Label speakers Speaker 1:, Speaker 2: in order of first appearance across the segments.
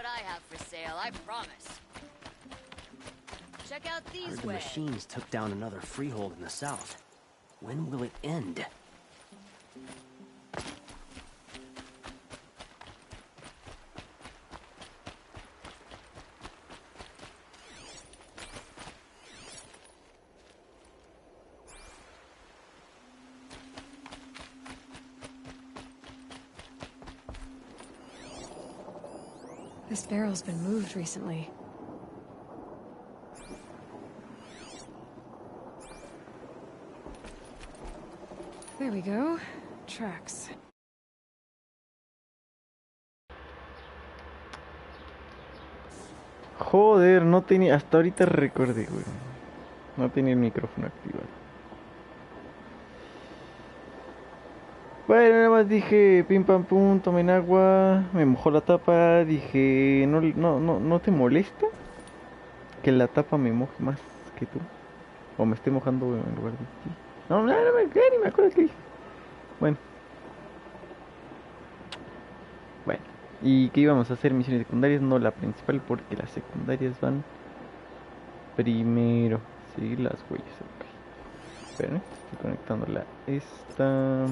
Speaker 1: I have for sale, I promise. Check out these
Speaker 2: Heard the
Speaker 1: ways.
Speaker 2: machines took down another freehold in the south. When will it end?
Speaker 3: This barrel's been moved recently. There we go. Tracks.
Speaker 4: Joder, no tenía... Hasta ahorita recordé, güey. No tenía el micrófono activado. Bueno, nada más dije pim pam pum, tomen agua, me mojó la tapa, dije, no te molesta que la tapa me moje más que tú, o me esté mojando en lugar de ti. No me ni me acuerdo qué dije. Bueno, y que íbamos a hacer misiones secundarias, no la principal, porque las secundarias van primero. Seguir las huellas, ok. Esperen, estoy conectándola esta.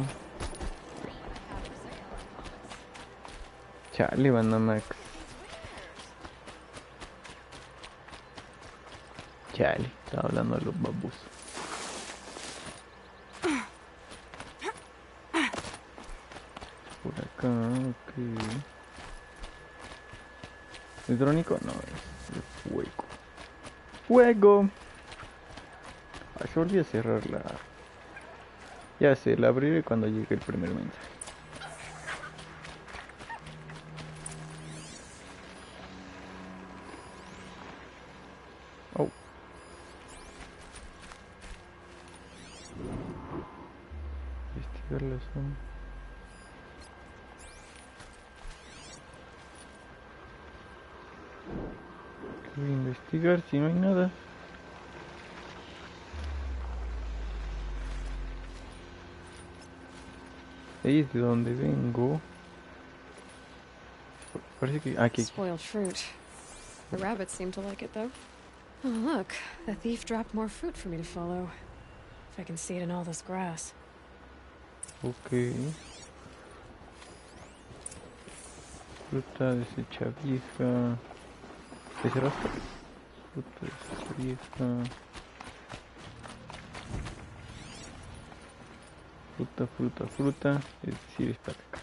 Speaker 4: Chale, banda Max. Chale, estaba hablando de los babús. Por acá, ok. ¿Es drónico? No, es de fuego. ¡Fuego! Ah, se olvidó cerrarla. Ya sé, la abriré cuando llegue el primer mensaje. Oh. Investigar la zona. ¿Qué voy a investigar si no hay nada? Ahí es de donde vengo. Parece que aquí.
Speaker 3: Spoiled fruit. The rabbits seem to like it, though. Oh, look. The thief dropped more fruit for me to follow. If I can see it in all this grass.
Speaker 4: Ok. Fruta deshecha vieja. ¿Te cerraste? Fruta deshecha vieja. Fruta. Es decir, está acá.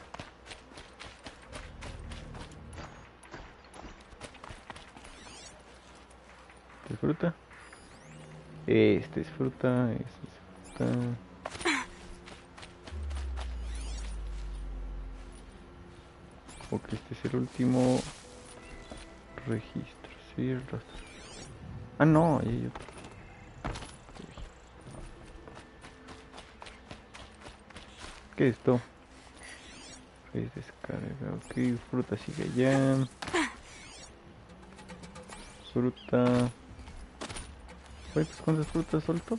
Speaker 4: ¿Esta es fruta? Esta es fruta. Esta es fruta. Ok, este es el último registro. Sí, el rastro. Ah, no, ahí hay otro. ¿Qué es esto? Es descarga. Ok, fruta sigue allá. Fruta. Pues, ¿cuántas frutas soltó?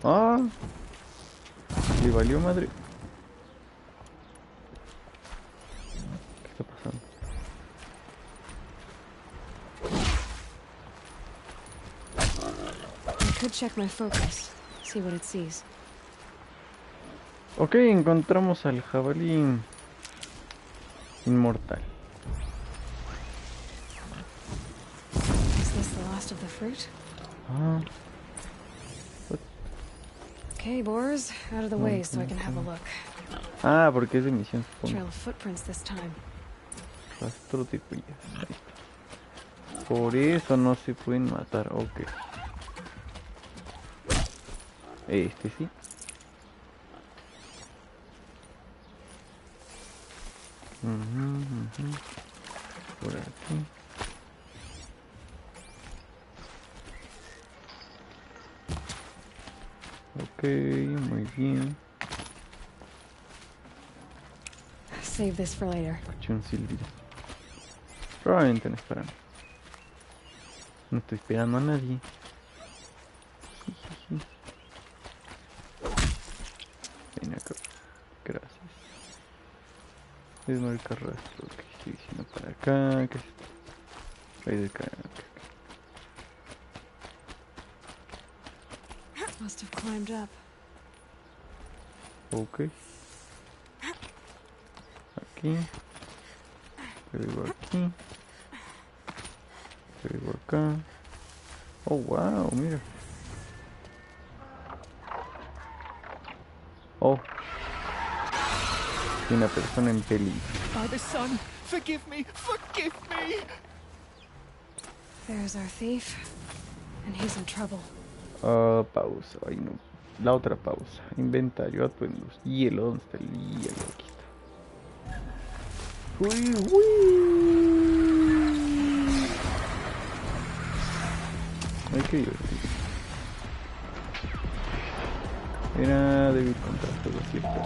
Speaker 4: Ah, le valió madre. ¿Qué está pasando?
Speaker 3: I could check my focus, see what it sees.
Speaker 4: Ok, encontramos al jabalí inmortal.
Speaker 3: Is this the last of the fruit?
Speaker 4: Ah,
Speaker 3: Okay, boars, out of the way so I can have a look.
Speaker 4: ah, porque es de misión, supongo.
Speaker 3: Trail of footprints this time.
Speaker 4: Rastro de huellas. Ahí está. Por eso no se pueden matar. Ok. Este sí. Por aquí. Ok, muy bien.
Speaker 3: Save this for later.
Speaker 4: Escuché un silbido. Probablemente no es para mí. No estoy esperando a nadie. Ven acá. Gracias. Es marca rastro. Ok, estoy diciendo para acá. ¿Qué es esto? Ahí de acá.
Speaker 3: Must have climbed up.
Speaker 4: Ok. Aquí. Luego aquí. Luego acá. Oh, wow, mira. Oh. Una persona en peligro.
Speaker 5: By the sun, forgive me, forgive me!
Speaker 3: There's our thief. And he's in trouble.
Speaker 4: Pausa. Ay, no. La otra pausa. Inventario, atuendos. Hielo. ¿Dónde está el hielo? Aquí está. Uy, uy. Ay, qué divertido. Era débil contra todo, ¿cierto?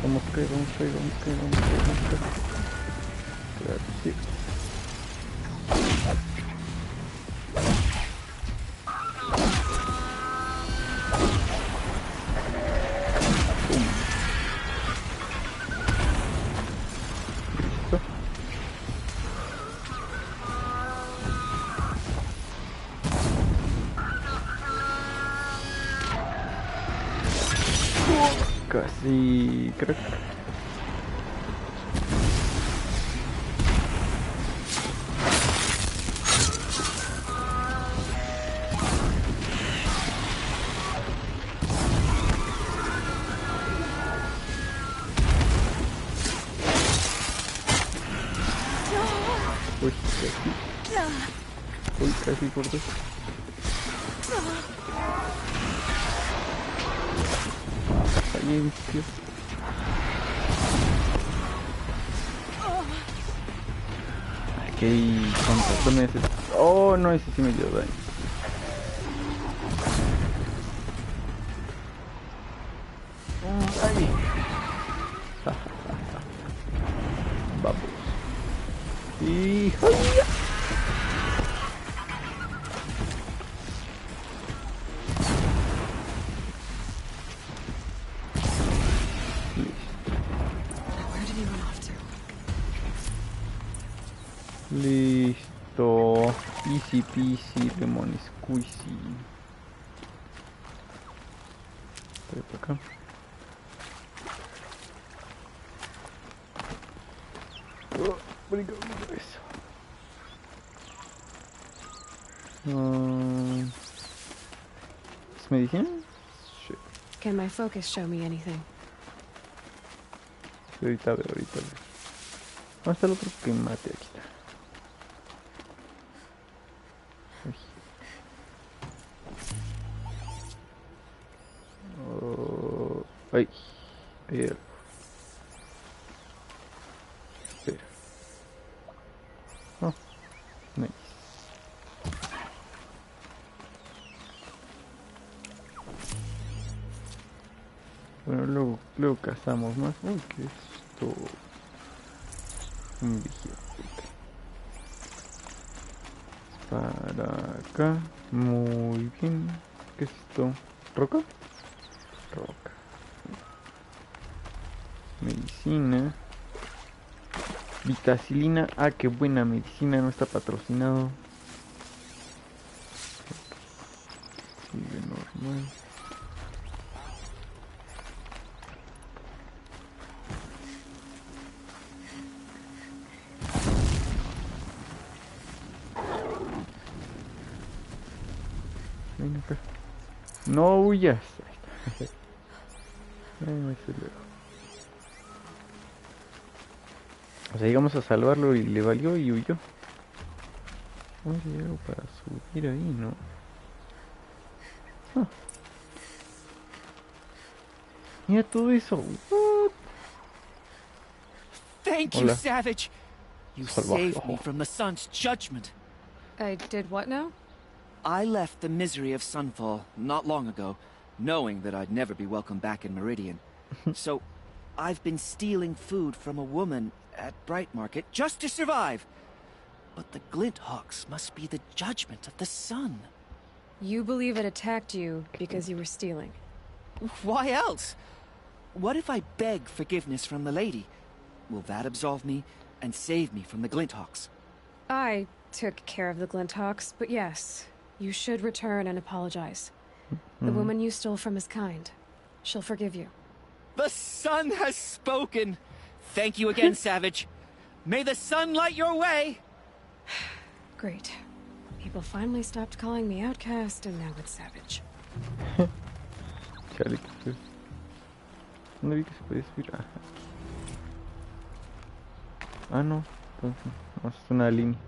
Speaker 4: Vamos a caer. Gracias. Casi, crack. Uy, casi. Uy, casi por dos. Paciencia. Aquí hay contratones. Oh, no, ese sí me dio daño. Ay. Vamos. Y... Listo. Easy peasy, lemon squeezy. Voy por acá. Brinca eso. ¿Es medicina? Shit.
Speaker 3: Can my focus show me anything?
Speaker 4: Ahorita veo. ¿Dónde está el otro que mate? Aquí está. Ay. Ahí era. Espera. Oh, nice. Bueno, luego cazamos más. Uy, ¿qué es esto? Un vigía. Para acá. Muy bien. ¿Qué es esto? ¿Roca? Roca. Medicina. Vitacilina. Ah, qué buena medicina. No está patrocinado. Sigue normal. Ven acá. No huyas. Ahí está. Ay, se luego. O sea, llegamos a salvarlo y le valió y huyó. Vamos a llegar para subir ahí, ¿no? Ah. Mira todo eso. What?
Speaker 5: Thank you,
Speaker 4: Hola.
Speaker 5: Savage! You
Speaker 4: Salvaje.
Speaker 5: saved me from the sun's judgment.
Speaker 3: I did what now?
Speaker 5: I left the misery of Sunfall not long ago, knowing that I'd never be welcome back in Meridian. So, I've been stealing food from a woman at Bright Market just to survive. But the Glint Hawks must be the judgment of the sun.
Speaker 3: You believe it attacked you because you were stealing.
Speaker 5: Why else? What if I beg forgiveness from the lady? Will that absolve me and save me from the Glinthawks?
Speaker 3: I took care of the Glinthawks, but yes, you should return and apologize. The woman you stole from is kind. She'll forgive you.
Speaker 5: The sun has spoken. Thank you again, Savage. May the sun light your way.
Speaker 3: Great. People finally stopped calling me outcast, and now it's Savage.
Speaker 4: Chale, ¿qué fue? ¿Dónde vi que se podía subir? Ajá. Ah, no. Entonces, no, es una línea.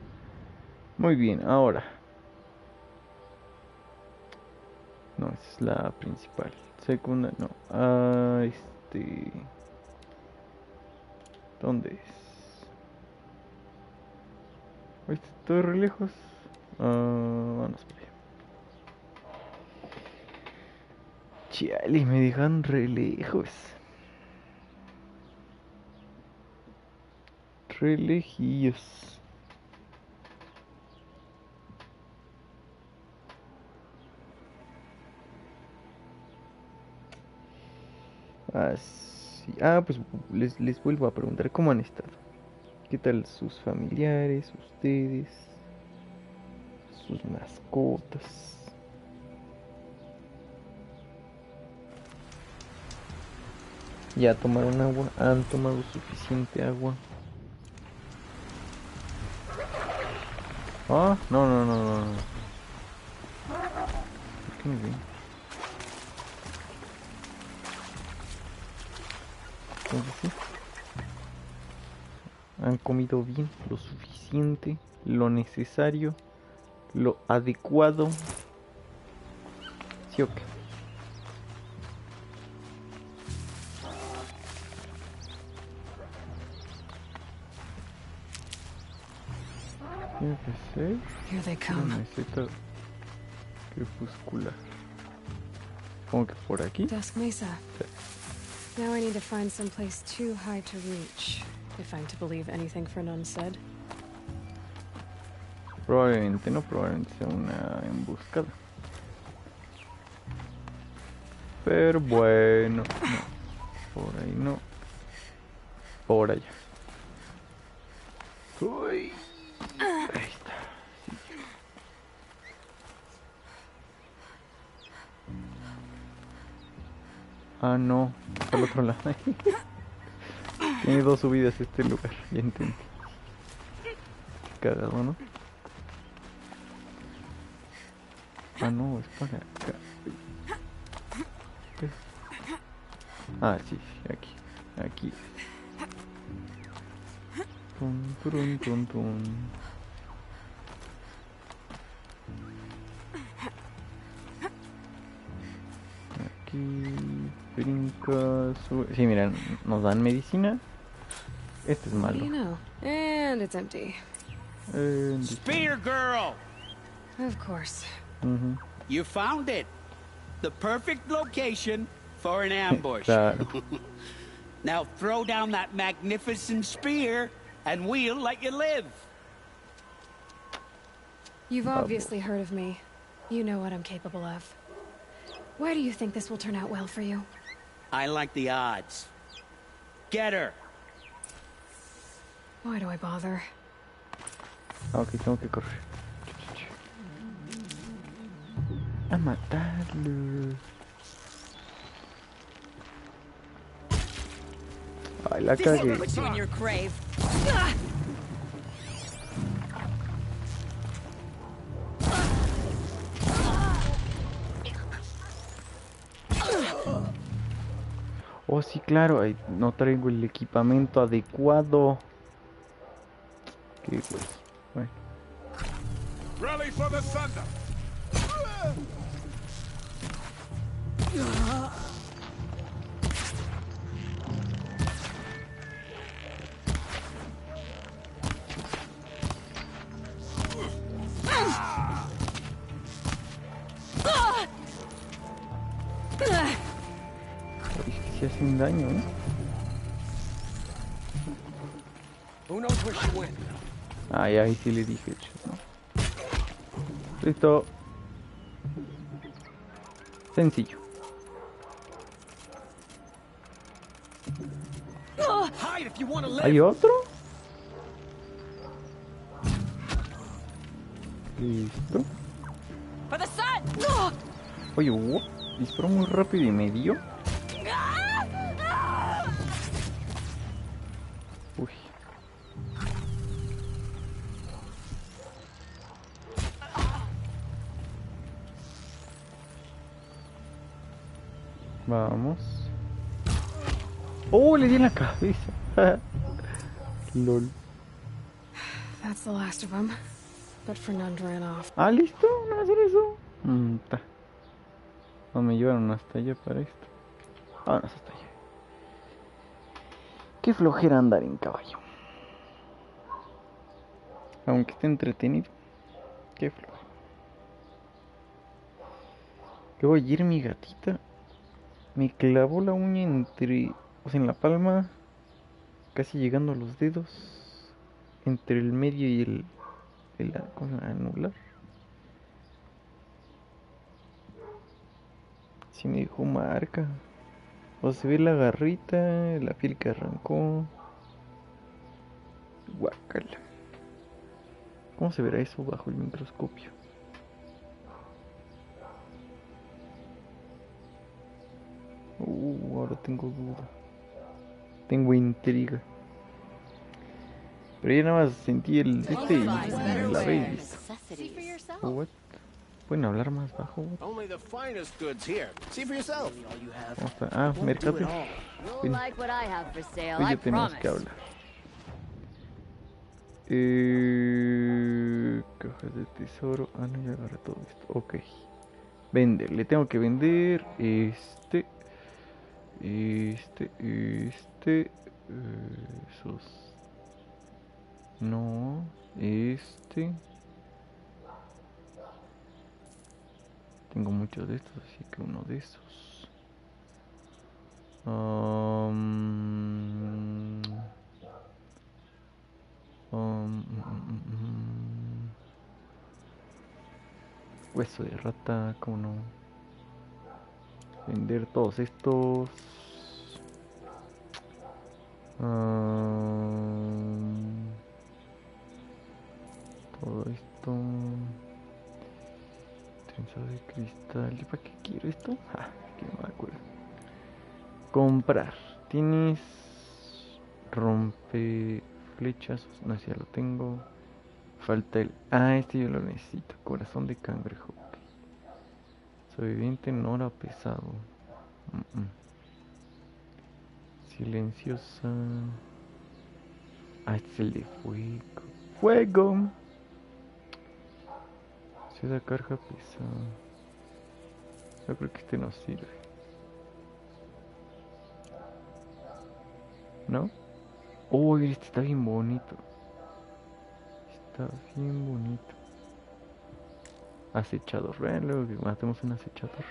Speaker 4: Muy bien, ahora. No, esa es la principal. Segunda, no. Ah, ¿dónde es? Estoy re lejos. Vamos por allá. Chale, me dejan re lejos. Re lejillos. Así. Pues les vuelvo a preguntar cómo han estado. ¿Qué tal sus familiares, ustedes, sus mascotas? ¿Ya tomaron agua? ¿Han tomado suficiente agua? Ah, no. ¿Por qué me ven? Entonces sí. Han comido bien, lo suficiente, lo necesario, lo adecuado. ¿Sí o qué? Tiene que ser
Speaker 3: Here they
Speaker 4: una
Speaker 3: come.
Speaker 4: meseta crepuscular. ¿Cómo que por aquí?
Speaker 3: Dusk Mesa. Now I need to find some place too high to reach, if I'm to believe anything Fernand said.
Speaker 4: Probablemente no, probablemente sea una emboscada. Pero bueno, no. Por ahí no. Por allá. Uy. Ahí está. Sí. Ah, no. Al otro lado. Tiene dos subidas este lugar. Ya entendí. Cagado, ¿no? Ah, no, es para acá. Ah, sí, aquí. Tun. Aquí, brinca, sube. Sí, miren, nos dan medicina. Este es
Speaker 3: What do
Speaker 4: malo.
Speaker 3: you know? And it's empty.
Speaker 6: Spear girl!
Speaker 3: Of course.
Speaker 6: You found it. The perfect location for an ambush.
Speaker 4: Claro.
Speaker 6: Now throw down that magnificent spear and we'll let you live.
Speaker 3: You've obviously heard of me. You know what I'm capable of. Why do you think this will turn out well for you?
Speaker 6: I like the odds. Get her.
Speaker 3: Why do I bother?
Speaker 4: Ok, tengo que correr. A matarlo. Ay, la cagué.
Speaker 1: Put you in your grave.
Speaker 4: Oh, sí, claro. Ay, no traigo el equipamiento adecuado. Qué pues. Bueno.
Speaker 7: Rally for the thunder.
Speaker 4: Ay, sí hacen daño, ¿eh? Ay, ahí sí le dije, ¿no? Listo. Sencillo. ¿Hay otro? Listo. Oye, disparó muy rápido y me dio. Uy. Vamos. Oh, le di en la cabeza. Lol.
Speaker 3: That's the last of them. But Fernando ran off.
Speaker 4: Ah, listo, no va a hacer eso. Ta. No me llevaron hasta allá para esto. Vámonos hasta allá. Qué flojera andar en caballo. Aunque esté entretenido. Qué flojera. Luego ayer mi gatita me clavó la uña entre... O sea, en la palma. Casi llegando a los dedos. Entre el medio y el ¿cómo se llama? Anular. Sí me dejó marca. O se ve la garrita, la piel que arrancó. Guácala. ¿Cómo se verá eso bajo el microscopio? Ahora tengo duda. Tengo intriga. Pero ya nada más sentí el y me la ve y listo. What? ¿Pueden hablar más bajo?
Speaker 7: Only the finest goods here. See for yourself.
Speaker 4: ¿Cómo está? Ah, mercado.
Speaker 1: You'll like what I have for sale,
Speaker 4: Hoy
Speaker 1: I
Speaker 4: ya tenemos
Speaker 1: promise.
Speaker 4: que hablar. Cajas de tesoro. Ah, no, ya agarré todo esto. Ok. Vender. Le tengo que vender esos. No. Tengo muchos de estos, así que uno de esos. Hueso de rata, como no. Vender todos estos. Todo esto. Trenzado de cristal. ¿Y para qué quiero esto? Ah, que no me acuerdo. Comprar. Tienes rompe flechas. No sé, ya lo tengo. Falta el... Ah, este yo lo necesito. Corazón de cangrejo. Sobreviviente en hora pesado. Silenciosa. Ah, este es el de fuego. ¡Fuego! Ciudad carga pesada. Yo creo que este nos sirve. ¿No? Oh, este está bien bonito. Está bien bonito. Acechador. Vean, luego que matemos un acechador.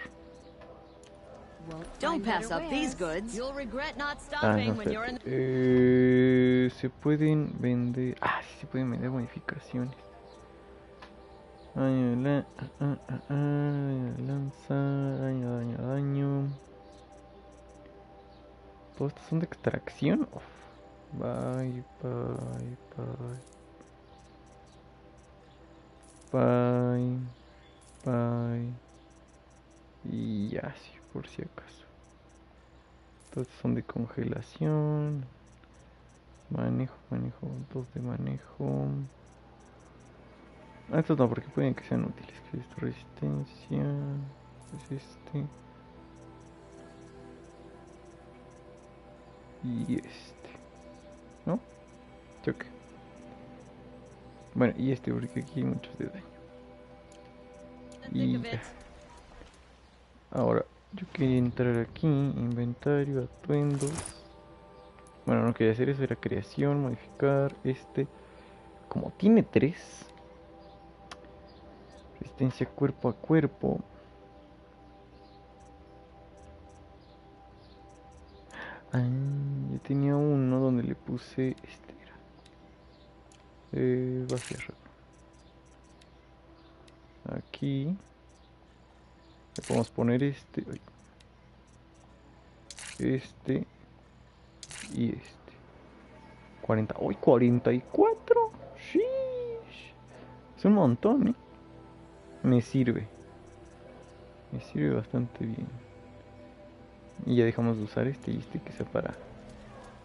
Speaker 1: Don't pass up these goods. You'll regret not
Speaker 4: Ah,
Speaker 1: stopping
Speaker 4: no,
Speaker 1: when you're in
Speaker 4: espérate. Se pueden vender. Ah, sí, se pueden vender modificaciones. Daño, lanza, daño. Todos estos son de extracción. Uf. Bye. Y ya, sí, por si acaso. Todos son de congelación. Manejo, dos de manejo. Ah, estos no, porque pueden que sean útiles. Que esto, resistencia. Es este. Y este. ¿No? Choque. Bueno, y este, porque aquí hay muchos de daño. Y ya. Ahora, yo quería entrar aquí, inventario, atuendos. Bueno, no quería hacer eso, era creación, modificar, como tiene 3. Resistencia cuerpo a cuerpo. Ah, yo tenía uno donde le puse va a cerrar. Aquí. Le podemos poner este. Este. Y este. 40. ¡Uy! 44. Sheesh. Es un montón, ¿eh? Me sirve. Me sirve bastante bien. Y ya dejamos de usar este y este que sea para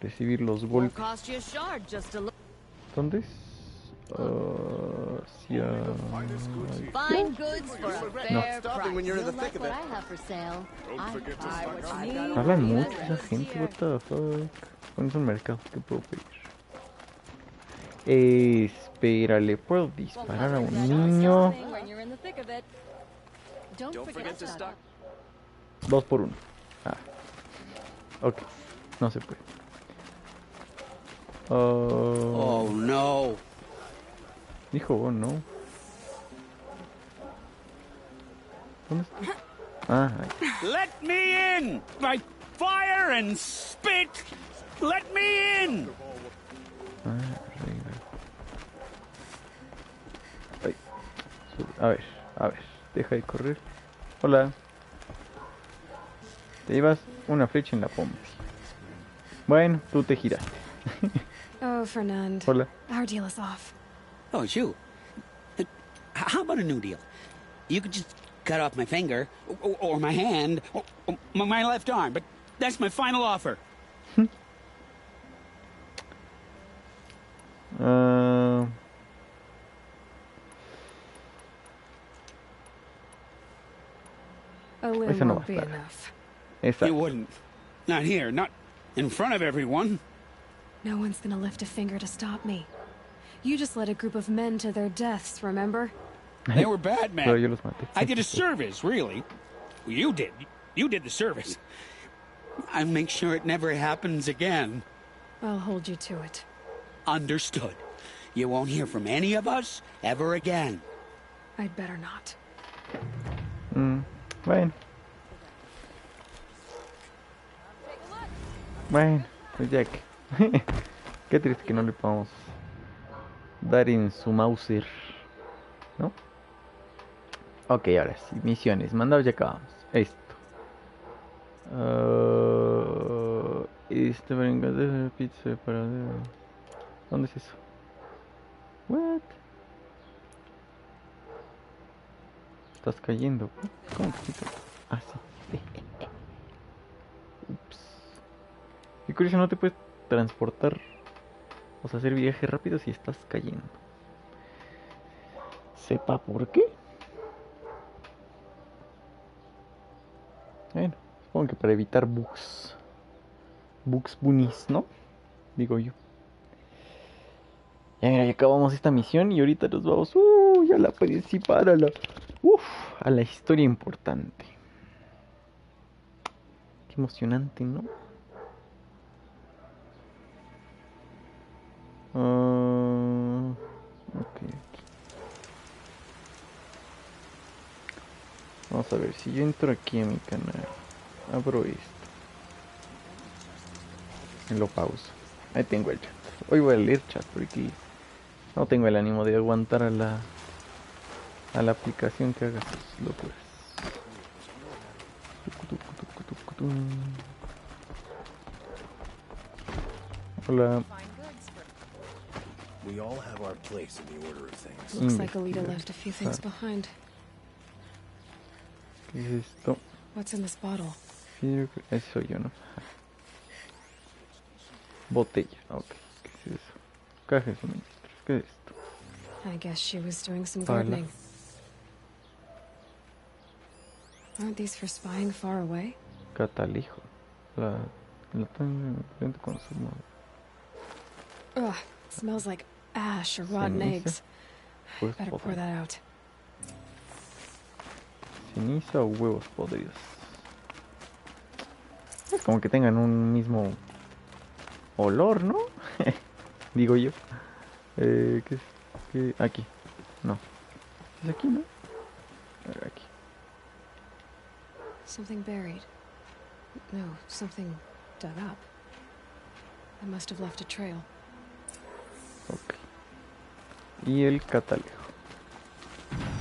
Speaker 4: recibir los
Speaker 1: Won't
Speaker 4: golpes.
Speaker 1: cost you a shard just to look.
Speaker 4: ¿Dónde es? Hacia...
Speaker 1: Fine goods for a
Speaker 4: No.
Speaker 1: fair
Speaker 7: Stopping when
Speaker 1: price.
Speaker 7: you're in the
Speaker 1: You'll
Speaker 7: thick
Speaker 1: like
Speaker 7: of
Speaker 1: what
Speaker 7: it.
Speaker 1: I have for sale.
Speaker 7: Don't forget to
Speaker 1: buy
Speaker 7: stock
Speaker 1: what
Speaker 7: up.
Speaker 1: you need.
Speaker 4: Hablan
Speaker 1: You
Speaker 4: mucho
Speaker 1: got
Speaker 4: esa
Speaker 1: it
Speaker 4: gente,
Speaker 1: here.
Speaker 4: what the fuck. ¿Cuál es un mercado que puedo pedir? Espera, ¿le puedo disparar a un niño?
Speaker 1: When you're in the thick of it. Don't forget to stock.
Speaker 4: 2 por 1. Ah. Ok. No se puede.
Speaker 6: Oh no.
Speaker 4: Dijo, oh no. ¿Dónde está? Ah, ahí.
Speaker 6: Let me in! By fire and spit! Let me in!
Speaker 4: Ah, arriba. Ay. Sube. A ver. Deja de correr. Hola. Te llevas una flecha en la pompa. Bueno, tú te giraste.
Speaker 3: Oh, Fernand.
Speaker 4: Hola.
Speaker 3: Our deal is off.
Speaker 6: Oh, it's you. How about a new deal? You could just cut off my finger, or my hand, or my left arm, but that's my final offer.
Speaker 3: A limb
Speaker 4: Esa no
Speaker 3: won't
Speaker 4: va a
Speaker 3: be
Speaker 4: estar.
Speaker 3: enough.
Speaker 4: Esa.
Speaker 6: You wouldn't. Not here, not in front of everyone.
Speaker 3: No one's gonna lift a finger to stop me. You just led a group of men to their deaths, remember?
Speaker 6: They were bad
Speaker 4: Pero yo
Speaker 6: men.
Speaker 4: los maté.
Speaker 6: I did a service, really. You did. You did the service. I'll make sure it never happens again.
Speaker 3: I'll hold you to it.
Speaker 6: Understood. You won't hear from any of us ever again.
Speaker 3: I'd better not.
Speaker 4: Bueno. Bueno, pues ya que... Qué triste que no le podamos dar en su Mauser, ¿no? Ok, ahora sí, misiones, mandados, ya acabamos. Esto. Este venga de pizza para... ¿Dónde es eso? What? Estás cayendo. ¿Cómo que estás? Ah, sí. Ups. Y curioso, no te puedes transportar, o sea, hacer viaje rápido si estás cayendo. Sepa por qué. Bueno, supongo que para evitar bugs. Bugs bunnies, ¿no? Digo yo. Ya mira, ya acabamos esta misión y ahorita nos vamos a la principal, a la historia importante. Qué emocionante, ¿no? Ok. Vamos a ver, si yo entro aquí a mi canal, abro esto y lo pauso. Ahí tengo el chat. Hoy voy a leer chat porque no tengo el ánimo de aguantar a la aplicación que haga sus locuras. Hola.
Speaker 7: We all have our place in the order of things.
Speaker 3: Looks like Alita left a few things behind.
Speaker 4: ¿Qué es esto?
Speaker 3: What's in this bottle?
Speaker 4: Ese soy yo, ¿no? Botella, ok. ¿Qué es eso? Caja de suministros. ¿Qué es esto?
Speaker 3: I guess she was doing some
Speaker 4: Pala.
Speaker 3: gardening. Aren't these for spying far away?
Speaker 4: Catalijo. La tan lento consumo.
Speaker 3: Ugh, it smells like ash or rotten
Speaker 4: Ceniza.
Speaker 3: eggs.
Speaker 4: Huevos
Speaker 3: Better pour
Speaker 4: podridos.
Speaker 3: that out.
Speaker 4: Ceniza o huevos podridos. Es como que tengan un mismo olor, ¿no? Digo yo. ¿Qué es? ¿Qué? Aquí. No. ¿Es aquí, no? A ver, aquí.
Speaker 3: Something buried. No, something dug up. I must have left a trail.
Speaker 4: Ok. Y el catalejo.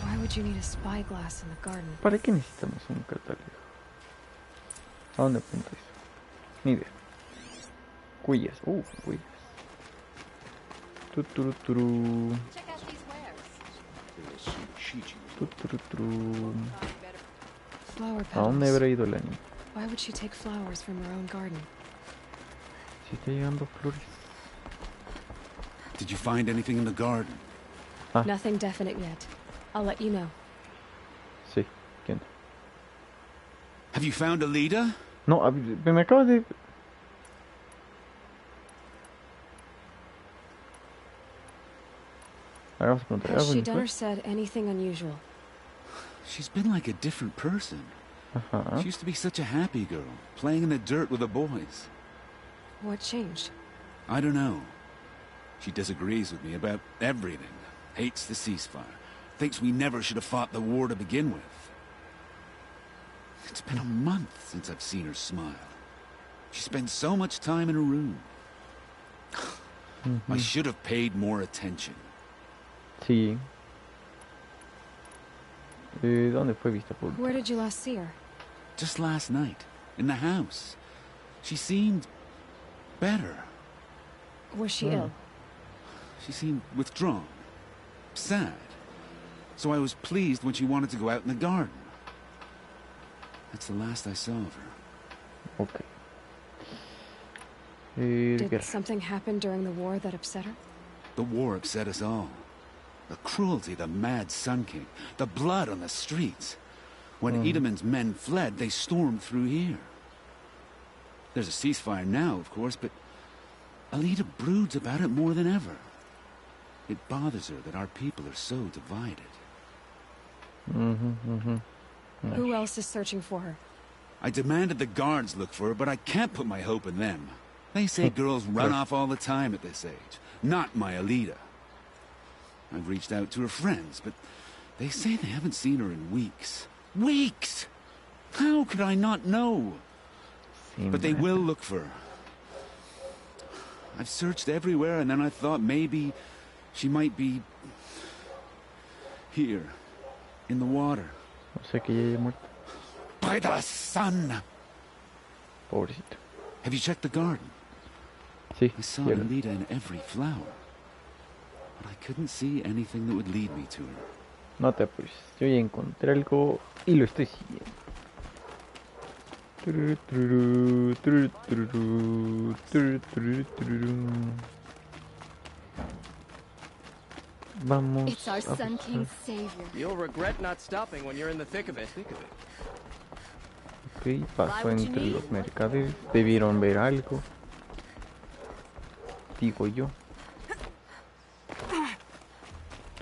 Speaker 3: Why would would you need a spyglass in the garden?
Speaker 4: ¿Para qué necesitamos un catálogo? ¿A dónde apunta eso? Ni idea. Cuillas. Cuillas. Tuturuturu.
Speaker 1: Check out these wares.
Speaker 4: Tuturuturu.
Speaker 3: Flower
Speaker 4: ¿A dónde
Speaker 3: petals.
Speaker 4: habrá ido la niña?
Speaker 3: Why would she take flowers from her own garden?
Speaker 4: Si está llegando flores.
Speaker 7: Did you find anything in the garden?
Speaker 4: Ah,
Speaker 3: Nothing definite yet. I'll let you know.
Speaker 4: sí. ¿Quién?
Speaker 7: Have you found Alida?
Speaker 4: No, me acabas de... Vamos a preguntar.
Speaker 3: Has she done or said anything unusual?
Speaker 7: She's been like a different person.
Speaker 4: Ajá.
Speaker 7: She used to be such a happy girl, playing in the dirt with the boys.
Speaker 3: What changed?
Speaker 7: I don't know. She disagrees with me about everything. Hates the ceasefire. Thinks we never should have fought the war to begin with. It's been a month since I've seen her smile. She spends so much time in her room. I should have paid more attention.
Speaker 4: Sí. ¿Dónde fue vista pública?
Speaker 3: Where did you last see her?
Speaker 7: Just last night, in the house. She seemed better.
Speaker 3: Was she ill?
Speaker 7: She seemed withdrawn, sad. So I was pleased when she wanted to go out in the garden. That's the last I saw of her.
Speaker 4: Ok.
Speaker 3: Did
Speaker 4: Guerra.
Speaker 3: something happen during the war that upset her?
Speaker 7: The war upset us all. The cruelty of the mad Sun King, the blood on the streets. When Edaman's men fled, they stormed through here. There's a ceasefire now, of course, but Alida broods about it more than ever. It bothers her that our people are so divided.
Speaker 3: Who else is searching for her?
Speaker 7: I demanded the guards look for her, but I can't put my hope in them. They say girls run off all the time at this age. Not my Alida. I've reached out to her friends, but they say they haven't seen her in weeks. Weeks! How could I not know? But they will look for her. I've searched everywhere, and then I thought maybe she might be here, in the water.
Speaker 4: O sea que ya haya muerto.
Speaker 7: By the sun!
Speaker 4: Pobrecito.
Speaker 7: Have you checked the garden?
Speaker 4: Sí,
Speaker 7: I saw
Speaker 4: ya lo-
Speaker 7: Alida in every flower. But I couldn't see anything that would lead me to her.
Speaker 4: No te apures. Yo ya encontré algo y lo estoy siguiendo. Tururu, tururu, tururu, tururu, tururu, tururu, tururu. Vamos.
Speaker 1: It's our
Speaker 4: a
Speaker 1: Sun
Speaker 4: buscar.
Speaker 1: King's savior.
Speaker 2: You'll regret not stopping when you're in the thick of it.
Speaker 4: Ok, pasó entre los mercaderes. Debieron ver algo. Digo yo.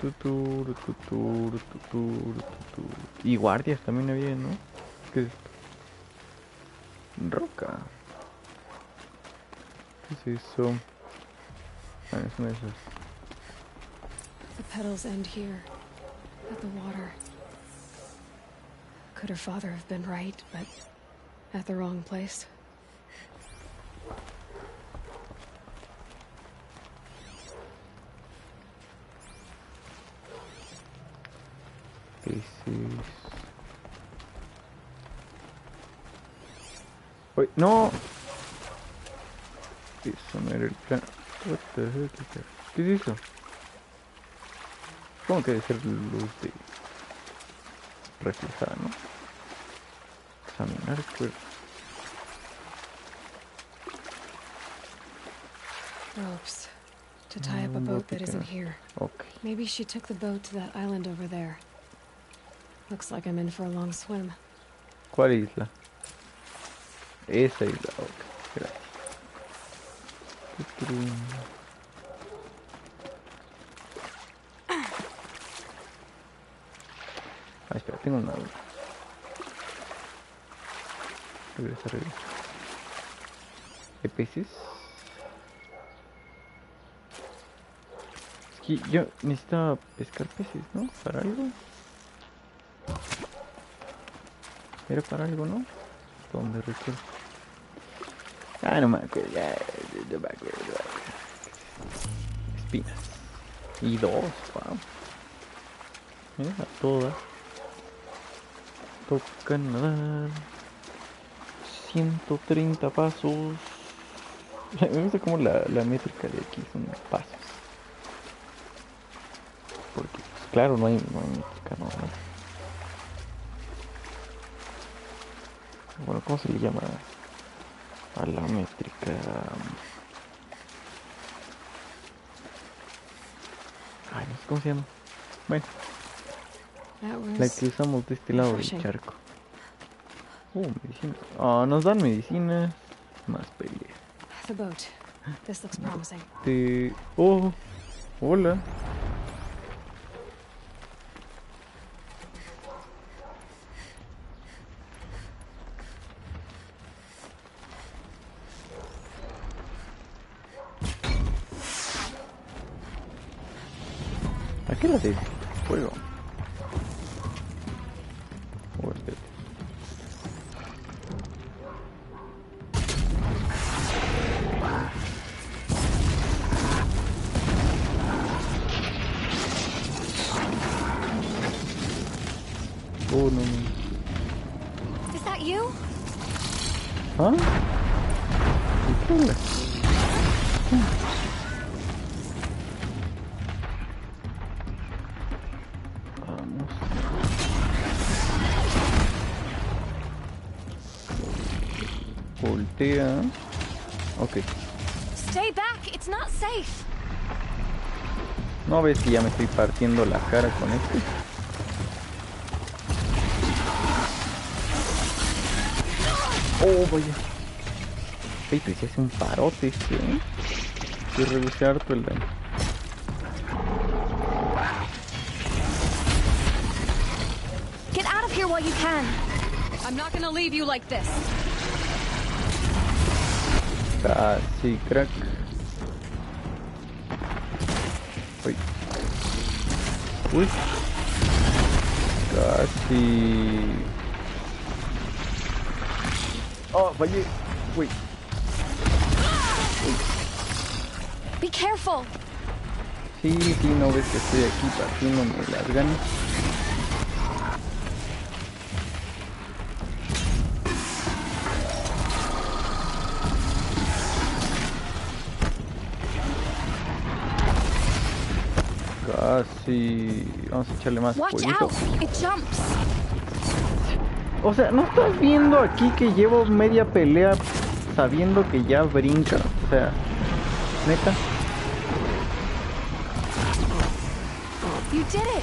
Speaker 4: Tuturu, tuturu, tuturu, tuturu. Y guardias también había, ¿no? ¿Qué es esto? Roca. ¿Qué es eso? Ah, es una de esas.
Speaker 3: The petals end here, at the water. Could her father have been right, but at the wrong place?
Speaker 4: Peces. ¡Uy! ¡No! Eso no era el plan. What the heck? ¿Qué es eso? ¿Cómo que debe ser luz de reflejada, no? Examinar el cuerpo.
Speaker 3: Ropes. To tie up a boat that isn't here.
Speaker 4: Ok.
Speaker 3: Maybe she took the boat to that island over there. Looks like I'm in for a long swim.
Speaker 4: ¿Cuál isla? Esa isla, ok. Gracias. Tuturum. Ah, espera, tengo una duda. Regresa, regresa. ¿Qué peces? Es que yo necesitaba pescar peces, ¿no? ¿Para algo? Era para algo, ¿no? ¿Dónde recuerdo? Ah, no me acuerdo, ya, no me acuerdo. Espinas. Y dos, wow. Mira, a todas. Toca nadar. 130 pasos. Me gusta como la métrica de aquí son pasos. Porque, pues, claro, no hay métrica normal. Bueno, ¿cómo se le llama a la métrica? Ay, no sé cómo se llama. Bueno, la que usamos de este lado del charco. Medicina. Oh, nos dan medicinas. Más pelea.
Speaker 3: The boat. This looks promising.
Speaker 4: Oh, hola. ¿A qué la de fuego? Oh, no.
Speaker 1: Is that you?
Speaker 4: ¿Ah? ¿Qué onda? Vamos. Voltea. Ok.
Speaker 1: Stay back. It's not safe.
Speaker 4: ¿No ves que ya me estoy partiendo la cara con este? Oh, vaya. Hey, pues se hace un parote este, ¿eh? Y reduce harto el daño.
Speaker 1: Get out of here while you can.
Speaker 3: I'm not gonna leave you like this.
Speaker 4: Casi, crack. Uy. Uy. Casi. Oh, fallé. Uy.
Speaker 1: Be careful.
Speaker 4: Sí, no ves que estoy aquí partiéndome las ganas. Casi. Vamos a echarle más
Speaker 1: Watch
Speaker 4: fueguito.
Speaker 1: out. It jumps.
Speaker 4: O sea, ¿no estás viendo aquí que llevo media pelea sabiendo que ya brinca? O sea, neta.
Speaker 1: You did it.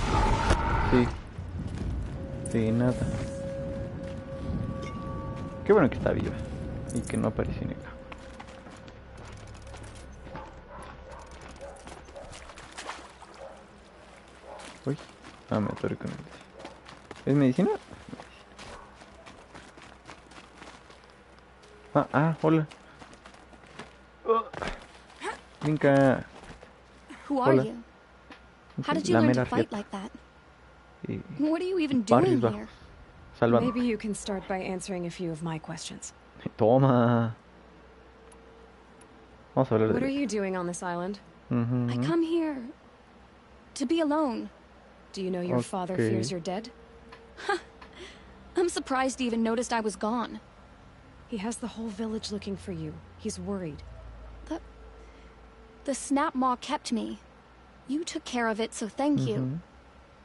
Speaker 4: Sí. Sí, nada. Qué bueno que está viva y que no aparece en el agua. Uy, me atoré con el... ¿Es medicina? Hola. Brinca.
Speaker 1: Who are
Speaker 4: Hola.
Speaker 1: you? How did you
Speaker 4: La
Speaker 1: learn
Speaker 4: mera
Speaker 1: to fight
Speaker 4: riata.
Speaker 1: like that?
Speaker 4: Y
Speaker 1: What are you even
Speaker 4: barrios
Speaker 1: doing
Speaker 4: bajos.
Speaker 1: here?
Speaker 4: Salvando.
Speaker 3: Maybe you can start by answering a few of my questions.
Speaker 4: Toma. Vamos a hablar
Speaker 3: What
Speaker 4: de...
Speaker 3: are you doing on this island?
Speaker 1: I come here to be alone.
Speaker 3: Do you know your father
Speaker 4: Okay.
Speaker 3: fears you're dead?
Speaker 1: I'm surprised he even noticed I was gone.
Speaker 3: He has the whole village looking for you. He's worried.
Speaker 1: The snap maw kept me. You took care of it, so thank you.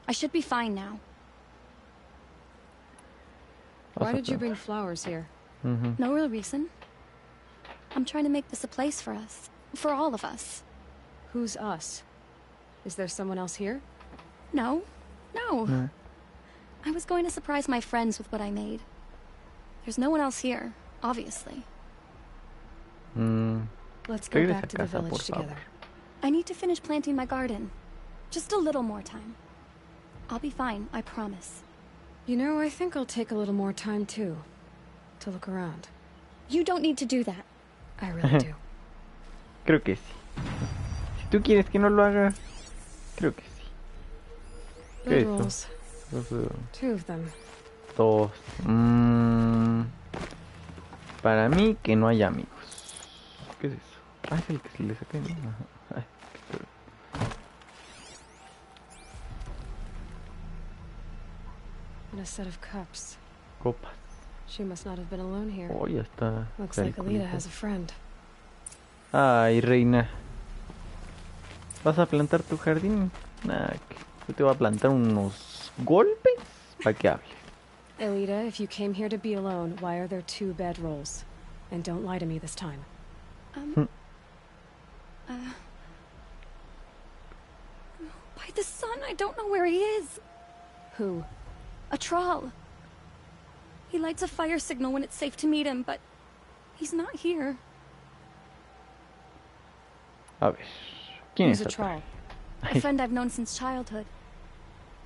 Speaker 1: I should be fine now.
Speaker 3: Why did you bring flowers here?
Speaker 1: No real reason. I'm trying to make this a place for us. For all of us.
Speaker 3: Who's us? Is there someone else here?
Speaker 1: No. I was going to surprise my friends with what I made. There's no one else here, obviously.
Speaker 3: Let's go
Speaker 4: Regresa
Speaker 3: back to
Speaker 4: a
Speaker 3: the
Speaker 4: casa, por
Speaker 3: village
Speaker 4: favor.
Speaker 3: together.
Speaker 1: I need to finish planting my garden. Just a little more time. I'll be fine, I promise.
Speaker 3: You know, I think I'll take a little more time too. To look around.
Speaker 1: You don't need to do that.
Speaker 3: I really do.
Speaker 4: Creo que sí. Si tú quieres que no lo haga, creo que sí. ¿Qué es
Speaker 3: Liberals.
Speaker 4: eso?
Speaker 3: 2 of them.
Speaker 4: 2. Para mí que no hay amigos. ¿Qué es eso? Es el que se le saqué, ¿no? Ajá. Ay, qué
Speaker 3: set of cups.
Speaker 4: Copas.
Speaker 3: She must not have been alone here.
Speaker 4: Oh, ya está.
Speaker 3: Looks like Alita has a friend.
Speaker 4: Ay, reina. ¿Vas a plantar tu jardín? Nah, yo te voy a plantar unos golpes para que hable.
Speaker 3: Alita, if you came here to be alone, why are there 2 bedrolls? And don't lie to me this time.
Speaker 1: By the sun, I don't know where he is.
Speaker 3: Who?
Speaker 1: A troll. He lights a fire signal when it's safe to meet him, but he's not here.
Speaker 4: A ver, ¿quién
Speaker 3: Who's
Speaker 4: es
Speaker 3: a
Speaker 4: atrás?
Speaker 3: troll?
Speaker 1: A friend I've known since childhood.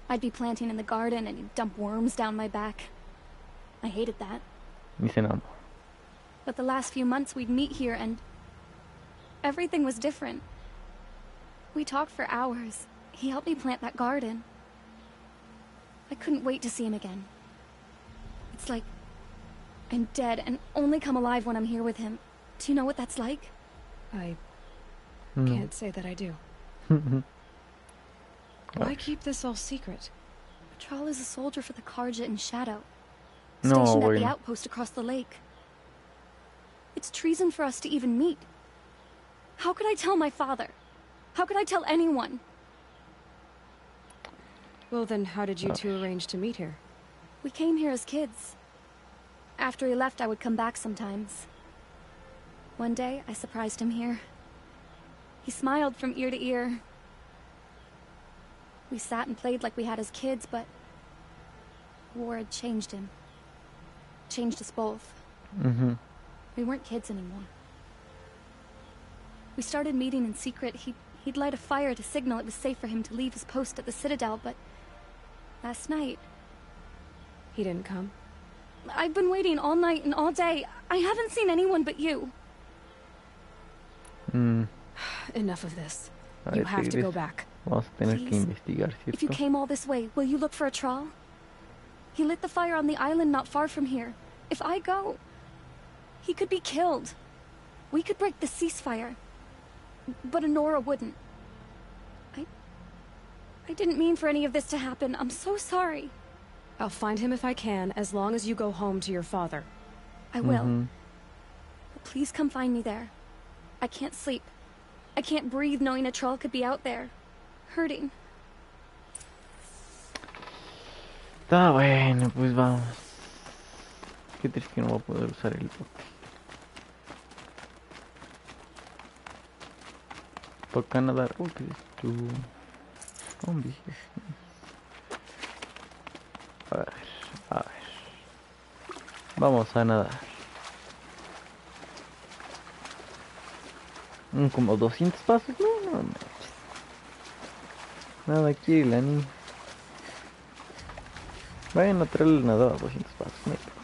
Speaker 1: I'd be planting in the garden and he'd dump worms down my back. I hated that.
Speaker 4: Ni se enamoró.
Speaker 1: But the last few months we'd meet here and everything was different. We talked for hours. He helped me plant that garden. I couldn't wait to see him again. It's like I'm dead and only come alive when I'm here with him. Do you know what that's like?
Speaker 3: I can't say that I do. Why keep this all secret?
Speaker 1: Patrol is a soldier for the Karja in Shadow.
Speaker 4: No,
Speaker 1: Stationed at the
Speaker 4: bueno.
Speaker 1: outpost across the lake. It's treason for us to even meet. How could I tell my father? How could I tell anyone?
Speaker 3: Well then, how did you 2 arrange to meet here?
Speaker 1: We came here as kids. After he left, I would come back sometimes. One day, I surprised him here. He smiled from ear to ear. We sat and played like we had as kids, but war had changed him. Changed us both. We weren't kids anymore. We started meeting in secret. He'd light a fire to signal it was safe for him to leave his post at the Citadel, but last night...
Speaker 3: He didn't come?
Speaker 1: I've been waiting all night and all day. I haven't seen anyone but you.
Speaker 3: Enough of this.
Speaker 4: A
Speaker 3: You
Speaker 4: ver,
Speaker 3: have to
Speaker 4: Tigres.
Speaker 3: go back.
Speaker 4: Vamos a tener que
Speaker 1: Please.
Speaker 4: investigar,
Speaker 1: If you
Speaker 4: ¿cierto?
Speaker 1: came all this way, will you look for a troll? He lit the fire on the island not far from here. If I go, he could be killed. We could break the ceasefire. But Honora wouldn't. I didn't mean for any of this to happen. I'm so sorry.
Speaker 3: I'll find him if I can, as long as you go home to your father.
Speaker 1: I will. But please come find me there. I can't sleep. I can't breathe knowing a troll could be out there. Hurting.
Speaker 4: Está bueno, pues vamos. Qué triste que no voy a poder usar el bote. Toca nadar. Oh, ¿qué es esto? Zombies. A ver, a ver. Vamos a nadar. Como 200 pasos. No manches. Nada quiere la niña. Vayan a traerle el nadador a 200 pasos. No hay problema.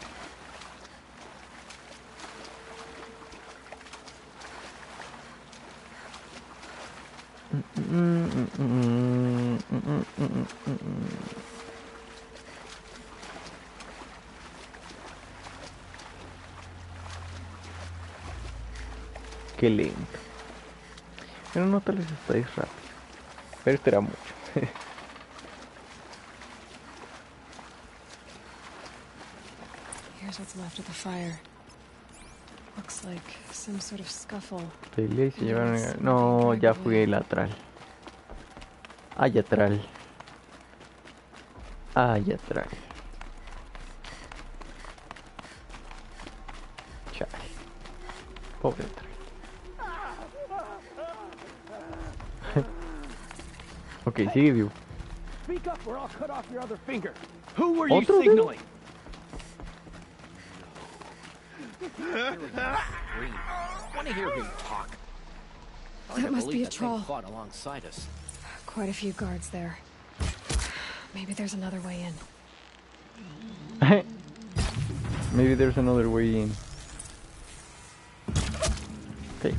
Speaker 4: Qué lento. Pero no, tal vez estáis rápido. Pero este era mucho.
Speaker 3: Here's what's left of the fire. Looks like some sort of scuffle.
Speaker 4: Pelea y se llevaron. No, ya fui lateral. Ay, atrás. Ay, atrás. Chale. Pobre atrás. Ok, sigue vivo.
Speaker 2: Speak up or I'll cut off your other finger. Who were you
Speaker 4: ¿Otro dedo?
Speaker 2: signaling? Want to hear him talk?
Speaker 3: That must be a troll.
Speaker 2: Fought alongside us.
Speaker 3: Quite a few guards there. Maybe there's another way in.
Speaker 4: Maybe there's another way in. Okay.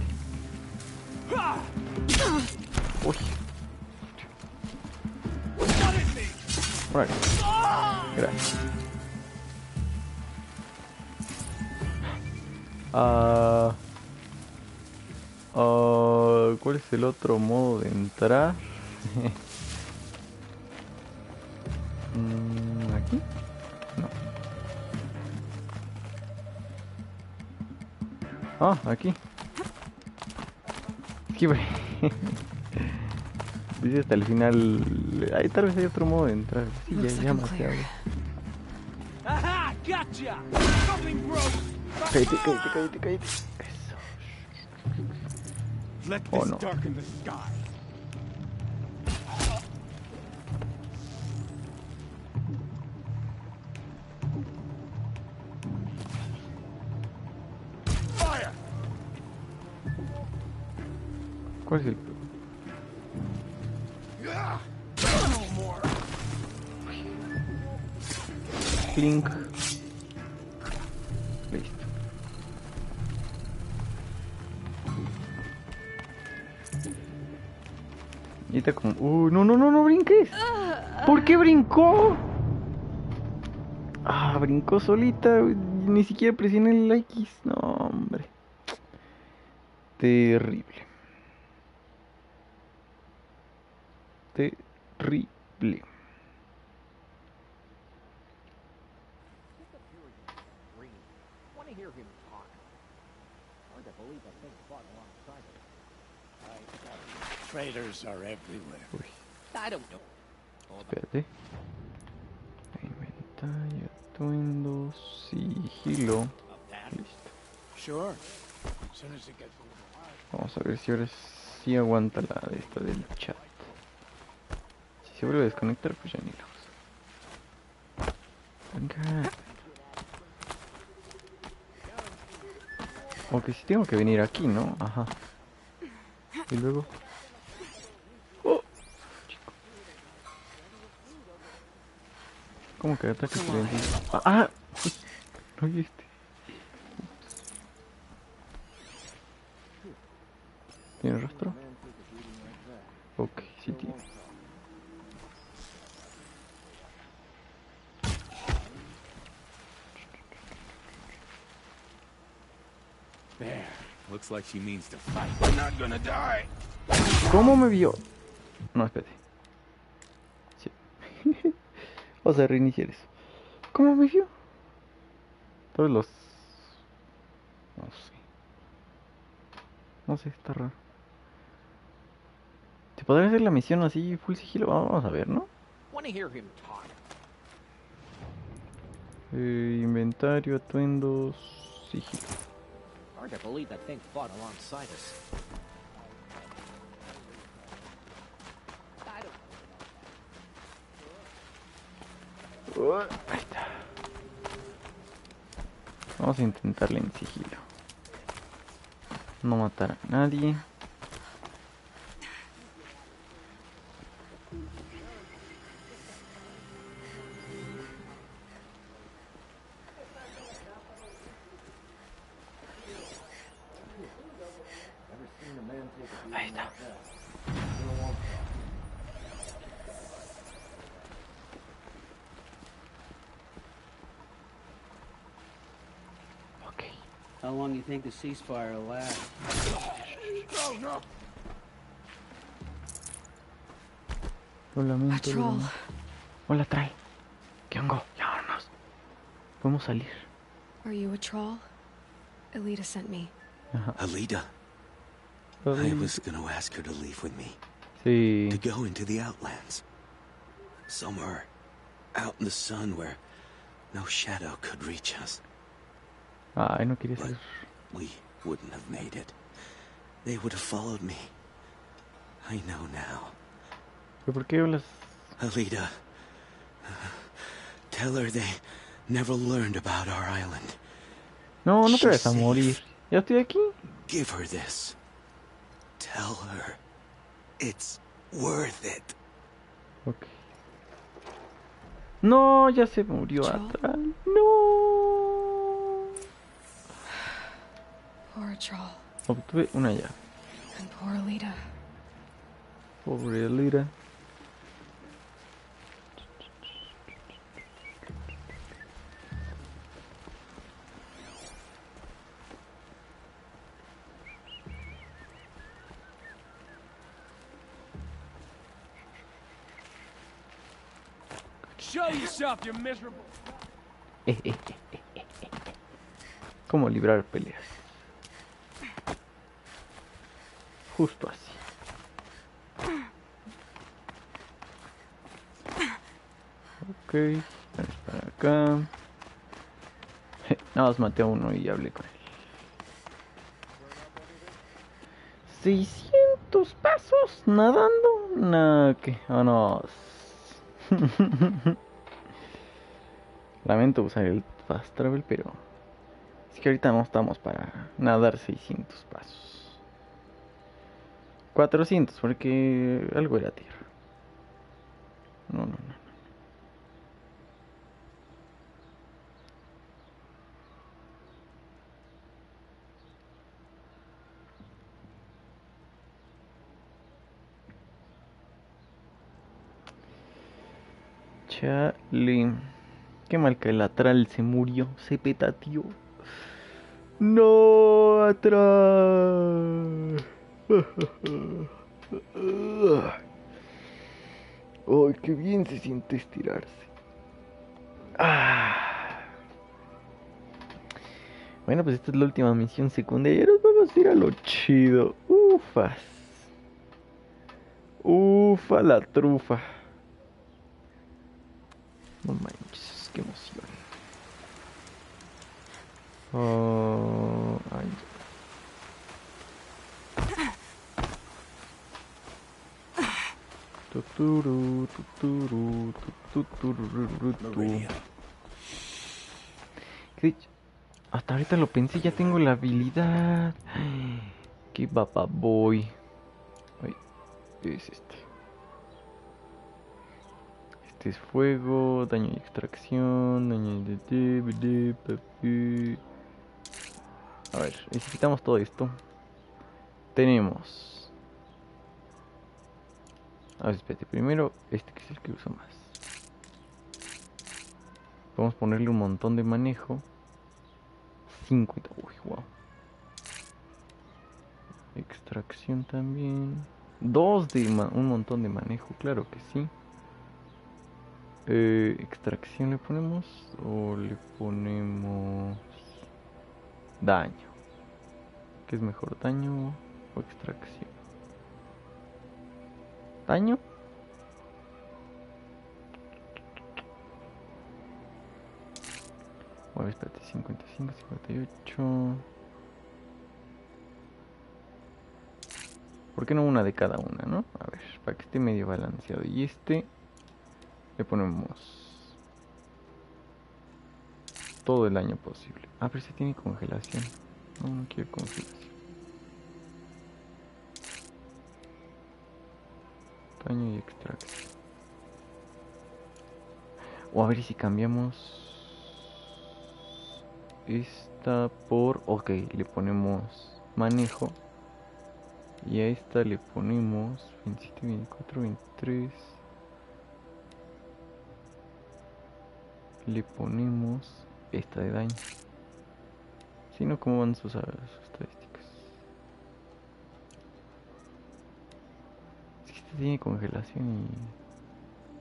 Speaker 4: Uy. Right. Gracias. ¿Cuál es el otro modo de entrar? Aquí. Ah, aquí. Es que, dice hasta el final. Ahí tal vez hay otro modo de entrar. Sí, ya,
Speaker 3: Looks like
Speaker 4: ya
Speaker 3: I'm
Speaker 4: más
Speaker 3: clear.
Speaker 5: Aha! Gotcha! Something broke!
Speaker 4: Cállate, cállate, cállate, cállate. Eso.
Speaker 7: Let
Speaker 4: Oh,
Speaker 7: this
Speaker 4: no.
Speaker 7: darken the sky. Fire!
Speaker 4: ¿Cuál es el...?
Speaker 7: Yeah. No more.
Speaker 4: Clink. Listo. Y está como... no, no, no, no brinques. ¿Por qué brincó? Ah, brincó solita. Ni siquiera presioné el X. No, hombre. Terrible. Terrible.
Speaker 2: Want to hear him talk. Hard to believe that thing fought alongside us.
Speaker 7: Traitors are everywhere.
Speaker 4: Uy,
Speaker 2: I don't know.
Speaker 4: espérate. Inventario, atuendo, sigilo. Listo.
Speaker 7: Sure. As soon as it gets
Speaker 4: Vamos a ver si ahora sí aguanta la de esta del chat. Si se vuelve a desconectar, pues ya ni la uso. Venga. Ok, sí tengo que venir aquí, ¿no? Ajá. Y luego... ¡Oh! Chico. ¿Cómo que ataque silencioso? ¡Ah! ¡Ah! No vi este. ¿Tiene rastro? Ok, sí tiene.
Speaker 7: there. Looks like she means to fight. We're not gonna die.
Speaker 4: ¿Cómo me vio? No, espérate. Sí. Vamos a reiniciar eso. ¿Cómo me vio? Todos los... No sé. No sé, está raro. ¿Se podría hacer la misión así, full sigilo? Vamos a ver, ¿no?
Speaker 2: Want to hear him talk.
Speaker 4: Inventario, atuendos, sigilo.
Speaker 2: Hard to believe that thing fought alongside us.
Speaker 4: Ahí está. Vamos a intentarle en sigilo. No matar a nadie. Ahí está. Ok.
Speaker 6: How long do you think the ceasefire will last?
Speaker 7: No, no.
Speaker 4: Lo lamento.
Speaker 3: A troll.
Speaker 4: Hola, trae. ¿Qué hongo? Ya vámonos. Podemos salir.
Speaker 3: Are you a troll? Elita sent me.
Speaker 4: Ajá.
Speaker 8: Alida, I was gonna ask her to leave with me,
Speaker 4: Sí.
Speaker 8: to go into the outlands. Somewhere out in the sun where no shadow could reach us.
Speaker 4: Ay, no quería
Speaker 8: But
Speaker 4: salir.
Speaker 8: we wouldn't have made it. They would have followed me. I know now.
Speaker 4: ¿Pero por qué hablas?
Speaker 8: Alida, tell her they never learned about our island.
Speaker 4: No, no te
Speaker 8: She's
Speaker 4: vas a morir.
Speaker 8: safe.
Speaker 4: Ya estoy aquí.
Speaker 8: Give her this. Tell her it's worth it.
Speaker 4: Ok. No, ya se murió
Speaker 3: Troll.
Speaker 4: atrás. No.
Speaker 3: Poor troll.
Speaker 4: Obtuve una llave.
Speaker 3: And poor Elita.
Speaker 4: Pobre Elira.
Speaker 5: Show yourself, you miserable.
Speaker 4: ¿Cómo librar peleas? Justo así. Ok, vamos para acá. Nada más maté a uno y hablé con él. 600 pasos nadando. Nah, que vámonos. Lamento usar el fast travel, pero es que ahorita no estamos para nadar 600 pasos. 400 porque algo era tierra. No, no, no. Chale. Qué mal que el atral se murió, se petateó. No, atrás. Ay, qué bien se siente estirarse. Bueno, pues esta es la última misión secundaria. Nos vamos a ir a lo chido. Ufas. Ufa la trufa. No manches, qué emoción. Oh, ay. Tuturu, tuturu,
Speaker 8: Meridian.
Speaker 4: Hasta ahorita lo pensé, ya tengo la habilidad. Qué baba voy. Ay, es este. Este es fuego, daño y extracción, daño de... A ver, necesitamos todo esto. Tenemos... A ver, espérate, primero este que es el que uso más. Vamos a ponerle un montón de manejo. 50, uy, wow. Extracción también. Un montón de manejo, claro que sí. Extracción le ponemos o le ponemos daño. ¿Qué es mejor, daño o extracción? ¿Daño? A ver, espérate, 55, 58. ¿Por qué no una de cada una, no? A ver, para que esté medio balanceado. Y este le ponemos todo el daño posible. Ah, pero este tiene congelación. No, no quiero congelación. Daño y extracción. O a ver si cambiamos esta por... Ok, le ponemos manejo. Y a esta le ponemos 27, 24, 23. Le ponemos esta de daño. Si no, ¿cómo van sus estadísticas? Es que esta tiene congelación y...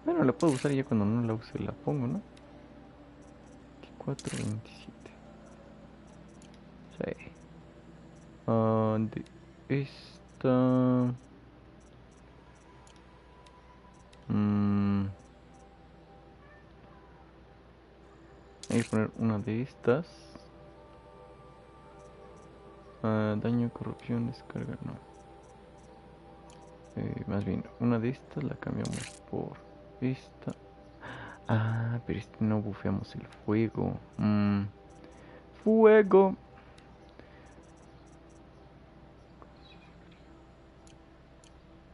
Speaker 4: Bueno, la puedo usar ya cuando no la use, la pongo, ¿no? 24, 27. Sí. De esta... Hay que poner una de estas. Daño, corrupción, descarga, no. Más bien, una de estas la cambiamos por esta. Ah, pero este no bufeamos el fuego. Fuego.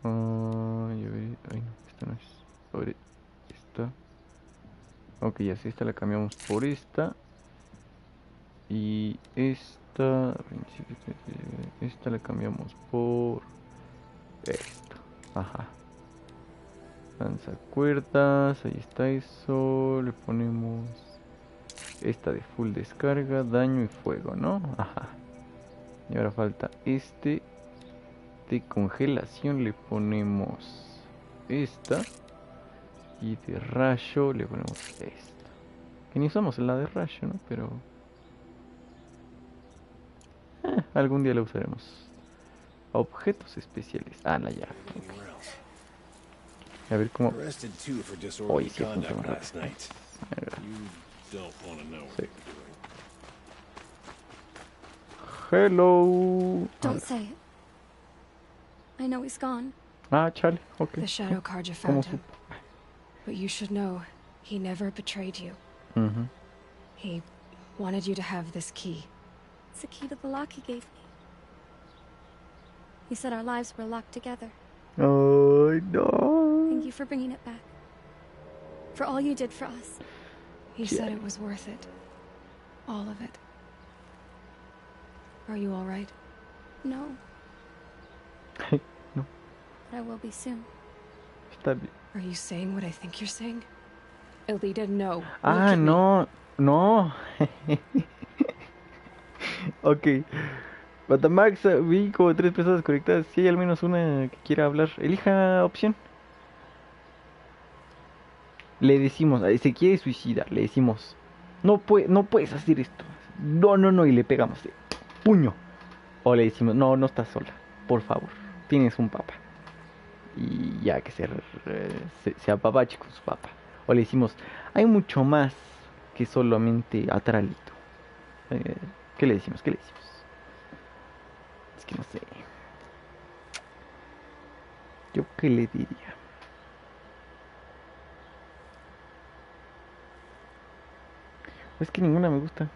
Speaker 4: Ay, no, esta no es. Sobre esta. Ok, así esta la cambiamos por esta. Y esta la cambiamos por esto. Ajá. Lanzacuerdas, ahí está eso. Le ponemos esta de full descarga, daño y fuego, ¿no? Ajá. Y ahora falta este de congelación. Le ponemos esta. Y de rayo le ponemos esta. Que ni usamos la de rayo, ¿no? Pero... algún día la usaremos. Objetos especiales. Ah, la llave. A ver cómo.
Speaker 9: Arrested two for
Speaker 4: Oye,
Speaker 9: disorderly
Speaker 4: sí, funciona
Speaker 9: conduct
Speaker 4: rápido.
Speaker 9: last night. You don't want to know what
Speaker 4: Sí.
Speaker 9: you're doing.
Speaker 4: Hello.
Speaker 1: Don't say it. I know he's gone.
Speaker 4: Ah, chale, ok.
Speaker 3: The shadow card you
Speaker 4: ¿Cómo
Speaker 3: found him.
Speaker 4: supo?
Speaker 3: But you should know, he never betrayed you.
Speaker 4: Ujú.
Speaker 3: He wanted you to have this key.
Speaker 1: It's the key to the lock he gave me. He said our lives were locked together.
Speaker 4: Ay, no.
Speaker 1: Thank you for bringing it back. For all you did for us.
Speaker 3: He said it was worth it. All of it. Are you all right?
Speaker 1: No,
Speaker 4: No,
Speaker 1: but I will be soon.
Speaker 4: está bien.
Speaker 3: Are you saying what I think you're saying? Elita, no. Look
Speaker 4: Ah,
Speaker 3: at me.
Speaker 4: no, no. Ok. Batamax, vi como 3 personas conectadas. Si hay al menos una que quiera hablar, elija opción. Le decimos, se quiere suicidar, le decimos, no puedes hacer esto. No, no, no, y le pegamos de puño. O le decimos, no, no estás sola, por favor, tienes un papá. Y ya que se apapache con su papá. O le decimos, hay mucho más que solamente atralito. ¿Qué le decimos? ¿Qué le decimos? Es que no sé. ¿Yo qué le diría? Es que ninguna me gusta.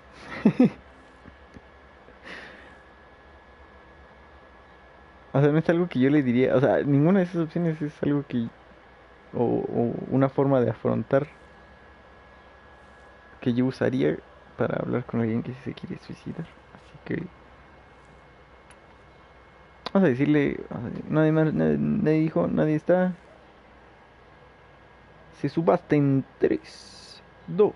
Speaker 4: O sea, no es algo que yo le diría. O sea, ninguna de esas opciones es algo que... O una forma de afrontar que yo usaría para hablar con alguien que se quiere suicidar. Así que... Vamos a decirle... Nadie más, nadie dijo, nadie está. Se subasta en 3, 2.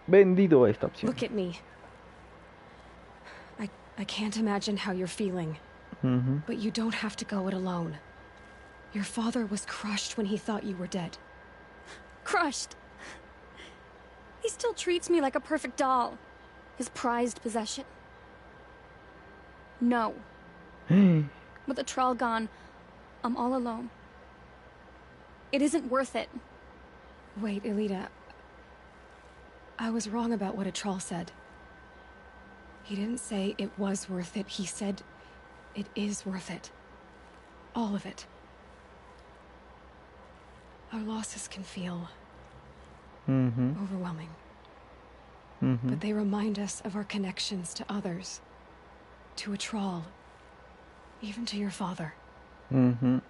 Speaker 4: Vendido a esta opción.
Speaker 3: Look at me. I can't imagine how you're feeling. But you don't have to go it alone. Your father was crushed when he thought you were dead.
Speaker 1: Crushed. He still treats me like a perfect doll. His prized possession. No. With the troll gone, I'm all alone. It isn't worth it.
Speaker 3: Wait, Elita. I was wrong about what a troll said. He didn't say it was worth it. He said it is worth it. All of it. Our losses can feel overwhelming. But they remind us of our connections to others. To a troll. Even to your father. A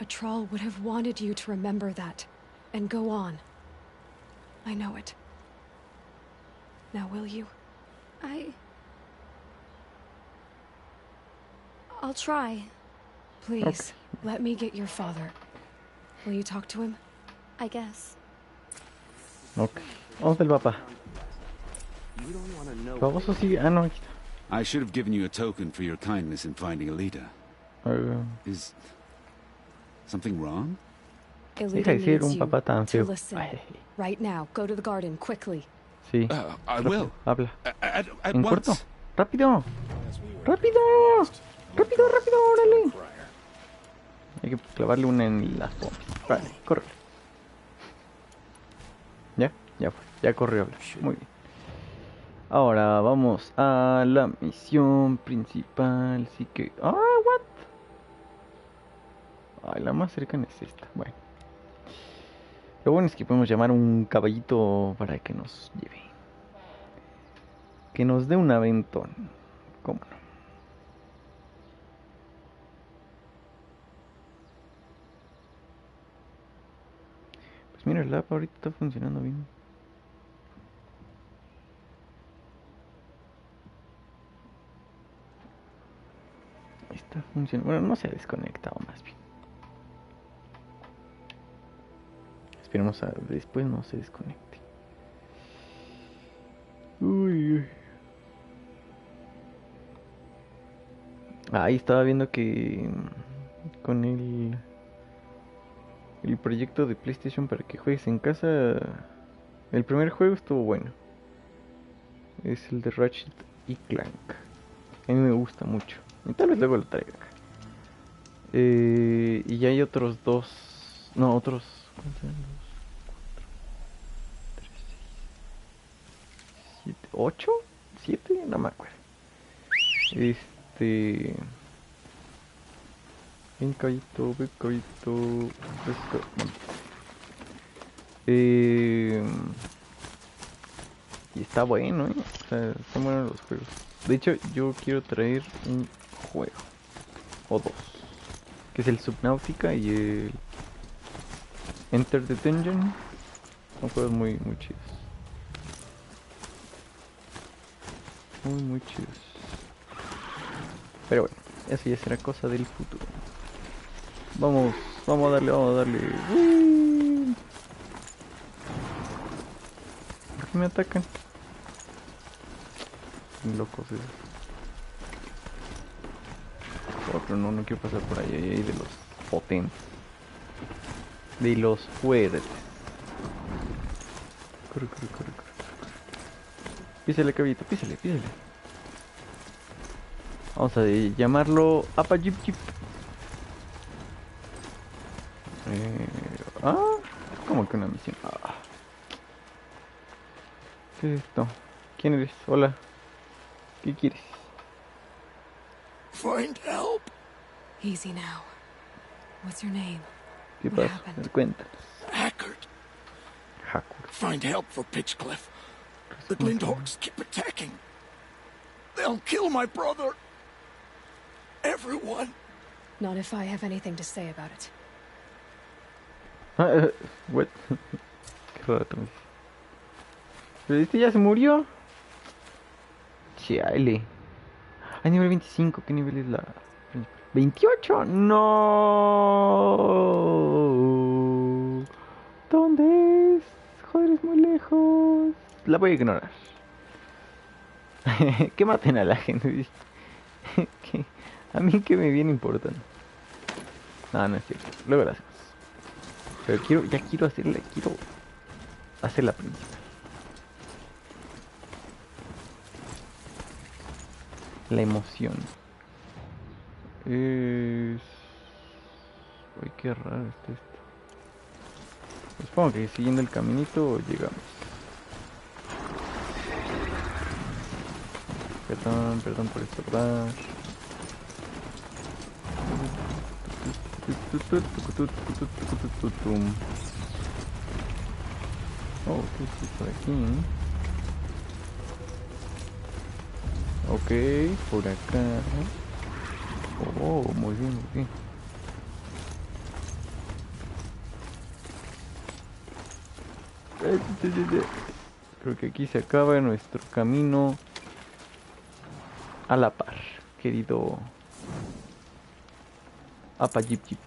Speaker 3: troll would have wanted you to remember that. And go on. I know it. Now will you?
Speaker 1: I'll try.
Speaker 3: Please, let me get your father. Will you talk to him?
Speaker 1: I guess.
Speaker 4: Ok. Vamos del papá.
Speaker 5: You don't want to know.
Speaker 4: Baboso sigue. Ah, no, aquí está.
Speaker 7: I should have given you a token for your kindness in finding Alita. Is something wrong?
Speaker 3: Elita
Speaker 4: Deja de ser
Speaker 3: needs
Speaker 4: un
Speaker 3: you
Speaker 4: papá tan
Speaker 3: to
Speaker 4: feo.
Speaker 3: listen.
Speaker 4: Ay,
Speaker 3: Right now, go to the garden, quickly.
Speaker 4: sí.
Speaker 7: I will.
Speaker 4: Habla.
Speaker 7: At
Speaker 4: En corto.
Speaker 7: once.
Speaker 4: Rápido. Rápido. Rápido, rápido, órale. Hay que clavarle una en las pompis. Vale, corre. Ya fue. Ya corrió. Muy bien. Ahora vamos a la misión principal. Así que... ¡Ah, what! Ay, la más cercana es esta. Bueno. Lo bueno es que podemos llamar a un caballito para que nos lleve. Que nos dé un aventón. ¿Cómo no? Pues mira, el app ahorita está funcionando bien. Está funcionando. Bueno, no se ha desconectado más bien. Esperemos a después no se desconecte. Uy, uy. Ahí estaba viendo que con el proyecto de PlayStation para que juegues en casa, el primer juego estuvo bueno. Es el de Ratchet y Clank. A mí me gusta mucho. Y tal vez luego lo traiga acá. Y ya hay otros dos. No, otros. ¿Cuántos eran? 2, 4, 3, 6, 7, 8, 7, no me acuerdo. Ven caballito, ven caballito. Bueno. Y está bueno, o sea, están buenos los juegos. De hecho, yo quiero traer un juego. O dos. Que es el Subnautica y el Enter the Dungeon. Son juegos muy, muy chidos. Muy chidos. Pero bueno, eso ya será cosa del futuro. Vamos a darle. ¡Uy! ¿Por qué me atacan? Locos esos. Otro, no quiero pasar por ahí, de los potentes. De los fuertes. Corre. Písale, caballito, písale. Vamos a llamarlo Apa Jeep. ¿Cómo que una misión? ¿Qué es esto? ¿Quién eres? Hola. ¿Qué quieres?
Speaker 8: Find help.
Speaker 3: Easy now. What's your name?
Speaker 4: ¿Qué
Speaker 3: What
Speaker 4: pasa?
Speaker 3: happened?
Speaker 4: Cuenta.
Speaker 8: Hackard. Find help for Pitchcliff. The Glindorks keep attacking. They'll kill my brother. Everyone.
Speaker 3: Not if I have anything to say about it.
Speaker 4: What? Qué raro también. ¿Pero este ya se murió? Chale. Ay, nivel 25. ¿Qué nivel es la...? 28. No. ¿Dónde es? Joder, es muy lejos. La voy a ignorar. Que maten a la gente. Que a mí que me viene importando. No es cierto. Luego la hacemos. Pero quiero hacer la principal. La emoción. Uy, qué raro está esto. Supongo que siguiendo el caminito llegamos. Perdón por estorbar. Oh, ¿qué es por aquí? Ok, por acá. Oh, muy bien. Creo que aquí se acaba nuestro camino a la par, querido Apa Jeep.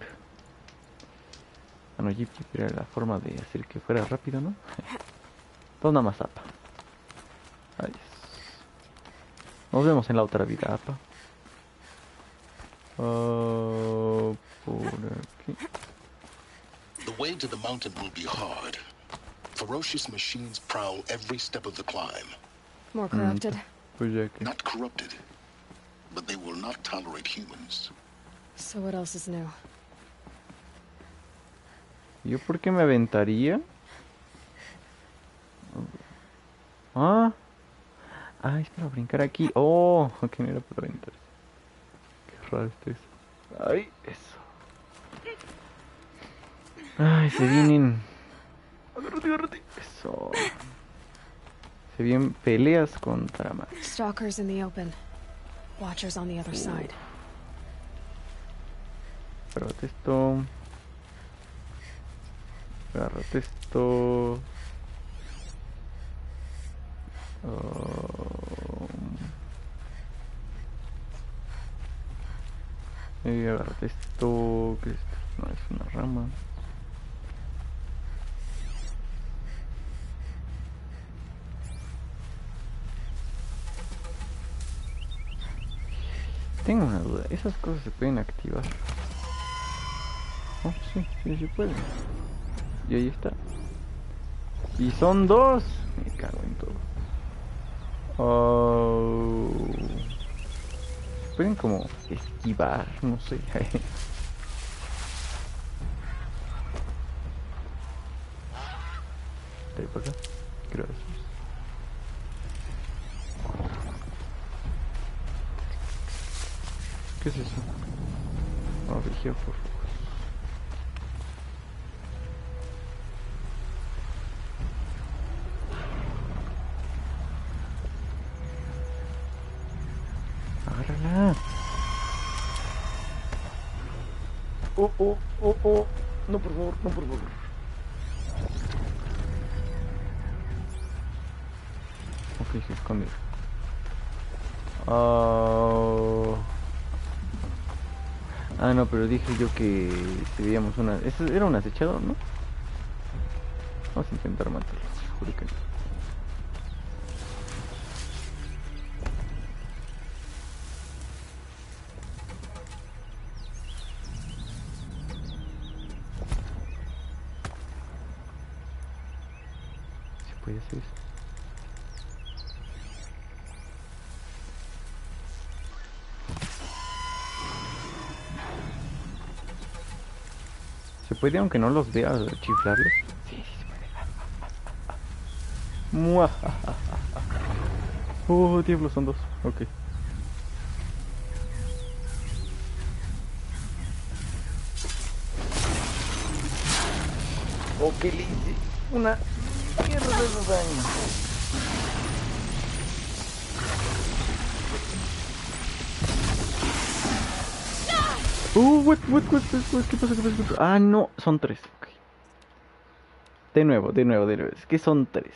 Speaker 4: No, Jeep era la forma de hacer que fuera rápido, ¿no? Entonces nada más Apa. Adiós. Nos vemos en la otra vida, Apa. Por aquí.
Speaker 10: The way to the mountain will be hard. Ferocious machines prowl every step of the climb.
Speaker 3: More corrupted?
Speaker 4: Pues ya que...
Speaker 10: Not corrupted, but they will not tolerate humans.
Speaker 3: So what else is new?
Speaker 4: ¿Yo por qué me aventaría? Es para brincar aquí. Oh, ok, no era para aventar. Qué raro está eso. Ay, eso. Ay, se vienen. Agárrate. Eso. Se vienen peleas contra más.
Speaker 3: Stalkers in the open. Watchers on the other side.
Speaker 4: Agárrate esto. Agárrate esto. Agárrate esto. Que esto no es una rama. Tengo una duda, ¿esas cosas se pueden activar? Oh, sí se pueden. Y ahí está. Y son dos. Me cago en todo. Pueden como esquivar, no sé. Trae para acá. Gracias. ¿Qué es eso? No, vigía, por favor. Agárrala. Oh, oh, oh, oh. No, por favor, no, por favor. Ok, se esconde. Ah, no, pero dije yo que si veíamos una... Eso era un acechador, ¿no? Vamos a intentar matarlo. Juro que no. ¿Se puede hacer eso? ¿Se puede aunque no los vea chiflarles? Sí, sí se puede. Muajajaja. Oh, diablos, son dos. Ok. Ok, le hice una mierda de daño. What? ¿Qué pasa? Ah, no, son tres. Okay. De nuevo. Es que son tres.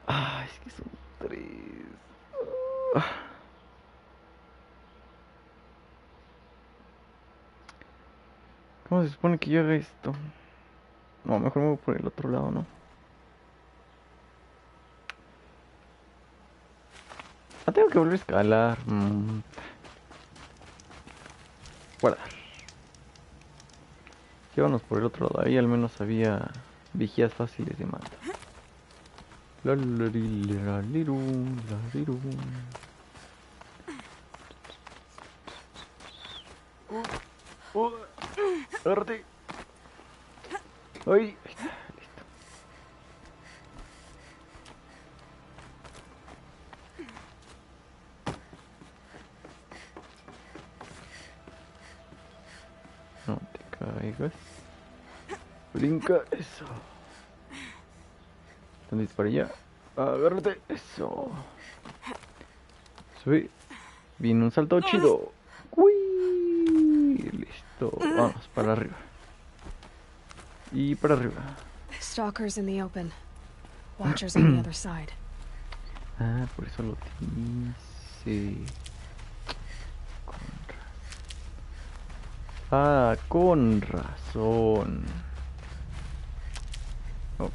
Speaker 4: Ah, es que son tres. ¿Cómo se supone que yo haga esto? No, mejor me voy por el otro lado, ¿no? Ah, tengo que volver a escalar. Guardar. Llévanos por el otro lado. Ahí al menos había vigías fáciles de matar. Agárrate. Ahí está, listo. No te caigas. Brinca, eso. ¿Dónde es para allá? Agárrate, eso. Sube. Viene un salto chido. Uy, listo. Vamos para arriba. Y para arriba.
Speaker 3: Stalkers in the open. Watchers on the other side.
Speaker 4: Ah, por eso lo dice. Con razón. Ok.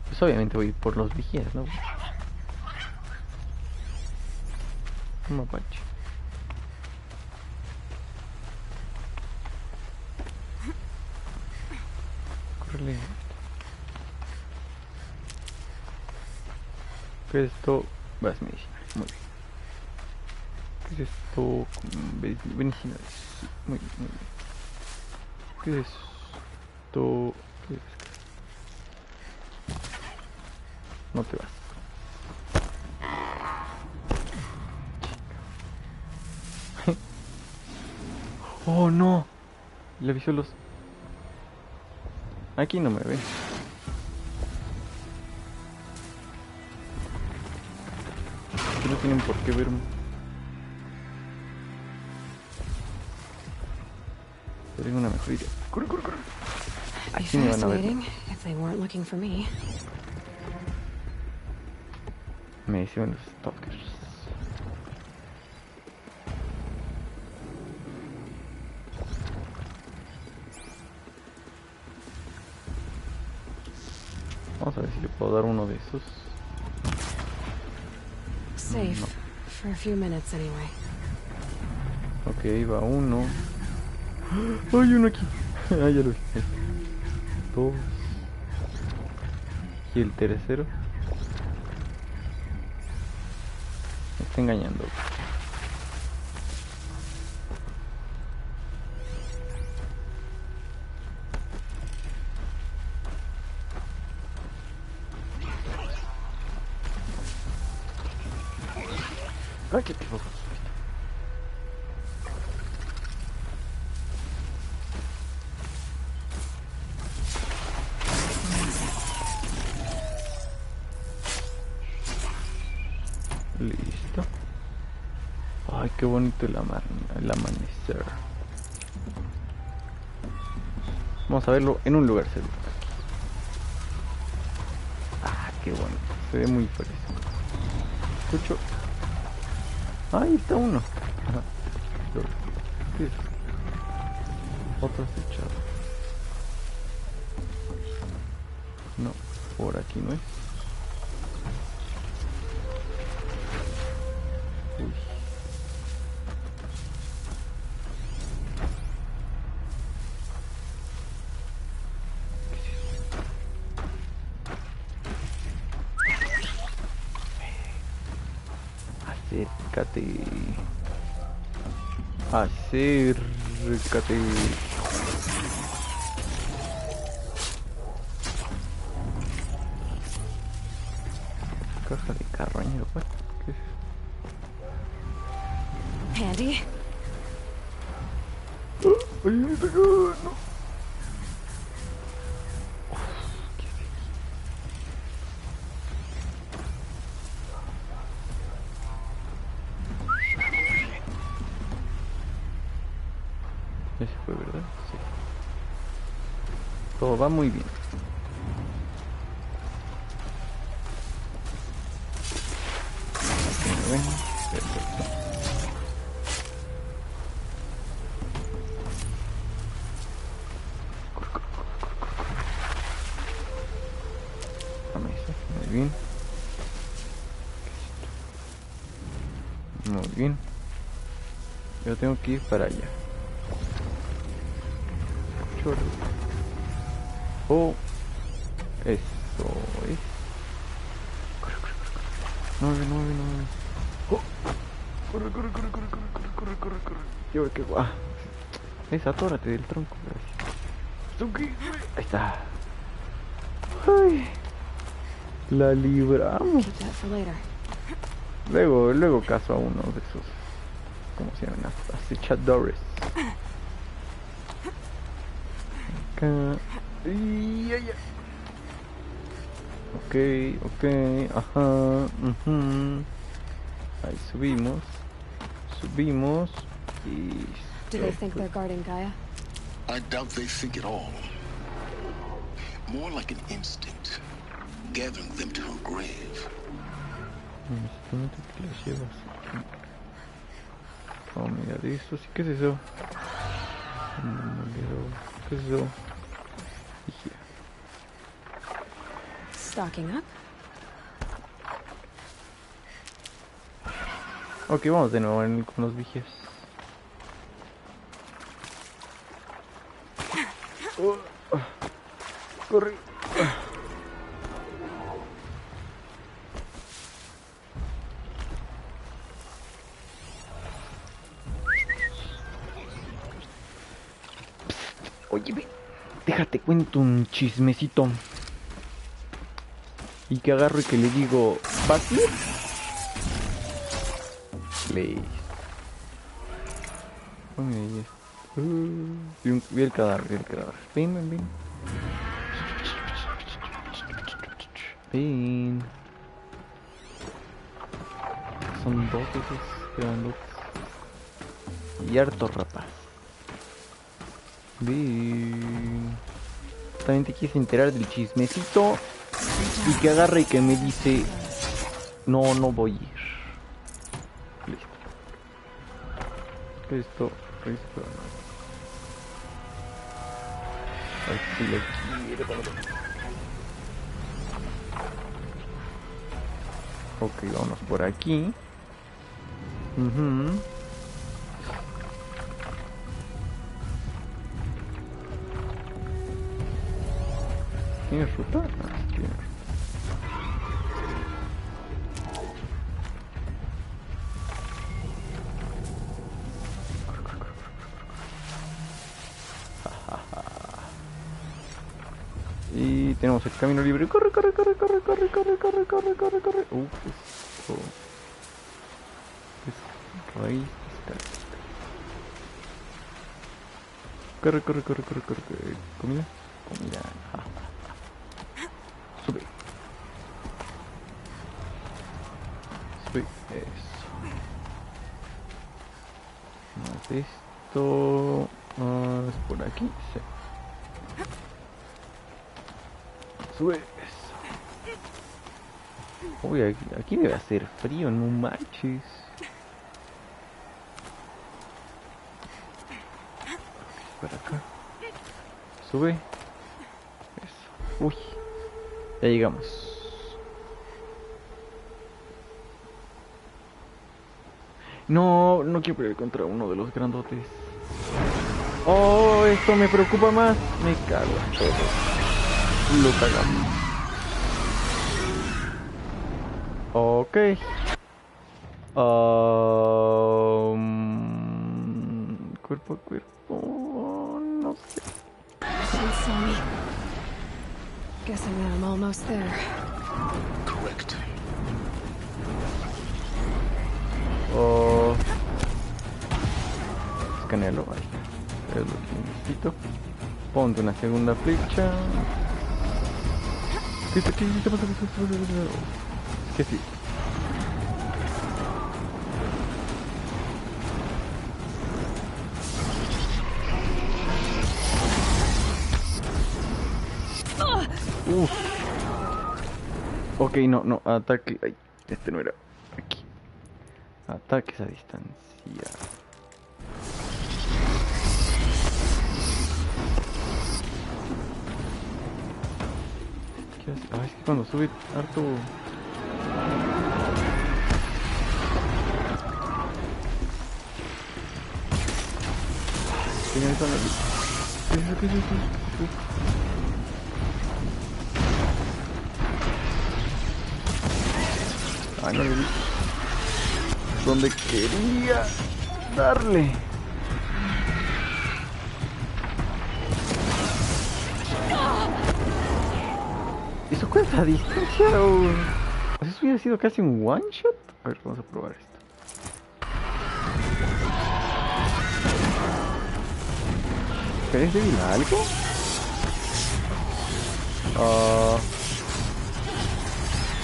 Speaker 4: Pues obviamente voy por los vigías, ¿no? Un mapache. Córrele. ¿Qué es esto? Vas medicina. Muy bien. ¿Qué es esto? Medicinas. Muy bien, muy bien. ¿Qué es esto? ¿Qué es esto? No te vas. Oh no. Le avisó los... Aquí no me ven. Aquí no tienen por qué verme. Tengo una mejor idea. Corre. Aquí me van a ver. Me hicieron los stalkers. Vamos a ver si le puedo dar uno de esos.
Speaker 3: Safe for a few minutes anyway.
Speaker 4: Ok, va uno. Hay uno aquí. Ah, ya lo vi. Dos. Y el tercero. está engañando. Ay, qué tipo. Listo. Ay, qué bonito el amanecer. Vamos a verlo en un lugar seguro. Ah, qué bonito. Se ve muy fresco. Escucho. Ahí está uno. Ajá. ¿Qué es? Otro acechado. No, por aquí no es. Uy. Acércate. Acércate. Caja de carroña, what? ¿Qué es?
Speaker 3: Handy.
Speaker 4: ¡Ay, me pegó! ¡No! Ese fue, ¿verdad? Sí. Todo va muy bien. Bien, perfecto. Dame eso. Muy bien. Muy bien. Yo tengo que ir para allá. Chorro. Oh, eso es. Corre, corre, corre, corre. 9. Oh. Corre, corre, corre, corre, corre, corre, corre, corre, corre. Yo que va. Atórate del tronco. Ahí está. Ay. La libramos. Luego caso a uno de esos. ¿Cómo se llaman? Acechadores. Acá. Y allá. Ok, ajá. Ahí subimos y...
Speaker 3: Do they think they're guarding Gaia?
Speaker 10: I doubt they think at all. More like an instinct, gathering them to her grave.
Speaker 4: ¿Dónde te las llevas? Oh, mira, de eso sí, ¿qué es eso? ¿Qué es eso?
Speaker 3: Stocking up.
Speaker 4: Ok, vamos de nuevo con los vigias. Corre. Oye, ve, déjate cuento un chismecito. Y que agarro y que le digo, ¿vas bien? Listo. Vi el cadáver, Ven. Ven. Son dos esos grandotes. Y harto rapaz. Ven. También te quieres enterar del chismecito. Y que agarra y que me dice, no voy a ir. Listo. Esto no. A ver si le quiere poner. Ok, vamos por aquí. ¿Tienes ruta? Ah, tiene ruta. tenemos el camino libre. Corre, corre, corre, corre, corre, corre, corre, corre, corre, corre. Esto. Es raíz. Corre, corre, corre, corre, corre. Comida. Comida. Sube. Sube. Eso. Más esto. Más por aquí. Sí. Sube. Eso. Uy, aquí debe hacer frío, no manches. Para acá. Sube. Eso. Uy. Ya llegamos. No, no quiero pelear contra uno de los grandotes. Oh, esto me preocupa más. Me cago en todo. Lo cagamos. Ok. Cuerpo a cuerpo. No sé.
Speaker 3: She saw me. Guessing that I'm almost there.
Speaker 10: Correct.
Speaker 4: Oh. Escanealo, ahí está. Es lo que necesito. Ponte una segunda flecha. ¿Qué pasa? ¿Qué sí? Ok, no, ataque. Ay, este no era. Aquí. Ataques a distancia. ¿Qué hace? Ah, es que cuando sube harto. Señorita, ¿qué es eso? Ay, no le vi. Donde quería darle. ¿Eso cuenta a distancia o...? ¿Eso hubiera sido casi un one shot? A ver, vamos a probar esto. ¿Eres débil a algo?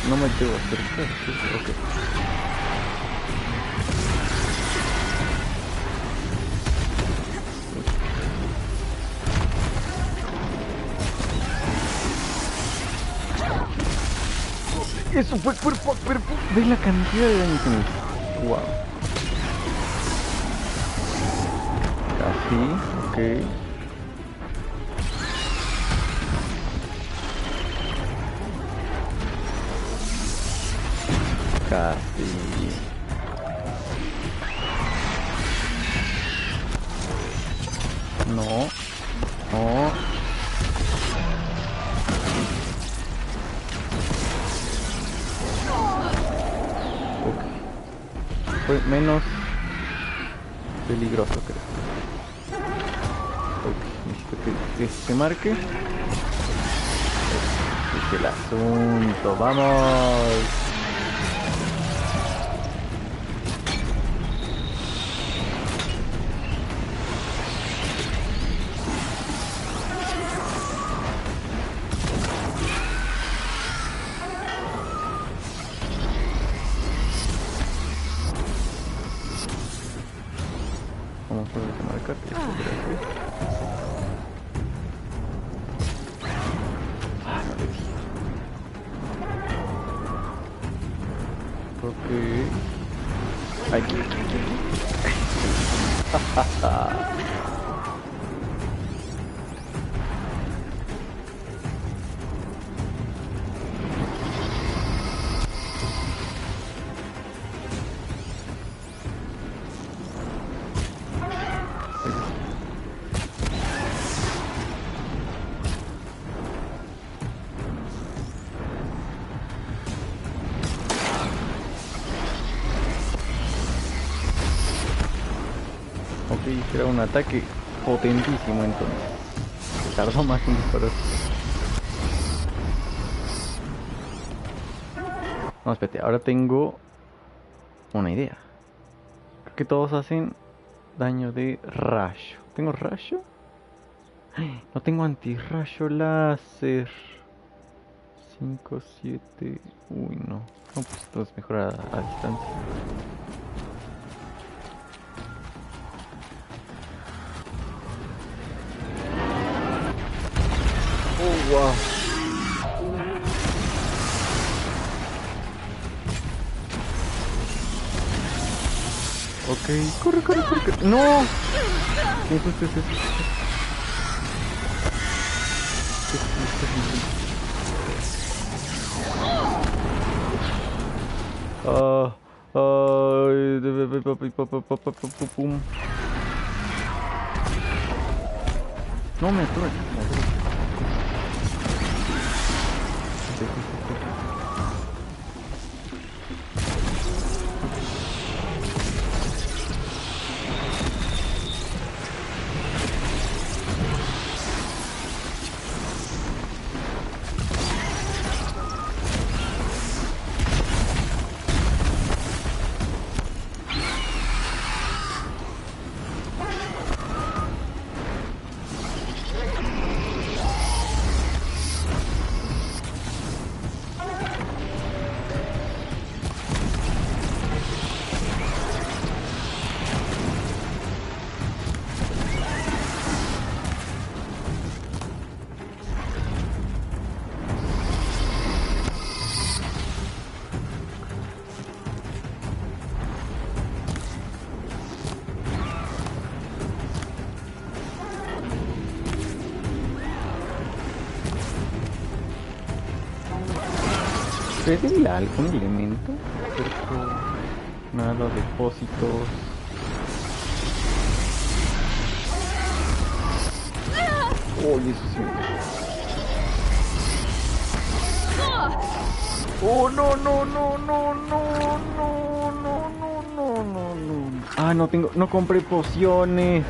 Speaker 4: No me debo acercar. Ok. Eso fue cuerpo a cuerpo. ¿Ves la cantidad de daño que me hizo? Wow. Casi, ok. Casi. No. No. Ok. Fue menos peligroso, creo. Ok, necesito que se marque. Este es el asunto. ¡Vamos! Vamos por el marcar. Ah, no le di. Ok. Aquí. Ok, era un ataque potentísimo entonces. Tardó más en disparar. No, espérate, ahora tengo una idea. Creo que todos hacen daño de rayo. ¿Tengo rayo? No tengo antirrayo láser. 5, 7. Uy, no. No, pues entonces mejor a distancia. Oh, wow. Ok, corre, corre, corre, corre. ¡No! Eso. Pum. No me atures. ¿Puede algún elemento? Nada, depósitos. Oh, eso sí. Oh, no. Ah, no compré pociones.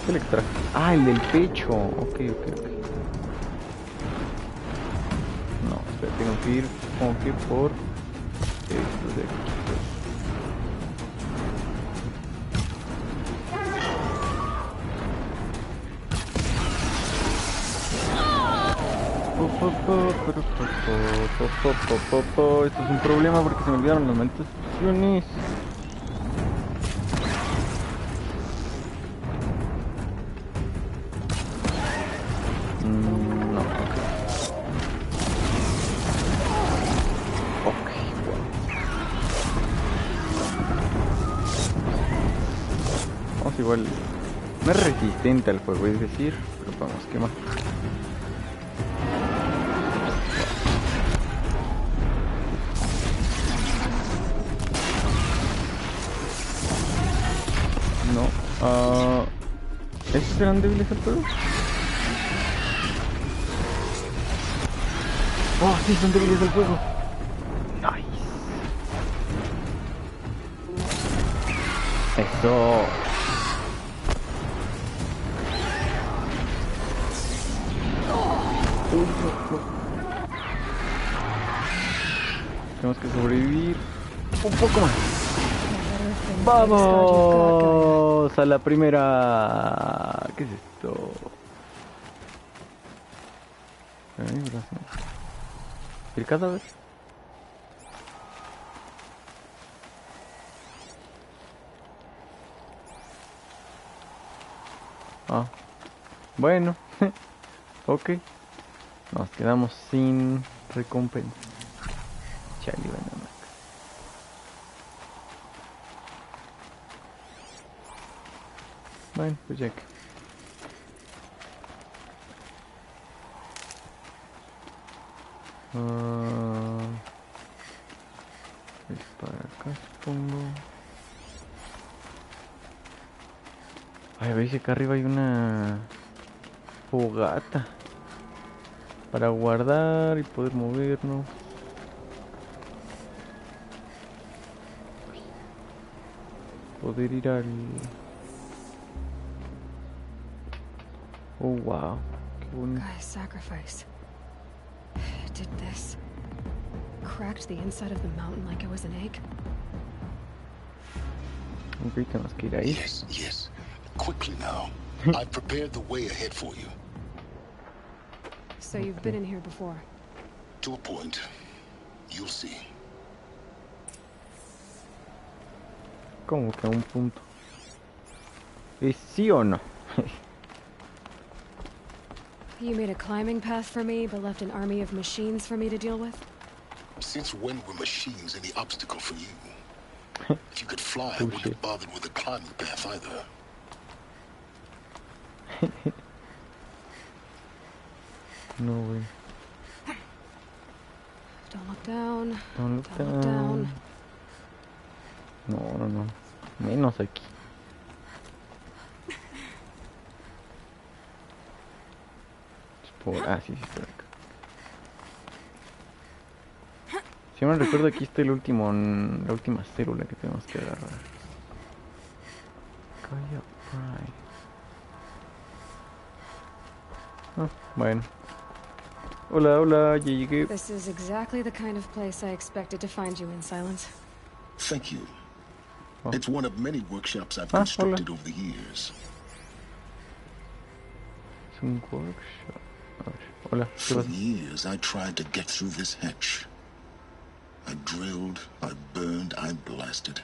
Speaker 4: ¿Qué le extraje? Ah, el del pecho. Ok. No, espera, tengo que ir como que por esto de aquí. Esto es un problema porque se me olvidaron las malditas pociones. No, ok, bueno. Vamos igual. No es resistente al fuego, es decir, pero vamos, ¿qué más? No, ¿estos serán débiles al fuego? Oh, sí, son débiles al fuego. Nice. Eso. Tenemos que sobrevivir un poco más. ¡Vamos! A la primera. ¿Qué es esto? ¿El cadáver? Ah, bueno. Ok. Nos quedamos sin recompensa. Chale, banana. Bueno, pues ya que. Es para acá, supongo. Ay, veis que acá arriba hay una fogata para guardar y poder movernos. Poder ir al... Oh, wow. Qué bonito.
Speaker 3: Guy's sacrifice. It did this. Cracked the inside of the mountain like it was an egg.
Speaker 4: Ok, tenemos que ir ahí.
Speaker 10: Yes, yes. Quickly now. I've prepared the way ahead for you.
Speaker 3: So you've been in here before?
Speaker 10: To a point. You'll see.
Speaker 4: ¿Cómo que a un punto? ¿Es sí o no?
Speaker 3: You made a climbing path for me, but left an army of machines for me to deal with?
Speaker 10: Since when were machines any obstacle for you? If you could fly, I wouldn't have bothered with a climbing path either.
Speaker 4: No, güey.
Speaker 3: Don't look down.
Speaker 4: Don't look
Speaker 3: Don't
Speaker 4: down.
Speaker 3: look down.
Speaker 4: No, no, no. Menos aquí. Ah, sí, sí, está acá. Si no me recuerdo, aquí está el último, la última célula que tenemos que agarrar. Calla, Pride. Ah, bueno. Hola, hola, ya llegué.
Speaker 3: This is exactly the kind of place I expected to find you in, Silence.
Speaker 10: Thank you.
Speaker 4: Oh.
Speaker 10: It's one of many workshops I've constructed over the years.
Speaker 4: Es un workshop. A ver, hola.
Speaker 10: For years, I tried to get through this hatch. I drilled, I burned, I blasted.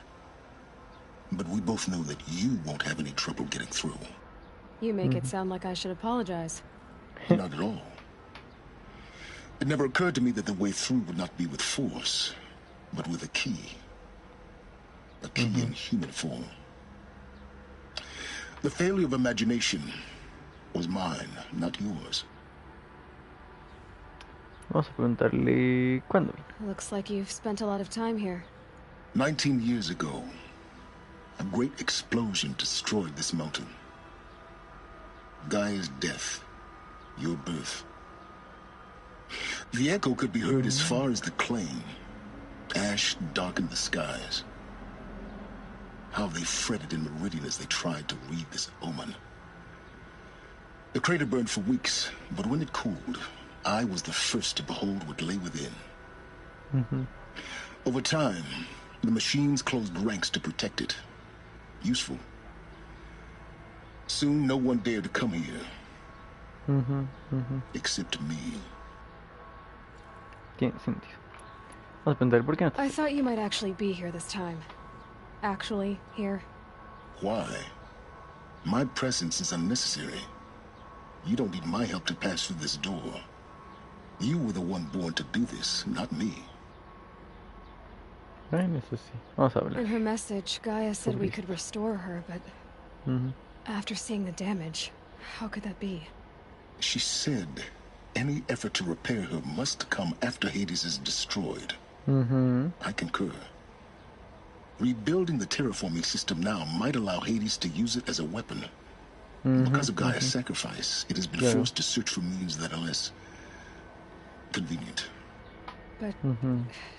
Speaker 10: But we both know that you won't have any trouble getting through.
Speaker 3: You make it sound like I should apologize.
Speaker 10: Not at all. It never occurred to me that the way through would not be with force, but with a key. A key in human form. The failure of imagination was mine, not yours.
Speaker 4: Vamos a preguntarle cuándo.
Speaker 3: Looks like you've spent a lot of time here.
Speaker 10: 19 years ago, a great explosion destroyed this mountain. Gaia's death, your birth. The echo could be heard as far as the claim. Ash darkened the skies. How they fretted in Meridian as they tried to read this omen. The crater burned for weeks, but when it cooled, I was the first to behold what lay within. Over time, the machines closed ranks to protect it. Useful. Soon, no one dared to come here. Except me.
Speaker 4: Tiene sentido. Vamos a preguntar por qué no.
Speaker 3: I thought you might actually be here this time. Actually, here.
Speaker 10: Why? My presence is unnecessary. You don't need my help to pass through this door. You were the one born to do this, not me.
Speaker 4: Bueno, eso sí. Vamos a hablar.
Speaker 3: In her message, Gaia said we could restore her, but after seeing the damage, how could that be?
Speaker 10: She said any effort to repair her must come after Hades is destroyed. I concur. Rebuilding the terraforming system now might allow Hades to use it as a weapon. Because of Gaia's sacrifice, it has been forced to search for means that are less convenient.
Speaker 3: But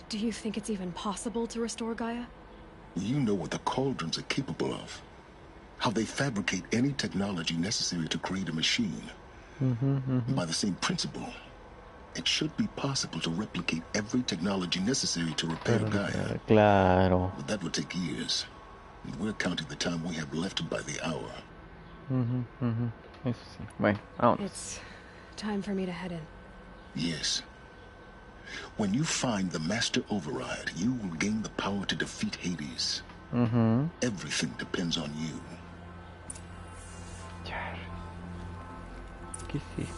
Speaker 3: do you think it's even possible to restore Gaia?
Speaker 10: You know what the cauldrons are capable of. How they fabricate any technology necessary to create a machine. By the same principle, it should be possible to replicate every technology necessary to repair Gaia.
Speaker 4: Claro.
Speaker 10: But that would take years. And we're counting the time we have left by the hour.
Speaker 4: Eso sí. Bueno, vámonos.
Speaker 3: It's time for me to head in.
Speaker 10: Yes. When you find the Master Override, you will gain the power to defeat Hades. Everything depends on you.
Speaker 4: ¿Qué es esto?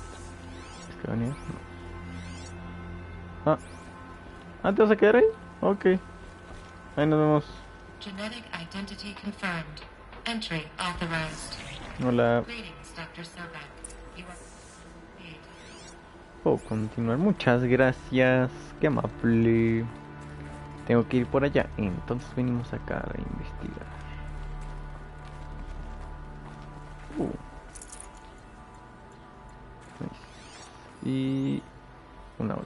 Speaker 4: ¿Este venía? No. Ah, ¿te vas a quedar ahí? Ok. Ahí nos vemos.
Speaker 11: Genetic identity confirmed. Entry authorized.
Speaker 4: Hola.
Speaker 11: Greetings, Dr. Sobek. You are...
Speaker 4: Puedo continuar. Muchas gracias. Qué amable. Tengo que ir por allá. Entonces venimos acá a investigar. Nice. Y un audio.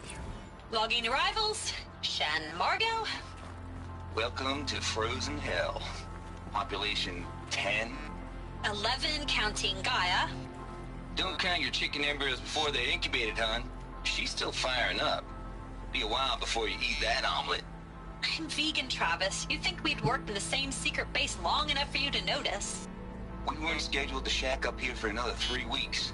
Speaker 12: Logging arrivals. Shan Margot.
Speaker 13: Welcome to frozen hell. Population 10.
Speaker 12: 11 counting Gaia.
Speaker 13: Don't count your chicken embryos before they're incubated, hon. She's still firing up. Be a while before you eat that omelet.
Speaker 12: I'm vegan, Travis. You'd think we'd worked in the same secret base long enough for you to notice.
Speaker 13: We weren't scheduled to shack up here for another 3 weeks.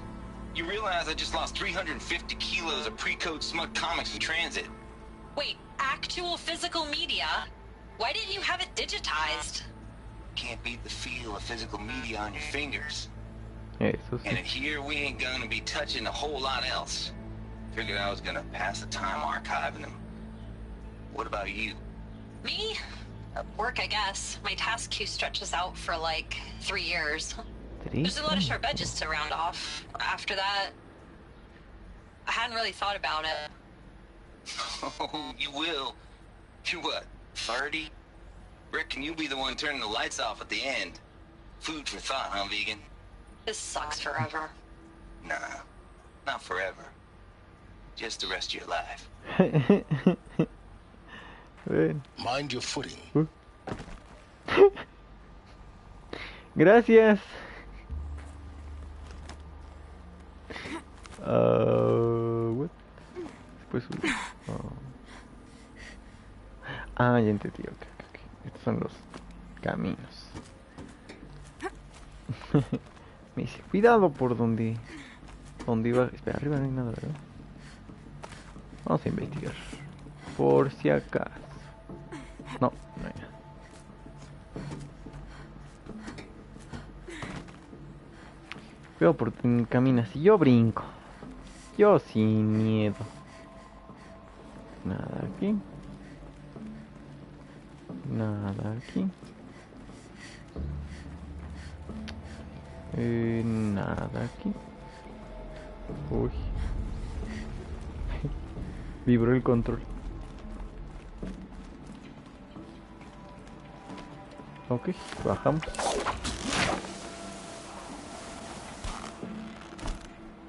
Speaker 13: You realize I just lost 350 kilos of pre-code smut comics in transit.
Speaker 12: Wait, actual physical media? Why didn't you have it digitized?
Speaker 13: Can't beat the feel of physical media on your fingers.
Speaker 4: Eso sí.
Speaker 13: And in here, we ain't gonna be touching a whole lot else. Figured I was gonna pass the time archiving them. What about you?
Speaker 12: Me? At work, I guess. My task queue stretches out for like 3 years. There's a lot of sharp edges to round off. After that, I hadn't really thought about it.
Speaker 13: Oh, you will. You're what, 30? Reckon you'll be the one turning the lights off at the end. Food for thought, huh, vegan?
Speaker 12: This sucks forever.
Speaker 13: Nah, not forever. Just the rest of your life.
Speaker 10: Mind your footing.
Speaker 4: Gracias. What? Después Ah, ya entendí. Okay. Estos son los caminos. Me dice, cuidado por donde iba. Espera, arriba no hay nada, ¿verdad? Vamos a investigar. Por si acaso. No hay nada. Cuidado por donde caminas y yo brinco. Yo sin miedo. Nada aquí. Nada aquí. Nada aquí. Uy. Vibró el control. Ok, bajamos.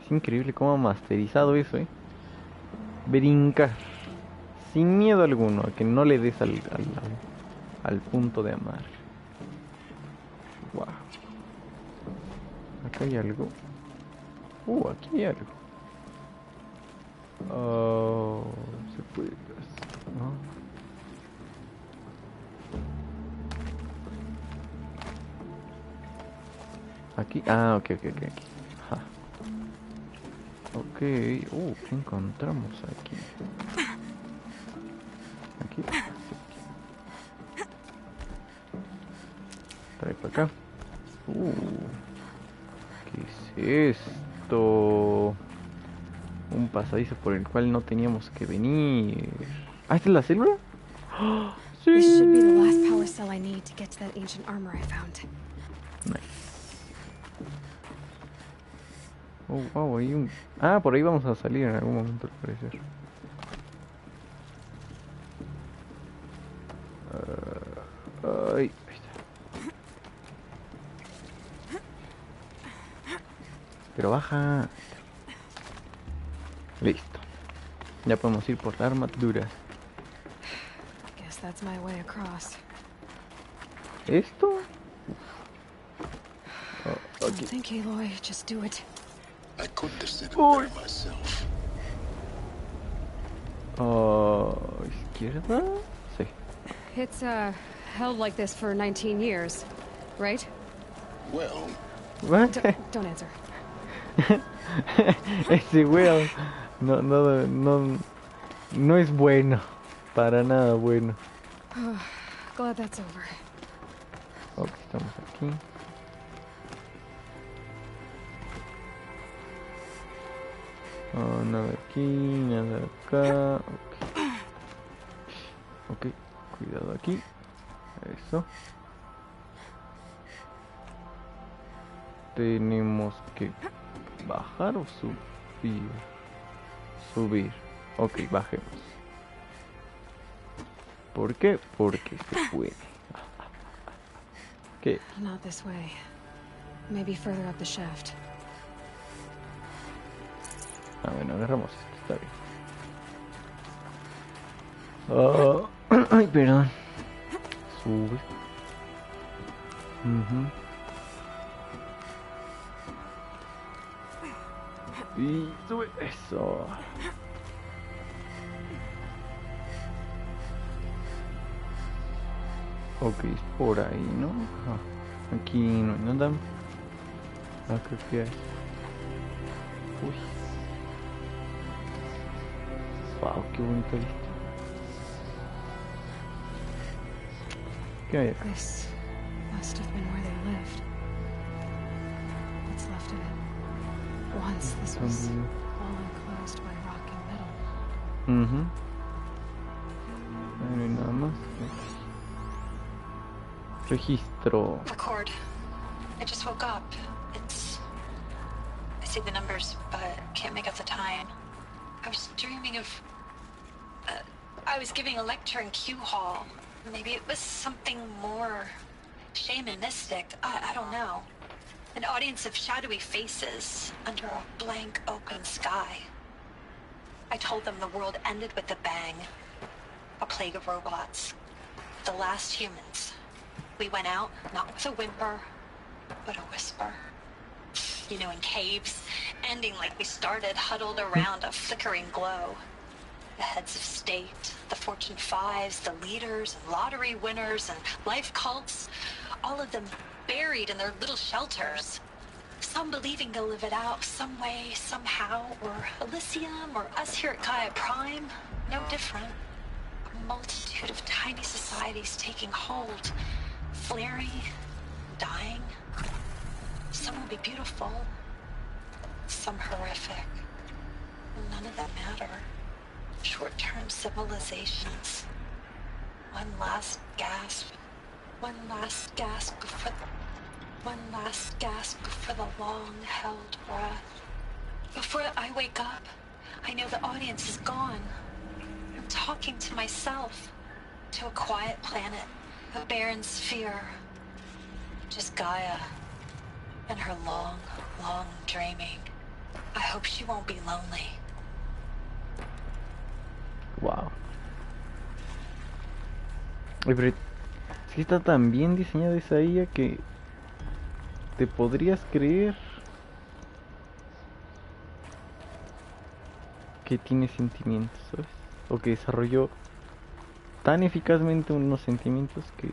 Speaker 4: Es increíble cómo ha masterizado eso, Brincar. Sin miedo alguno, a que no le des al punto de amar. Wow. Acá hay algo. Aquí hay algo. Se puede. ¿No? Aquí. Ok. Ajá. Ok. ¿Qué encontramos aquí? Aquí. Trae para acá. ¿Qué es esto? Un pasadizo por el cual no teníamos que venir. ¿Esta es la célula? Sí.
Speaker 3: This should be the last power cell I need to get to that ancient armor I found.
Speaker 4: Nice. Wow, hay un... por ahí vamos a salir en algún momento al parecer. Ahí está. Pero baja. Listo. Ya podemos ir por la armadura.
Speaker 3: Guess that's my way across.
Speaker 4: ¿Esto?
Speaker 3: Don't think, Aloy. Just do it.
Speaker 10: I could descend there myself.
Speaker 4: Izquierda. Sí.
Speaker 3: It's held like this for 19 years, right?
Speaker 10: Well,
Speaker 4: What?
Speaker 3: Don't answer.
Speaker 4: Ese weón no es bueno. Para nada bueno.
Speaker 3: Glad that's over.
Speaker 4: Ok, estamos aquí. Nada aquí, nada acá. Ok, cuidado aquí. Eso. Tenemos que bajar o subir. Subir. Ok, bajemos. ¿Por qué? Porque se puede. ¿Qué?
Speaker 3: Not this way. Maybe further up the shaft.
Speaker 4: Ah, bueno, agarramos esto, está bien. Ay, perdón. Sube. Y sube. Eso. Ok, es por ahí, ¿no? Ah, aquí no hay nada. Ah, creo que hay. Uy. Wow, qué bonita vista. ¿Qué hay acá?
Speaker 3: This must have been where they lived. What's left of it. Once this was all enclosed by rock and metal.
Speaker 4: No hay nada más. Registro.
Speaker 12: Record. I just woke up. I see the numbers, but can't make out the time. I was dreaming of... I was giving a lecture in Q Hall. Maybe it was something more shamanistic. I don't know. An audience of shadowy faces under a blank open sky. I told them the world ended with a bang. A plague of robots. The last humans. We went out, not with a whimper, but a whisper. You know, in caves, ending like we started, huddled around a flickering glow. The heads of state, the Fortune 5s, the leaders and lottery winners and life cults, all of them buried in their little shelters. Some believing they'll live it out some way, somehow, or Elysium, or us here at Gaia Prime, no different. A multitude of tiny societies taking hold, flaring, dying. Some will be beautiful, some horrific. None of them matter. Short-term civilizations. One last gasp. One last gasp before the long-held breath. Before I wake up, I know the audience is gone. I'm talking to myself, to a quiet planet, a barren sphere. Just Gaia and her long, long dreaming. I hope she won't be lonely.
Speaker 4: Wow. Pero sí está tan bien diseñada esa IA que te podrías creer que tiene sentimientos, ¿sabes? O que desarrolló tan eficazmente unos sentimientos que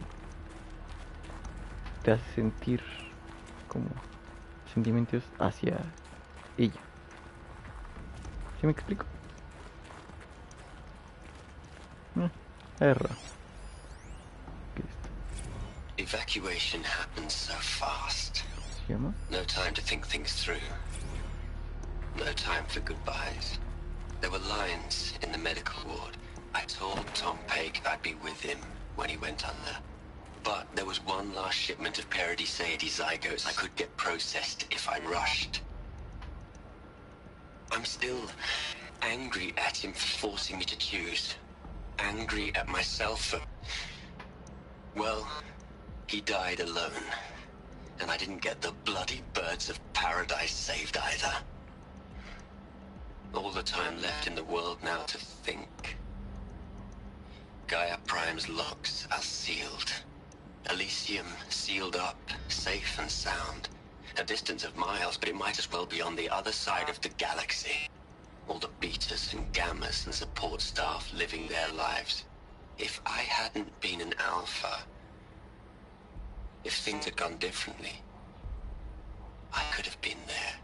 Speaker 4: te hace sentir como sentimientos hacia ella. ¿Sí me explico? Error.
Speaker 13: Evacuation happens so fast. No time to think things through. No time for goodbyes. There were lines in the medical ward. I told Tom Pake I'd be with him when he went under. But there was one last shipment of Paradis-Serie zygotes I could get processed if I rushed. I'm still angry at him for forcing me to choose. Angry at myself for... Well, he died alone. And I didn't get the bloody birds of paradise saved either. All the time left in the world now to think. Gaia Prime's locks are sealed. Elysium sealed up, safe and sound. A distance of miles, but it might as well be on the other side of the galaxy. All the betas and gammas and support staff living their lives. If I hadn't been an alpha, if things had gone differently, I could have been there.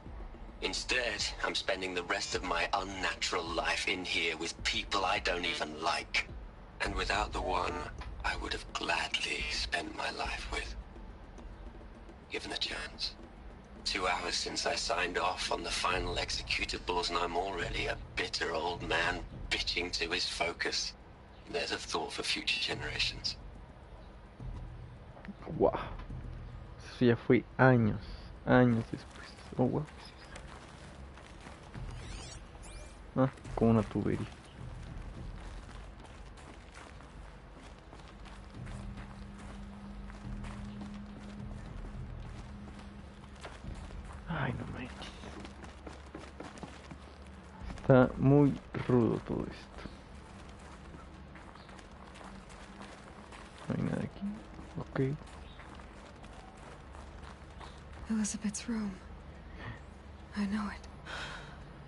Speaker 13: Instead, I'm spending the rest of my unnatural life in here with people I don't even like. And without the one I would have gladly spent my life with. Given a chance. 2 hours since I signed off on the final executables and I'm already a bitter old man bitching to his focus. There's a thought for future generations.
Speaker 4: Wow. Eso ya fue años después. Oh, wow. Ah, como una tubería. Está muy rudo todo esto. No hay nada aquí. Ok.
Speaker 3: Elizabeth's room. I know it.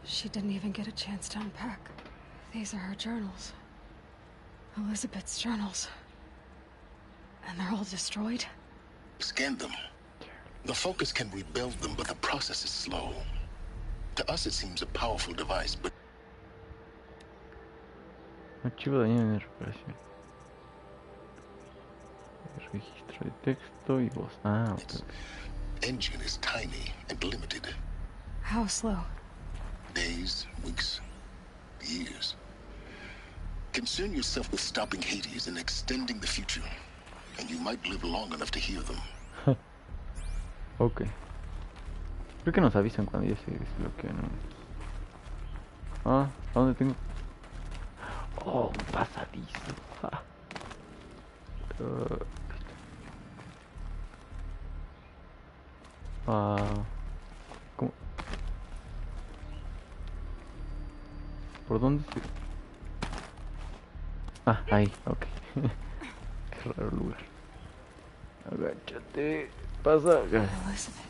Speaker 3: She didn't even get a chance to unpack. These are her journals. Elizabeth's journals. And they're all destroyed?
Speaker 10: Scan them. The Focus can rebuild them, but the process is slow. To us it seems a powerful device, but...
Speaker 4: Archivo dañado en recuperación. Registro de texto y voz. Ah, ok.
Speaker 10: Engine is tiny and limited.
Speaker 3: How slow?
Speaker 10: Days, weeks, years. Concern yourself with stopping Hades and extending the future, and you might live long enough to hear them.
Speaker 4: Ok. Creo que nos avisan cuando ya se desbloquea, ¿no? Ah, ¿a dónde tengo? Oh, un pasadizo. Ah. ¿Cómo? ¿Por dónde se...? Ah, ahí, ok. Qué raro lugar. Agáchate. Pasa.
Speaker 3: Elizabeth.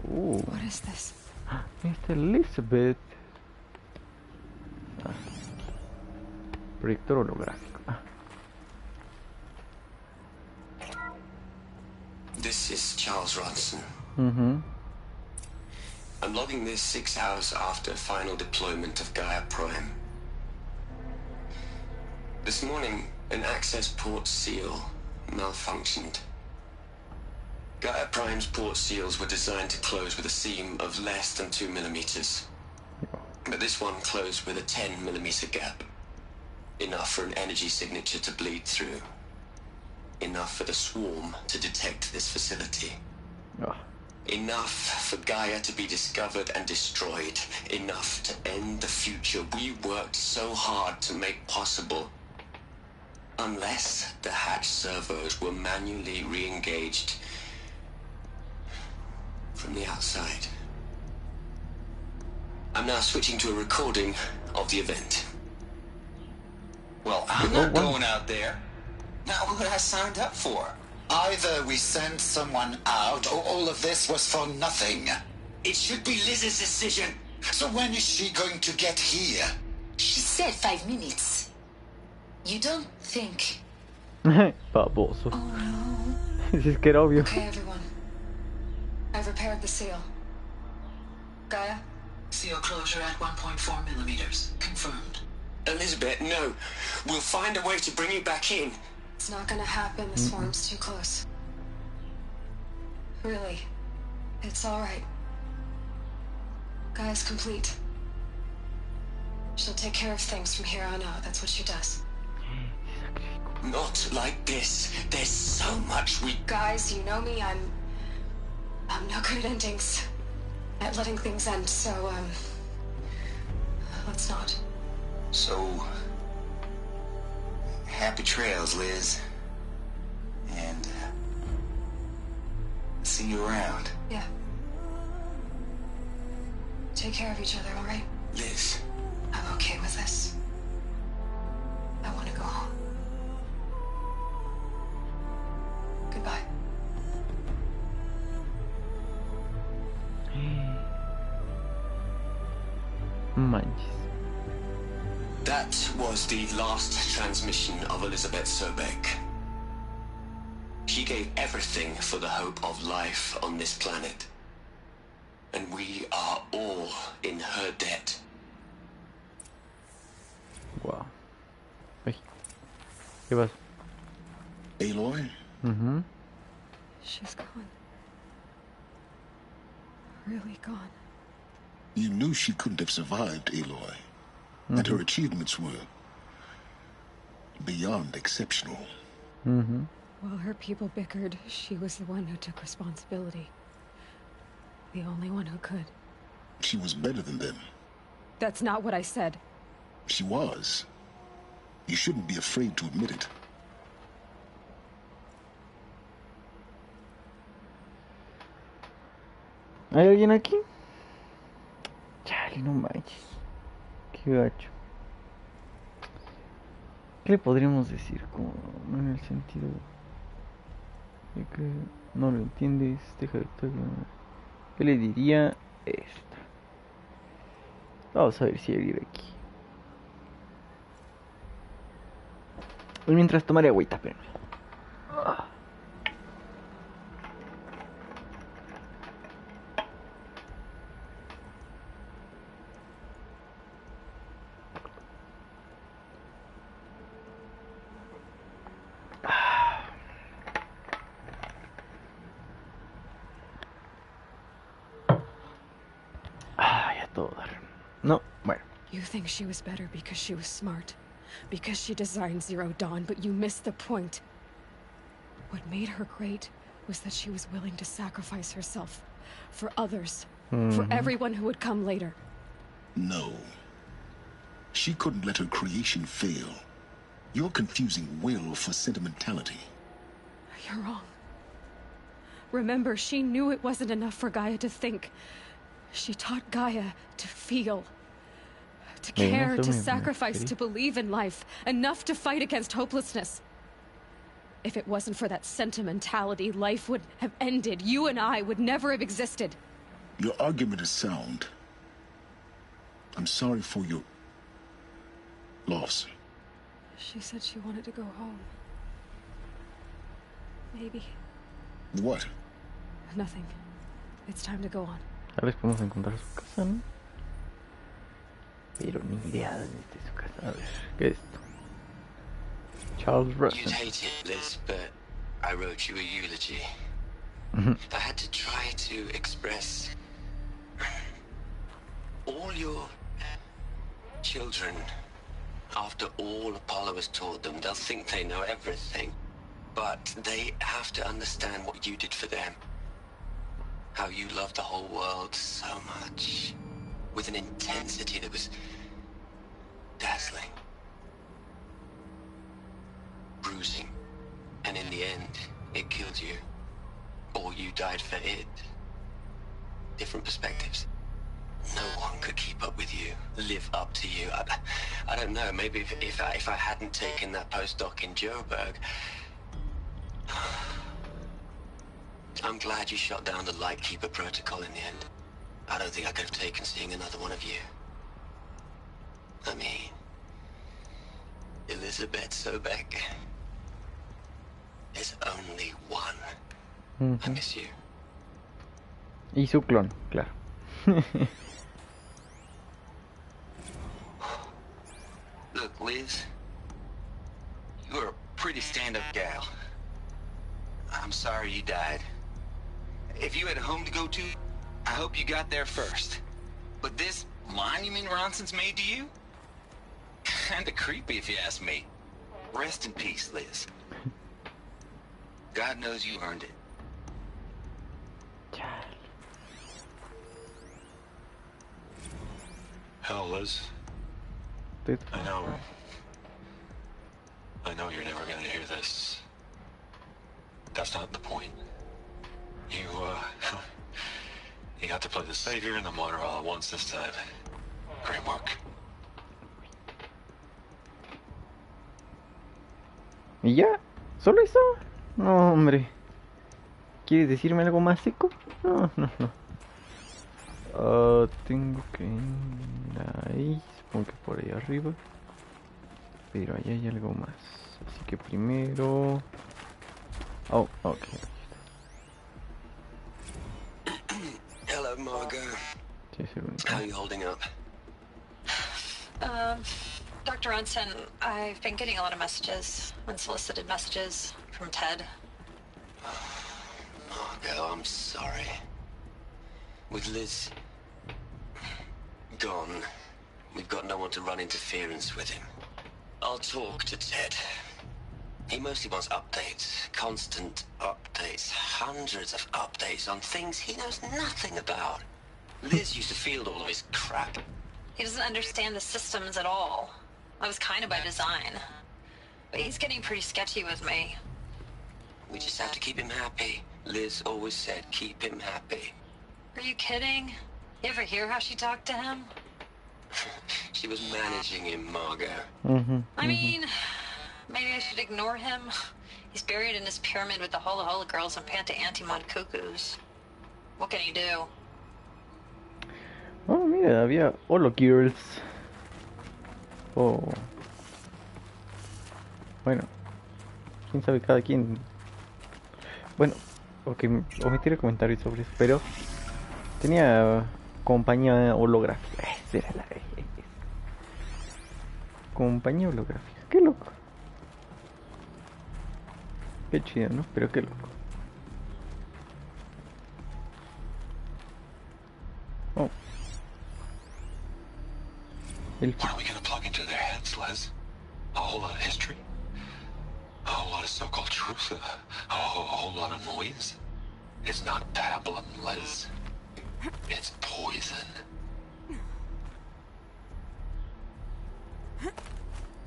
Speaker 3: What is this?
Speaker 4: Esta Elizabeth. Ah. Proyector holográfico. Ah.
Speaker 13: This is Charles Ronson.
Speaker 4: Mm-hmm.
Speaker 13: I'm logging this 6 hours after final deployment of Gaia Prime. This morning, an access port seal malfunctioned. Gaia Prime's port seals were designed to close with a seam of less than 2 millimeters. But this one closed with a 10 millimeter gap. Enough for an energy signature to bleed through. Enough for the swarm to detect this facility. Enough for Gaia to be discovered and destroyed. Enough to end the future we worked so hard to make possible. Unless the hatch servos were manually re-engaged from the outside. I'm now switching to a recording of the event.
Speaker 14: Well, I'm not going out there. Not what I signed up for. Either we send someone out, or all of this was for nothing.
Speaker 13: It should be Liz's decision.
Speaker 14: So when is she going to get here?
Speaker 15: She said 5 minutes. You don't think...
Speaker 4: Baboso.
Speaker 3: Oh no.
Speaker 4: Si es que era obvio.
Speaker 3: Okay, everyone. I've repaired the seal. Gaia?
Speaker 15: Seal closure at 1.4 millimeters. Confirmed.
Speaker 13: Elizabeth, no. We'll find a way to bring you back in.
Speaker 3: It's not gonna happen. The swarm's too close. Really. It's alright. Gaia's complete. She'll take care of things from here on out. That's what she does.
Speaker 13: Not like this. There's so much we...
Speaker 3: Guys, you know me. I'm no good at endings. At letting things end, so, let's not.
Speaker 14: So... happy trails, Liz. And... see you around.
Speaker 3: Yeah. Take care of each other, alright?
Speaker 13: Liz.
Speaker 3: I'm okay with this. I want to go home. Goodbye.
Speaker 4: Manches.
Speaker 13: That was the last transmission of Elizabeth Sobek. She gave everything for the hope of life on this planet. And we are all in her debt.
Speaker 4: Wow. Ay. ¿Qué pasa?
Speaker 10: Aloy?
Speaker 4: Mm-hmm.
Speaker 3: She's gone. Really gone.
Speaker 10: You knew she couldn't have survived, Aloy. And her achievements were beyond exceptional.
Speaker 4: Mm-hmm.
Speaker 3: While her people bickered, she was the one who took responsibility. The only one who could.
Speaker 10: She was better than them.
Speaker 3: That's not what I said.
Speaker 10: She was. You shouldn't be afraid to admit it.
Speaker 4: ¿Hay alguien aquí? Ya. Chale, no manches. Qué gacho. ¿Qué le podríamos decir? Como no en el sentido de que no lo entiendes, deja de estar. ¿Qué le diría esta? Vamos a ver si hay de aquí. Y mientras tomaré agüita, espérenme. Ya todo dar. No, bueno.
Speaker 3: You think she was better because she was smart, because she designed Zero Dawn, but you missed the point. What made her great was that she was willing to sacrifice herself for others, for everyone who would come later.
Speaker 10: No. She couldn't let her creation fail. You're confusing will for sentimentality.
Speaker 3: You're wrong. Remember, she knew it wasn't enough for Gaia to think. She taught Gaia to feel. To care, to sacrifice, to believe in life. Enough to fight against hopelessness. If it wasn't for that sentimentality, life would have ended. You and I would never have existed.
Speaker 10: Your argument is sound. I'm sorry for your loss.
Speaker 3: She said she wanted to go home. Maybe.
Speaker 10: What?
Speaker 3: Nothing. It's time to go on.
Speaker 4: Tal vez podemos encontrar su casa, ¿no? Pero ni idea de dónde esté su casa. A ver, ¿qué es esto? Charles Russell.
Speaker 13: You'd hate it, Liz, but I wrote you a eulogy. I had to try to express all your children. After all Apollo has taught them, they'll think they know everything. But they have to understand what you did for them. How you loved the whole world so much. With an intensity that was dazzling. Bruising. And in the end, it killed you. Or you died for it. Different perspectives. No one could keep up with you, live up to you. I don't know, maybe if I hadn't taken that postdoc in Joburg. I'm glad you shot down the Lightkeeper protocol in the end. I don't think I could have taken seeing another one of you. I mean, Elizabeth Sobeck. There's only one. I miss you.
Speaker 4: Y su clon, claro.
Speaker 14: Look, Liz, you're a pretty stand-up gal. I'm sorry you died. If you had a home to go to, I hope you got there first. But this monument Ronson's made to you? Kinda creepy if you ask me. Rest in peace, Liz. God knows you earned it.
Speaker 9: Hell, Liz. I know you're never gonna hear this. That's not the point. You got to play the savior and the martyr all at once this time. Great work.
Speaker 4: ¿Y ya? ¿Solo eso? No, hombre. ¿Quieres decirme algo más seco? No. Tengo que ir ahí. Supongo que por ahí arriba. Pero allá hay algo más. Así que primero... Oh, ok.
Speaker 13: Hello, Margot. How are you holding up?
Speaker 12: Dr. Ronson, I've been getting a lot of messages, unsolicited messages from Ted.
Speaker 13: Margot, I'm sorry. With Liz gone, we've got no one to run interference with him. I'll talk to Ted. He mostly wants updates, constant updates, hundreds of updates on things he knows nothing about. Liz used to field all of his crap.
Speaker 12: He doesn't understand the systems at all. I was kind of by design. But he's getting pretty sketchy with me.
Speaker 13: We just have to keep him happy. Liz always said, keep him happy.
Speaker 12: Are you kidding? You ever hear how she talked to him?
Speaker 13: She was managing him, Margot.
Speaker 12: I mean, maybe I should ignore him. He's buried in his pyramid with the Hola Hola girls and Panta Antimon cuckoos. What can he do?
Speaker 4: Oh, mira, había Holo Girls. Oh. Bueno, quién sabe cada quien. Bueno, ok, omitiré comentarios sobre eso, pero tenía compañía holográfica. Esa era la compañía holográfica. Qué loco. Qué chido, ¿no? Pero qué loco. Oh.
Speaker 9: What are we gonna plug into their heads, Les? A whole lot of history? A whole lot of so-called truth? A whole lot of noise? It's not pablum, Les. It's poison.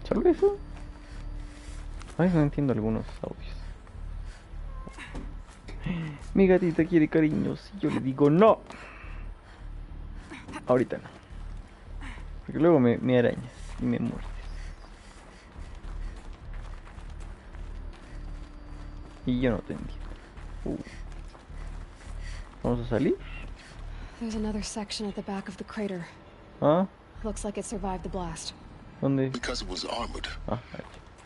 Speaker 4: ¿Solo eso? A veces no entiendo algunos audios. Mi gatita quiere cariños y yo le digo no. Ahorita no. Porque luego me arañas y me muerdes. Y yo no te entiendo. ¿Vamos a salir?
Speaker 3: There's another section at the back of the crater.
Speaker 4: ¿Ah?
Speaker 3: Looks like it survived the blast.
Speaker 4: ¿Dónde?
Speaker 10: Because it was armored.
Speaker 4: Ah,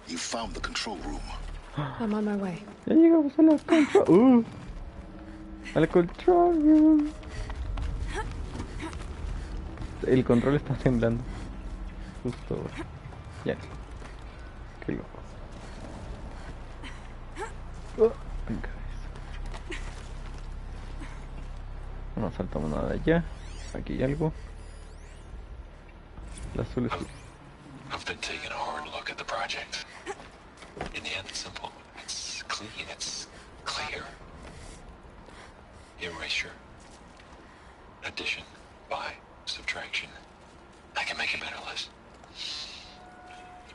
Speaker 10: You found the control room.
Speaker 3: I'm on my way.
Speaker 4: Ya llegamos a la control. A la control room. El control está temblando. Justo ahora. Ya. Qué loco. Venga. No saltamos nada de allá. Aquí hay algo. La azul es...
Speaker 9: I've been taking a hard look at the project. In the end, it's simple. It's clean. It's clear. Erasure. Addition. By. Subtraction. I can make it better, Liz.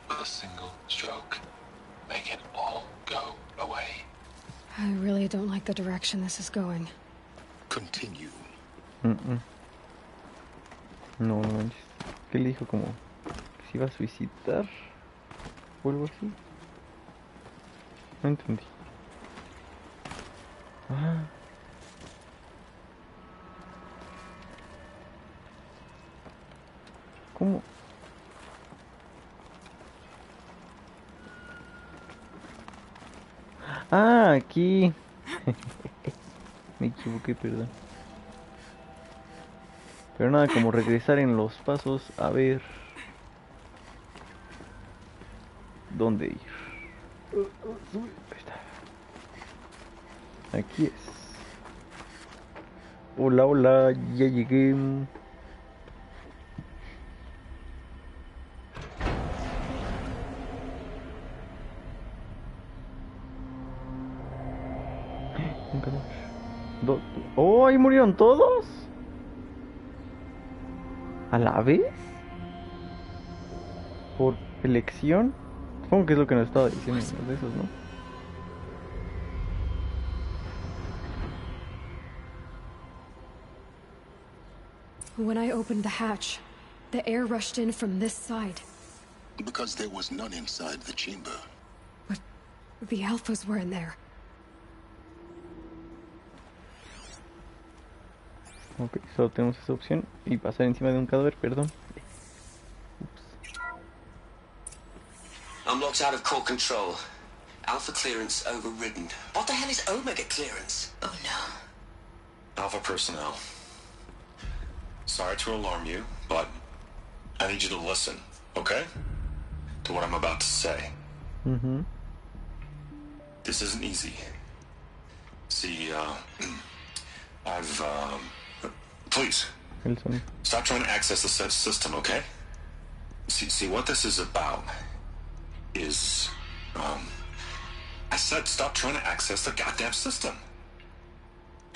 Speaker 9: With a single stroke. Make it all go away.
Speaker 3: I really don't like the direction this is going.
Speaker 10: Continue.
Speaker 4: No manches. ¿Qué le dijo? Como que se iba a suicidar o algo así. No entendí. Ah. ¿Cómo? Ah, aquí. Me equivoqué, perdón. Pero nada como regresar en los pasos a ver dónde ir. Ahí está. Aquí es. Hola, hola, ya llegué. ¡Oh! ¿Ahí murieron todos? ¿A la vez? ¿Por elección? Supongo que es lo que nos estaba diciendo de esos, ¿no?
Speaker 3: When I opened the hatch, the air rushed in from this side.
Speaker 10: Because there was none inside the chamber.
Speaker 3: But the alphas were in there.
Speaker 4: Ok, solo tenemos esa opción y pasar encima de un cadáver, perdón.
Speaker 13: I'm locked out of core control. Alpha clearance overridden. What the hell is Omega clearance?
Speaker 15: Oh no.
Speaker 9: Alpha personnel. Sorry to alarm you, but I need you to listen, okay? To what I'm about to say. This isn't easy. See, I've, please, stop trying to access the system, okay? See, what this is about is, I said stop trying to access the goddamn system.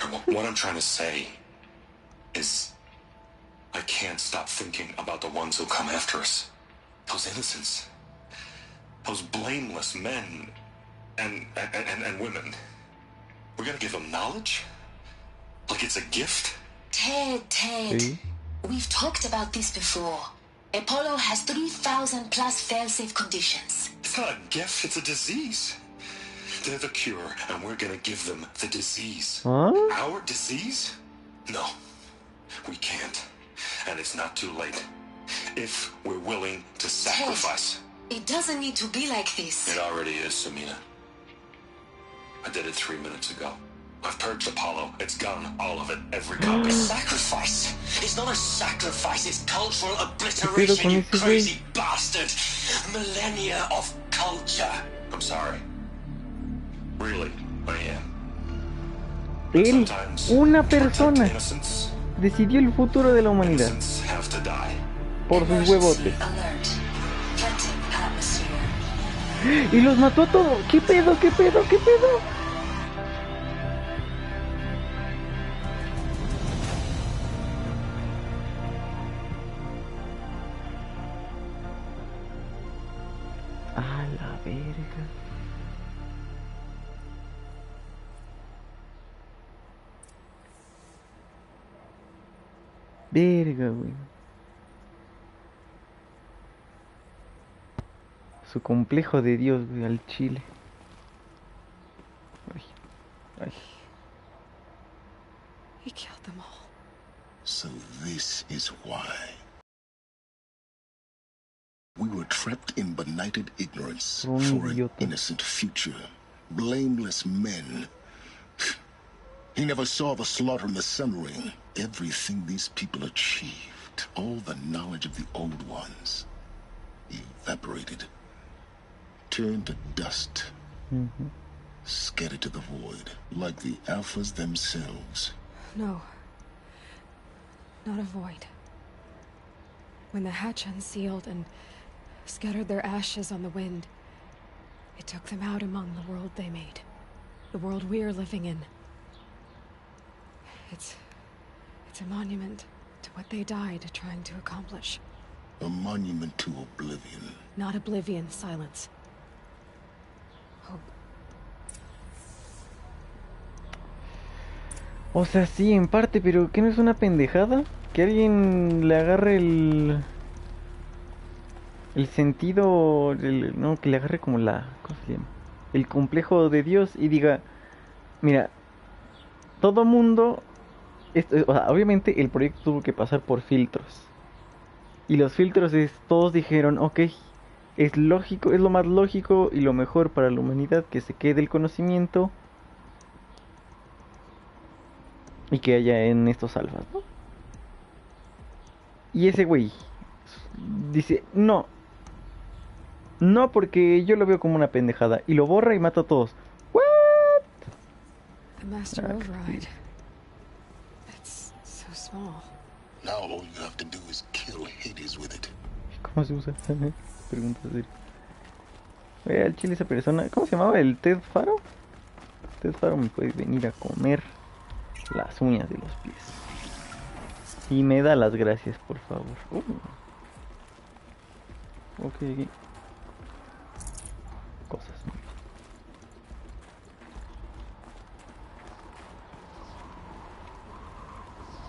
Speaker 9: And what I'm trying to say is, I can't stop thinking about the ones who come after us. Those innocents. Those blameless men and women. We're gonna give them knowledge? Like it's a gift?
Speaker 15: Ted. We've talked about this before. Apollo has 3,000 plus fail-safe conditions.
Speaker 9: It's not a gift, it's a disease. They're the cure, and we're gonna give them the disease.
Speaker 4: Huh?
Speaker 9: Our disease? No, we can't. And it's not too late. If we're willing to sacrifice.
Speaker 15: Ted, it doesn't need to be like this.
Speaker 9: It already is, Samina. I did it 3 minutes ago. I've purged Apollo. It's gone, all of it, every copy.
Speaker 13: Sacrifice? It's not a sacrifice, it's cultural obliteration, you crazy bastard! Millennia of culture.
Speaker 9: I'm sorry. Really, I am.
Speaker 4: Él, una persona, decidió el futuro de la humanidad por sus huevotes. Y los mató a todos. ¿Qué pedo? ¿Qué pedo? ¿Qué pedo? A la verga. Verga, güey. Su complejo de Dios, güey, al chile. Ay, ay.
Speaker 3: He killed them all.
Speaker 10: So this is why. We were trapped in benighted ignorance for an innocent future. Blameless men. He never saw the slaughter in the Sun Ring. Everything these people achieved, all the knowledge of the old ones, evaporated, turned to dust, scattered to the void, like the Alphas themselves.
Speaker 3: No. Not a void. When the hatch unsealed and scattered their ashes on the wind, it took them out among the world they made. The world we're living in. It's a monument to what they died trying to accomplish.
Speaker 10: A monument to oblivion.
Speaker 3: Not oblivion, silence. Hope.
Speaker 4: O sea, sí, en parte, pero ¿qué no es una pendejada? Que alguien le agarre el sentido, no, que le agarre como ¿cómo se llama? El complejo de Dios y diga, mira, todo mundo, o sea, obviamente el proyecto tuvo que pasar por filtros. Y los filtros todos dijeron, ok, es lógico, es lo más lógico y lo mejor para la humanidad que se quede el conocimiento y que haya en estos alfas, ¿no? Y ese güey dice, no, porque yo lo veo como una pendejada. Y lo borra y mata a todos. ¿What?
Speaker 3: The master override. It's so small.
Speaker 10: Now all you have to do is kill Hades with it.
Speaker 4: ¿Cómo se usa? Pregunta seria. Oye, al chile esa persona, ¿cómo se llamaba? ¿El Ted Faro? Ted Faro me puede venir a comer las uñas de los pies. Y me da las gracias, por favor. Ok, aquí. Cosas.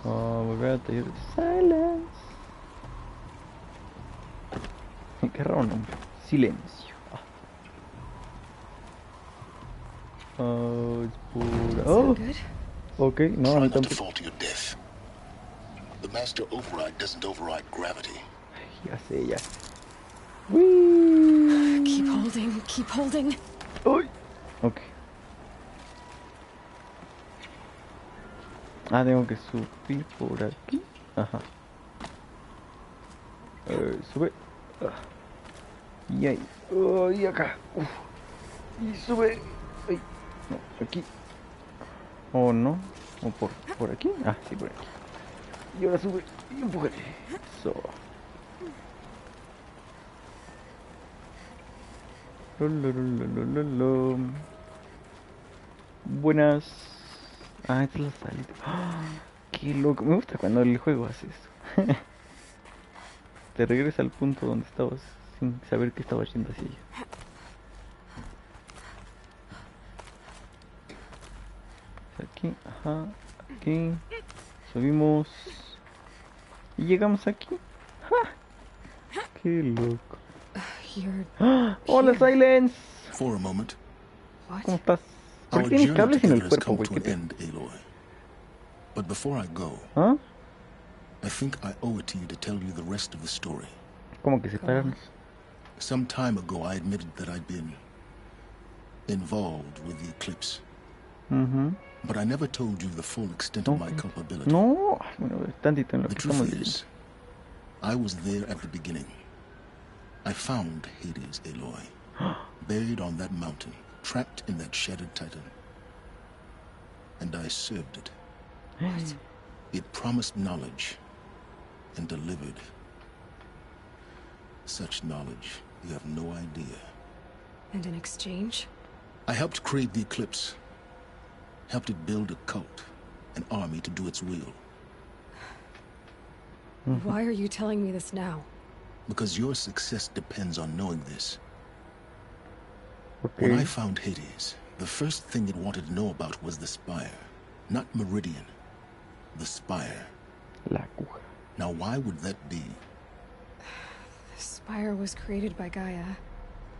Speaker 4: Volver al taller de Silence. Qué raro nombre. Silencio. Es pura. Ok, no, a mí tampoco.
Speaker 10: The master override doesn't override gravity.
Speaker 4: Ya sé, ya.
Speaker 3: Keep holding.
Speaker 4: Uy. Ok. Tengo que subir por aquí. Ajá. Sube. Y ahí. Y acá. Y sube. Ay. No, aquí. O no. O por aquí. Sí, por aquí. Y ahora sube y empújale. Eso. Buenas. Esta es la salida. Qué loco. Me gusta cuando el juego hace eso. Te regresa al punto donde estabas sin saber que estabas yendo hacia allá. Aquí, ajá, aquí. Subimos. Y llegamos aquí. ¡Ja! Qué loco.
Speaker 3: You're
Speaker 4: Hola, Silence.
Speaker 10: For a moment.
Speaker 3: What?
Speaker 4: ¿Cómo estás? ¿Por
Speaker 10: Our
Speaker 4: qué tienes
Speaker 10: journey
Speaker 4: cables en el
Speaker 10: together has
Speaker 4: cuerpo,
Speaker 10: come
Speaker 4: güey?
Speaker 10: to
Speaker 4: ¿Qué
Speaker 10: an
Speaker 4: te...
Speaker 10: end, Aloy. But before I go,
Speaker 4: ¿Ah?
Speaker 10: I think I owe it to you to tell you the rest of the story.
Speaker 4: ¿Cómo que separarnos?
Speaker 10: Some time ago, I admitted that I'd been involved with the eclipse. But I never told you the full extent of my culpability.
Speaker 4: No, bueno, tantito en lo
Speaker 10: The
Speaker 4: que
Speaker 10: truth
Speaker 4: estamos
Speaker 10: is, I was there at the beginning. I found Hades, Aloy, buried on that mountain, trapped in that shattered titan. And I served it.
Speaker 3: What?
Speaker 10: It promised knowledge and delivered such knowledge you have no idea.
Speaker 3: And in exchange?
Speaker 10: I helped create the eclipse. Helped it build a cult, an army to do its will.
Speaker 3: Why are you telling me this now?
Speaker 10: Because your success depends on knowing this.
Speaker 4: Okay.
Speaker 10: When I found Hades, the first thing it wanted to know about was the Spire. Not Meridian. The Spire.
Speaker 4: La aguja.
Speaker 10: Now why would that be?
Speaker 3: The Spire was created by Gaia.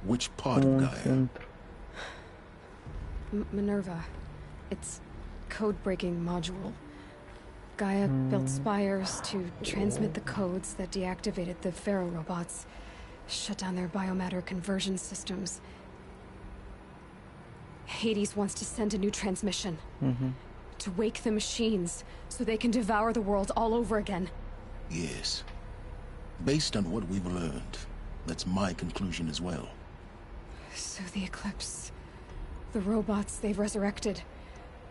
Speaker 10: Which part of Gaia?
Speaker 3: Minerva. It's code-breaking module. Gaia built spires to transmit the codes that deactivated the Pharaoh robots, shut down their biomatter conversion systems. Hades wants to send a new transmission. To wake the machines, so they can devour the world all over again.
Speaker 10: Yes. Based on what we've learned, that's my conclusion as well.
Speaker 3: So the Eclipse... the robots they've resurrected...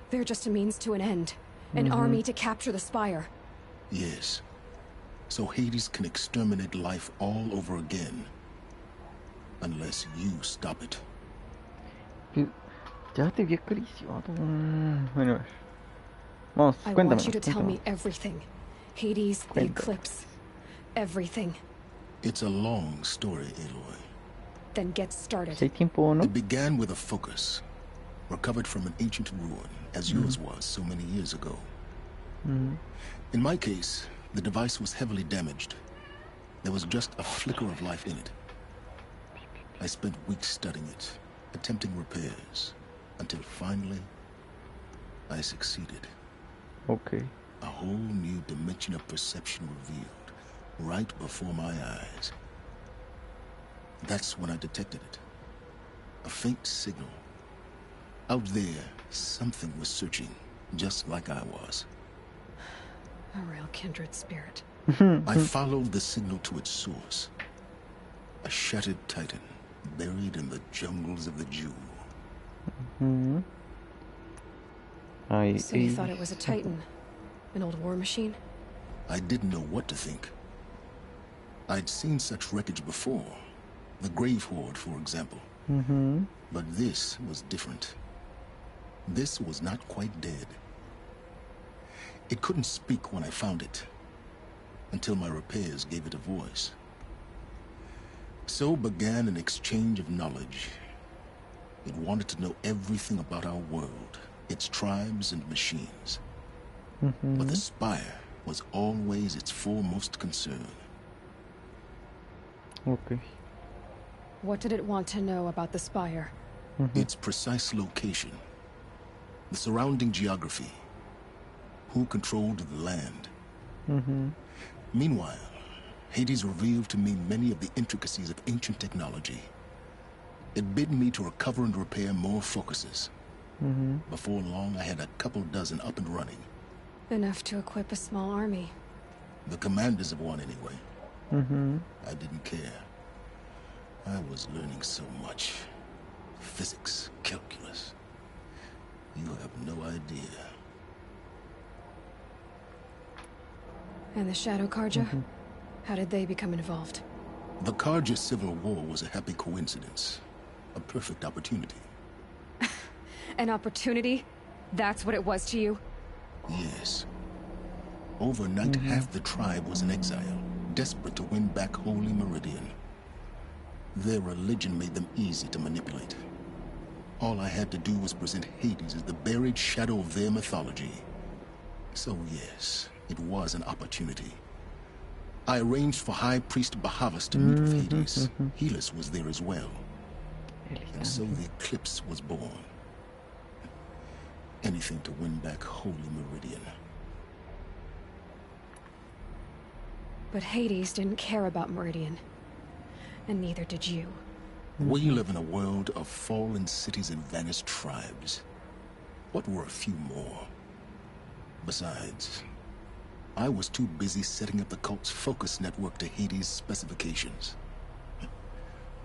Speaker 3: they're just a means to an end. An army to capture the Spire.
Speaker 10: Yes. So Hades can exterminate life all over again. Unless you stop it.
Speaker 4: Ya te había acariciado. Bueno, a ver. Vamos,
Speaker 3: I
Speaker 4: cuéntame.
Speaker 3: want you to tell me everything. Hades, the Eclipse. Everything.
Speaker 10: It's a long story, Aloy.
Speaker 3: Then get started.
Speaker 4: ¿Hay tiempo, no?
Speaker 10: It began with a focus. Recovered from an ancient ruin, as yours was so many years ago. In my case, the device was heavily damaged. There was just a flicker of life in it. I spent weeks studying it, attempting repairs, until finally, I succeeded.
Speaker 4: Okay.
Speaker 10: A whole new dimension of perception revealed, right before my eyes. That's when I detected it. A faint signal. Out there, something was searching, just like I was.
Speaker 3: A real kindred spirit.
Speaker 10: I followed the signal to its source. A shattered titan, buried in the jungles of the Jew.
Speaker 3: So you thought it was a titan? An old war machine?
Speaker 10: I didn't know what to think. I'd seen such wreckage before. The Grave Horde, for example. But this was different. This was not quite dead. It couldn't speak when I found it, until my repairs gave it a voice. So began an exchange of knowledge. It wanted to know everything about our world, its tribes and machines. But the Spire was always its foremost concern.
Speaker 4: Okay.
Speaker 3: What did it want to know about the Spire?
Speaker 10: Its precise location. The surrounding geography. Who controlled the land. Meanwhile, Hades revealed to me many of the intricacies of ancient technology. It bid me to recover and repair more focuses. Before long, I had a couple dozen up and running.
Speaker 3: Enough to equip a small army.
Speaker 10: The commanders of one, anyway. I didn't care. I was learning so much. Physics, calculus. You have no idea.
Speaker 3: And the Shadow Karja? How did they become involved?
Speaker 10: The Karja Civil War was a happy coincidence. A perfect opportunity.
Speaker 3: An opportunity? That's what it was to you?
Speaker 10: Yes. Overnight, half the tribe was in exile, desperate to win back Holy Meridian. Their religion made them easy to manipulate. All I had to do was present Hades as the buried shadow of their mythology. So yes, it was an opportunity. I arranged for High Priest Bahavas to meet with Hades. Helis was there as well. And so the eclipse was born. Anything to win back Holy Meridian.
Speaker 3: But Hades didn't care about Meridian. And neither did you.
Speaker 10: We live in a world of fallen cities and vanished tribes. What were a few more? Besides, I was too busy setting up the cult's focus network to Hades' specifications.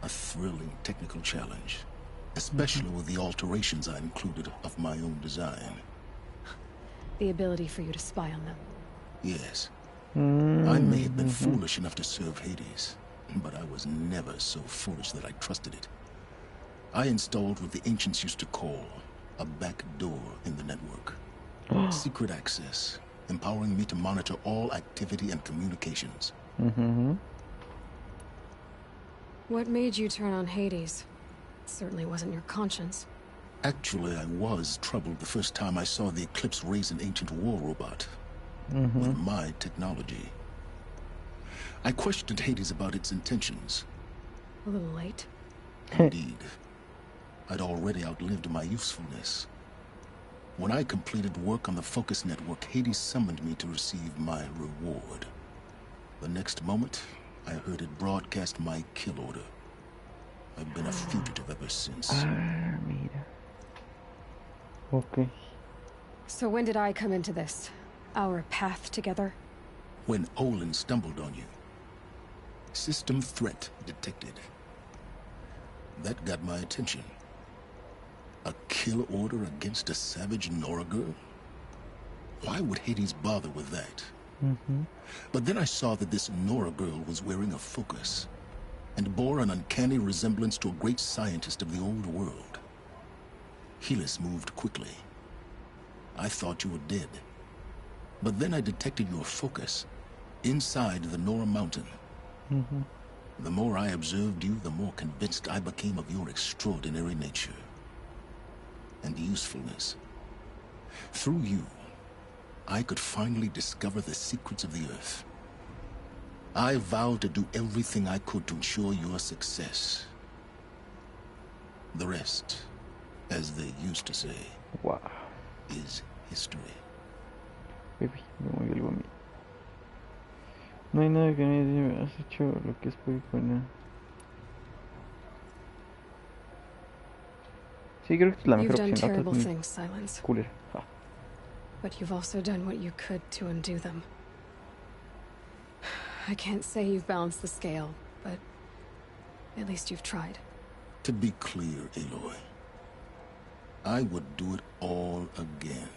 Speaker 10: A thrilling technical challenge, especially with the alterations I included of my own design.
Speaker 3: The ability for you to spy on them.
Speaker 10: Yes. I may have been foolish enough to serve Hades, but I was never so foolish that I trusted it. I installed what the ancients used to call a back door in the network. Secret access, empowering me to monitor all activity and communications.
Speaker 3: What made you turn on Hades? It certainly wasn't your conscience.
Speaker 10: Actually, I was troubled the first time I saw the Eclipse raise an ancient war robot. With my technology. I questioned Hades about its intentions.
Speaker 3: A little late.
Speaker 10: Indeed. I'd already outlived my usefulness. When I completed work on the Focus Network, Hades summoned me to receive my reward. The next moment, I heard it broadcast my kill order. I've been a fugitive ever since.
Speaker 4: Mira. Okay.
Speaker 3: So when did I come into this? Our path together?
Speaker 10: When Olin stumbled on you. System threat detected. That got my attention. A kill order against a savage Nora girl? Why would Hades bother with that? But then I saw that this Nora girl was wearing a focus and bore an uncanny resemblance to a great scientist of the old world. Helis moved quickly. I thought you were dead. But then I detected your focus inside the Nora mountain. The more I observed you, the more convinced I became of your extraordinary nature and usefulness. Through you, I could finally discover the secrets of the Earth. I vowed to do everything I could to ensure your success. The rest, as they used to say, is history.
Speaker 4: Baby, me movió algo a mí. No hay nada que me has hecho lo que es buena. Sí, creo que es la mejor opción.
Speaker 3: You've done terrible things, Silence.
Speaker 4: Cooler.
Speaker 3: But you've also done what you could to undo them. I can't say you've balanced the scale, but at least you've tried.
Speaker 10: To be clear, Aloy, I would do it all again.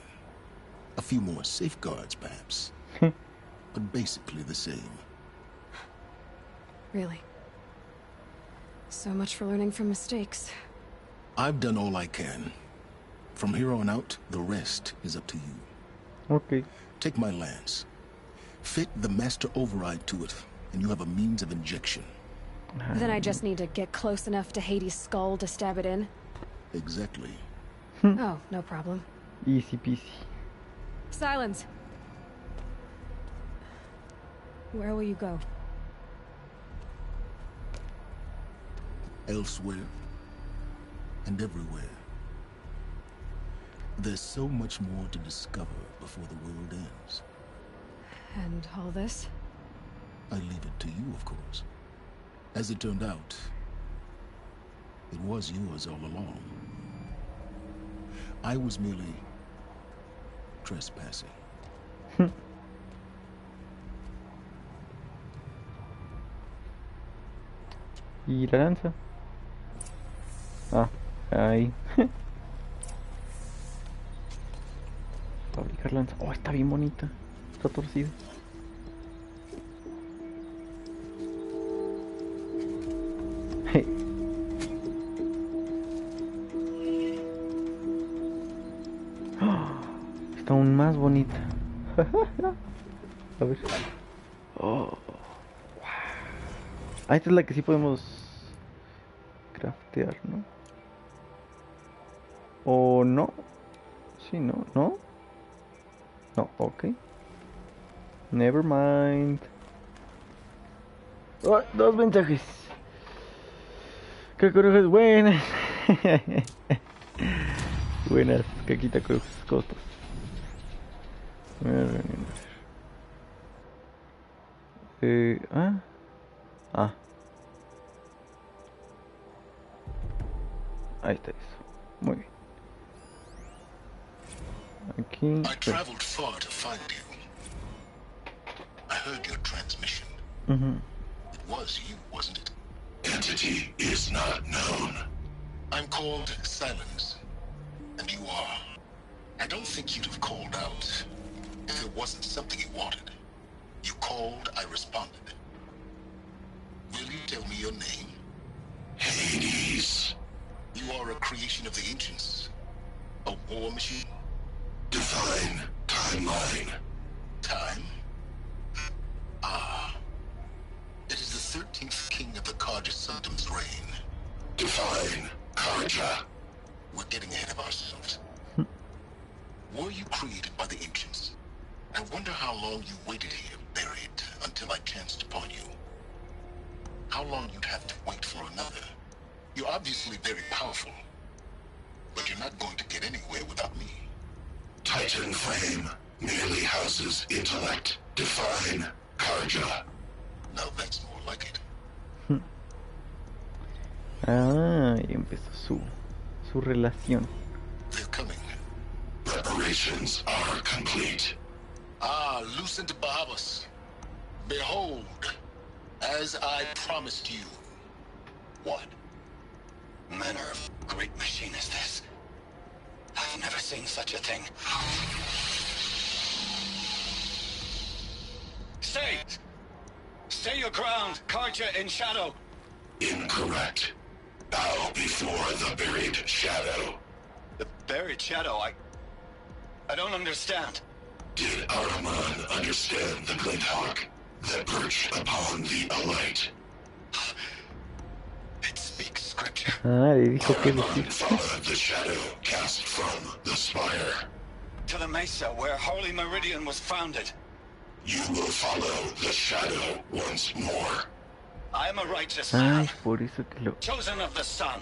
Speaker 10: A few more safeguards, perhaps. But basically the same.
Speaker 3: Really? So much for learning from mistakes.
Speaker 10: I've done all I can. From here on out, the rest is up to you.
Speaker 4: Okay.
Speaker 10: Take my lance. Fit the master override to it, and you have a means of injection.
Speaker 3: Then I just need to get close enough to Hades' skull to stab it in?
Speaker 10: Exactly.
Speaker 3: Oh, no problem.
Speaker 4: Easy peasy.
Speaker 3: Silence! Where will you go?
Speaker 10: Elsewhere. And everywhere. There's so much more to discover before the world ends.
Speaker 3: And all this?
Speaker 10: I leave it to you, of course. As it turned out, it was yours all along. I was merely trespassing.
Speaker 4: ¿Y la lanza? Ah, ahí. Fabricar lanza. Oh, está bien bonita. Está torcida. Está aún más bonita. A ver. Oh. Wow. Ah, esta es la que sí podemos craftear, ¿no? ¿O no? Sí, no, ¿no? No, ok. Never mind. Oh, 2 mensajes. Cacorujas buenas. Buenas, Caquita Cruz, Cotos. Ahí está eso. Muy bien. Aquí.
Speaker 10: I traveled far to find you. I heard your transmission. It was you, wasn't it?
Speaker 9: Entity is not known.
Speaker 10: I'm called Silence, and you are. I don't think you'd have called out if it wasn't something you wanted. You called, I responded. Will you tell me your name?
Speaker 9: Hades.
Speaker 10: You are a creation of the ancients. A war machine?
Speaker 9: Define timeline.
Speaker 10: Time? Ah. It is the 13th king of the Karja Sanctum's reign.
Speaker 9: Define Karja.
Speaker 10: We're getting ahead of ourselves. Were you created by the ancients? I wonder how long you waited here, buried, until I chanced upon you. How long you'd have to wait for another. You're obviously very powerful, but you're not going to get anywhere without me.
Speaker 9: Titan flame merely houses intellect. Define Karja.
Speaker 10: Now that's more like it.
Speaker 4: Y empezó su relación.
Speaker 10: They're coming.
Speaker 9: Preparations are complete.
Speaker 10: Ah, Lucent Bahabas. Behold, as I promised you.
Speaker 6: What manner of great machine is this? I've never seen such a thing. Stay! Stay your ground, Karja in shadow.
Speaker 9: Incorrect. Bow before the buried shadow.
Speaker 6: The buried shadow, I don't understand.
Speaker 9: Did Ahriman understand the Glinthawk that perched upon the alight?
Speaker 6: It speaks scripture.
Speaker 4: Le dijo que
Speaker 9: Ahriman followed the shadow cast from the spire.
Speaker 6: To the mesa where Holy Meridian was founded.
Speaker 9: You will follow the shadow once more.
Speaker 6: I am a righteous man,
Speaker 4: por eso que lo...
Speaker 6: chosen of the sun.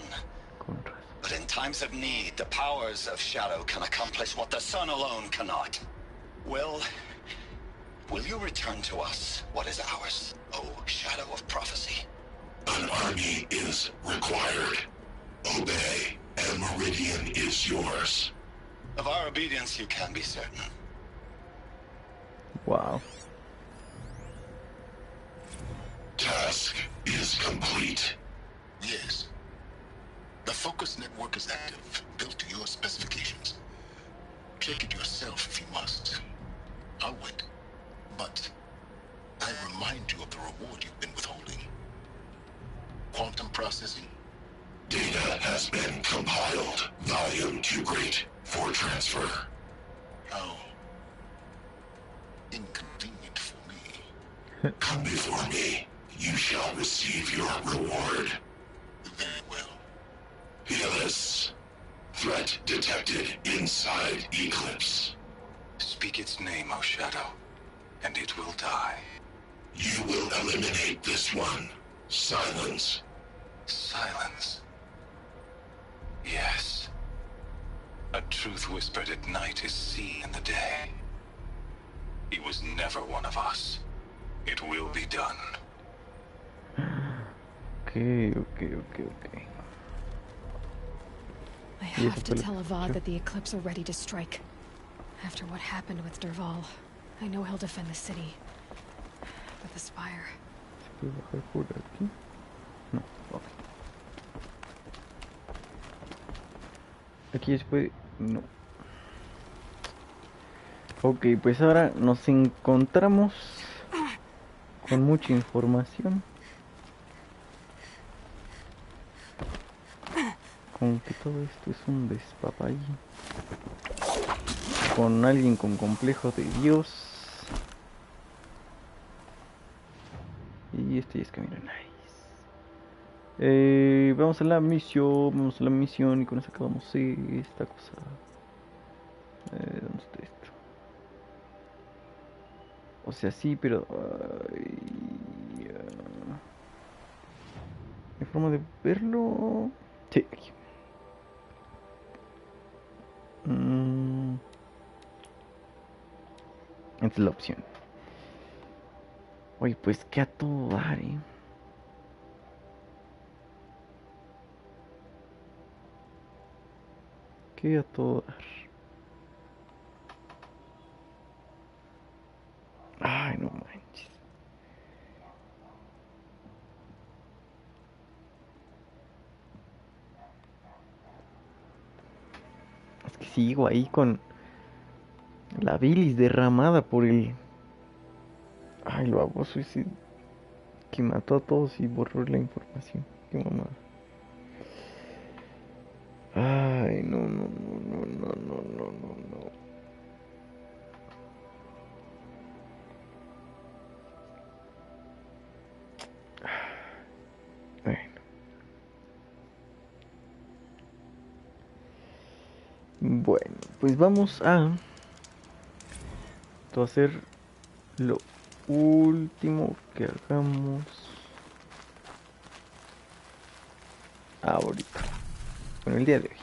Speaker 6: But in times of need, the powers of shadow can accomplish what the sun alone cannot. Will you return to us what is ours, O shadow of prophecy?
Speaker 9: An army is required. Obey, and Meridian is yours.
Speaker 6: Of our obedience you can be certain.
Speaker 4: Wow.
Speaker 9: Task is complete.
Speaker 10: Yes. The focus network is active, built to your specifications. Check it yourself if you must. I'll wait. But I remind you of the reward you've been withholding. Quantum processing.
Speaker 9: Data has been compiled. Volume too great for transfer.
Speaker 10: How inconvenient for me.
Speaker 9: Come before me. You shall receive your reward.
Speaker 10: Very well.
Speaker 9: Peerless. Threat detected inside Eclipse.
Speaker 6: Speak its name, O Shadow, and it will die.
Speaker 9: You will eliminate this one. Silence.
Speaker 6: Silence. Yes. A truth whispered at night is seen in the day. He was never one of us. It will be done.
Speaker 4: Okay.
Speaker 3: I have to tell Avad that the Eclipse are ready to strike. After what happened with Derval, I know he'll defend the city. But the Spire...
Speaker 4: ¿Se puede bajar por aquí? No, ok. Aquí se puede... No. Ok, pues ahora nos encontramos con mucha información. Con que todo esto es un despapalle. Con alguien con complejo de Dios. Y este ya es camino nice. Vamos a la misión y con eso acabamos esta cosa. ¿Dónde está esto? O sea, sí, pero... forma de verlo. Sí, aquí. Esta es la opción. Oye, pues que a todo dar, Que a todo dar. Ay, no manches. Es que sigo ahí con la bilis derramada por el... Ay, lo baboso ese que mató a todos y borró la información. Qué mamada. Ay, no, no, no, no, no, no, no, no. Bueno. Bueno, pues vamos a hacer lo último que hagamos ahorita. Bueno, el día de hoy.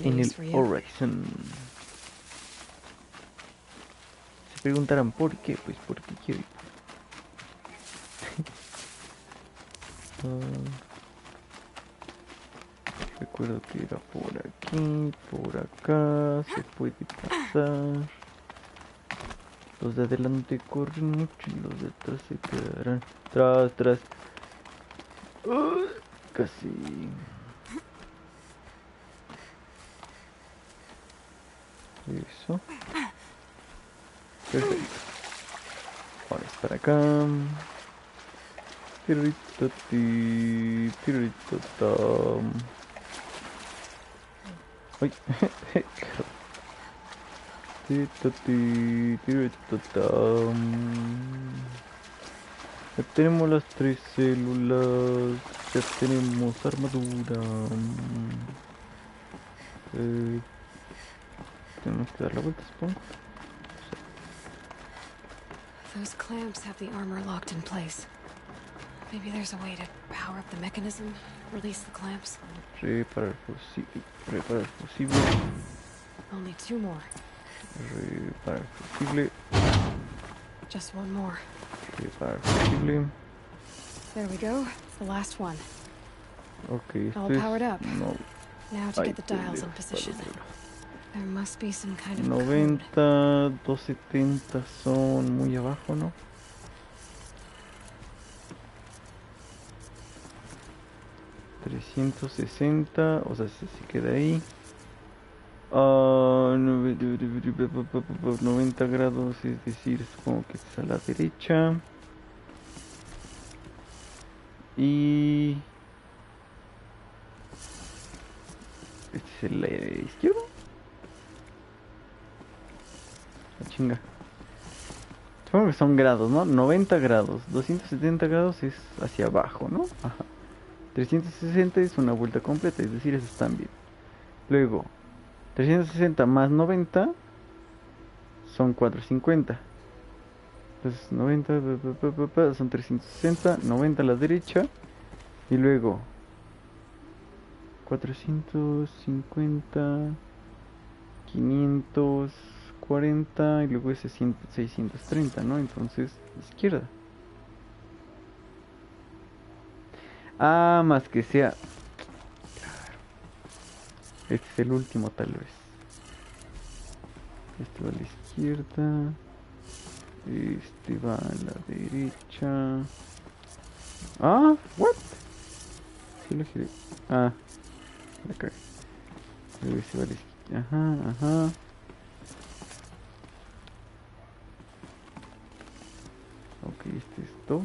Speaker 4: En el Horizon. Se preguntarán por qué, pues porque quiero ir. Recuerdo que era por aquí, por acá, se puede pasar. Los de adelante corren mucho y los de atrás se quedarán. Tras. Casi. Eso. Perfecto. Ahora es para acá. Tiriritam. Ay. Ya tenemos las 3 células. Ya tenemos armadura. Tenemos que dar la vuelta, supongo.
Speaker 3: Those clamps have the armor locked in place. Maybe there's a way to power up the mechanism, release the clamps.
Speaker 4: Reparar posible.
Speaker 3: Only 2 more.
Speaker 4: Reparar posible.
Speaker 3: Just 1 more.
Speaker 4: Reparar posible.
Speaker 3: There we go. The last one.
Speaker 4: Okay,
Speaker 3: all powered up.
Speaker 4: No.
Speaker 3: Now to get the dials in position. There must be some kind of
Speaker 4: 90, 270 son muy abajo, ¿no? $360, o sea, se queda ahí. 90 grados, es decir, supongo que es a la derecha. Y... este es el izquierdo. La chinga. Supongo que son grados, ¿no? 90 grados. 270 grados es hacia abajo, ¿no? Ajá. 360 es una vuelta completa, es decir, esos están bien. Luego, 360 más 90 son 450. Entonces 90 son 360, 90 a la derecha. Y luego 450, 540 y luego ese 630, ¿no? Entonces, izquierda. Ah, más que sea. Claro. Este es el último, tal vez. Este va a la izquierda. Este va a la derecha. Ah, what? Sí lo giré. Ah, la cagué. Luego este va a la izquierda. Ajá. Ok, este es 2.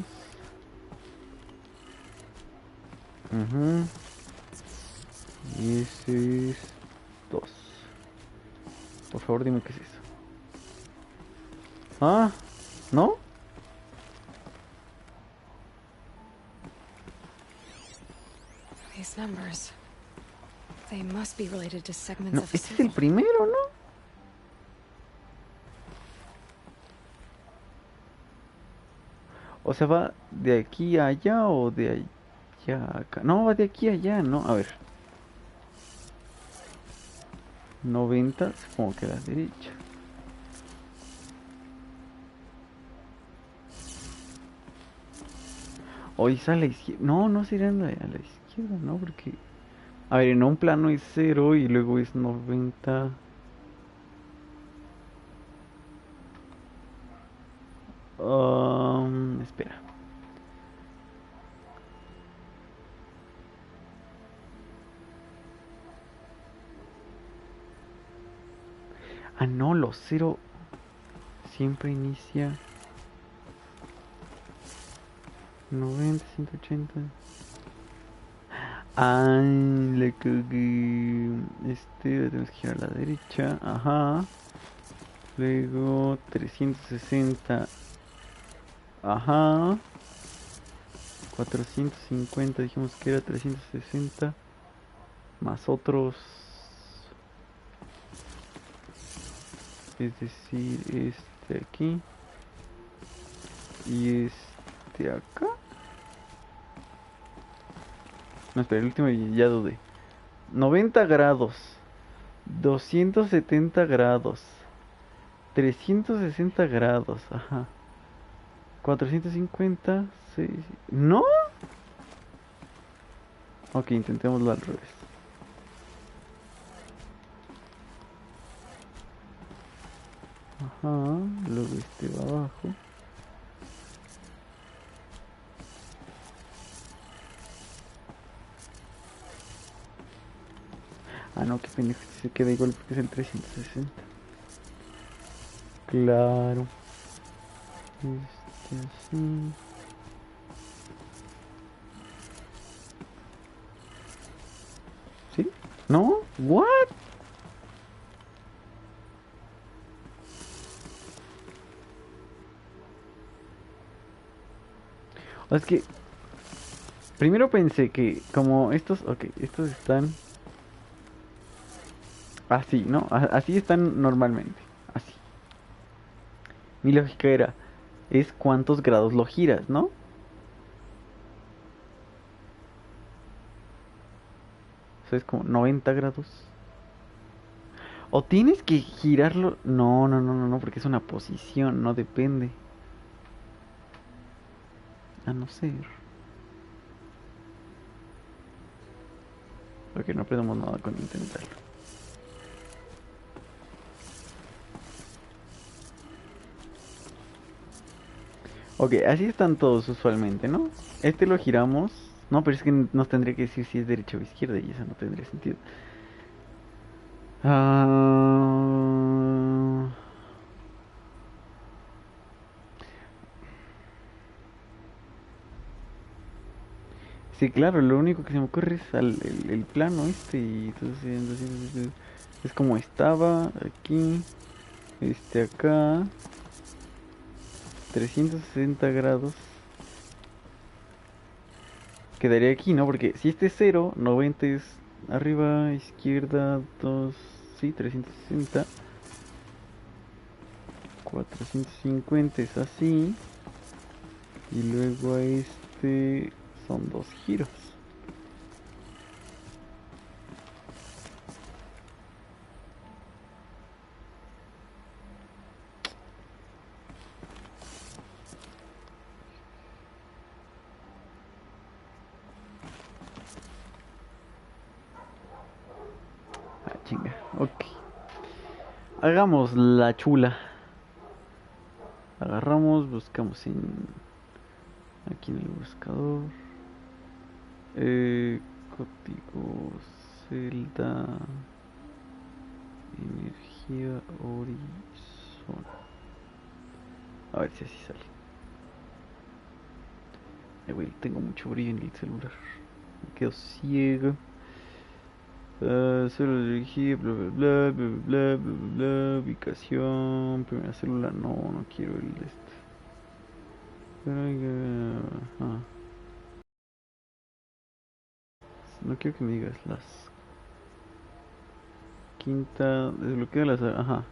Speaker 4: Y ese es 2. Por favor, dime qué es eso. Ah, ¿no?
Speaker 3: These numbers. They must be related to segments
Speaker 4: No,
Speaker 3: of
Speaker 4: este es el primero, ¿no? O sea, ¿va de aquí a allá o de ahí? allá acá. No, va de aquí a allá, ¿no? A ver. 90, supongo que a la derecha. Hoy sale a la izquierda. No, no será a la izquierda, ¿no? Porque... A ver, en un plano es 0 y luego es 90. Espera. Ah, no, los 0 siempre inicia 90, 180. Ay, le cagué. Tenemos que girar a la derecha. Ajá. Luego 360. Ajá. 450. Dijimos que era 360. Más otros. Es decir, este aquí. Y este acá. No, espera, el último ya dudé. 90 grados. 270 grados. 360 grados. Ajá. 450. 6. ¿No? Ok, intentémoslo al revés. Ajá. Luego este va abajo. Ah, no, qué pendejo, se queda igual porque es el 360. Claro. Así. ¿Sí? ¿No? ¿What? Es que... Primero pensé que como estos... Ok, estos están... Así, ¿no? Así están normalmente. Así. Mi lógica era... Es cuántos grados lo giras, ¿no? Eso es como 90 grados. O tienes que girarlo... No, no, no, no, no, porque es una posición, no depende. A no ser... Porque no perdemos nada con intentarlo. Ok, así están todos usualmente, ¿no? Este lo giramos. No, pero es que nos tendría que decir si es derecha o izquierda y eso no tendría sentido. Sí, claro, lo único que se me ocurre es el plano este y entonces es como estaba aquí, acá, 360 grados. Quedaría aquí, ¿no? Porque si este es 0, 90 es arriba, izquierda, 2, sí, 360. 450 es así. Y luego a este son 2 giros. Ah, chinga, ok. Hagamos la chula. Agarramos, buscamos aquí en el buscador. Código celda energía horizon. A ver si así sale. Güey, tengo mucho brillo en el celular. Me quedo ciego. Célula de energía, bla bla bla bla bla bla bla. Ubicación. Primera célula, no, no quiero el de este. No quiero que me digas las. Quinta, desbloquea las. Ajá.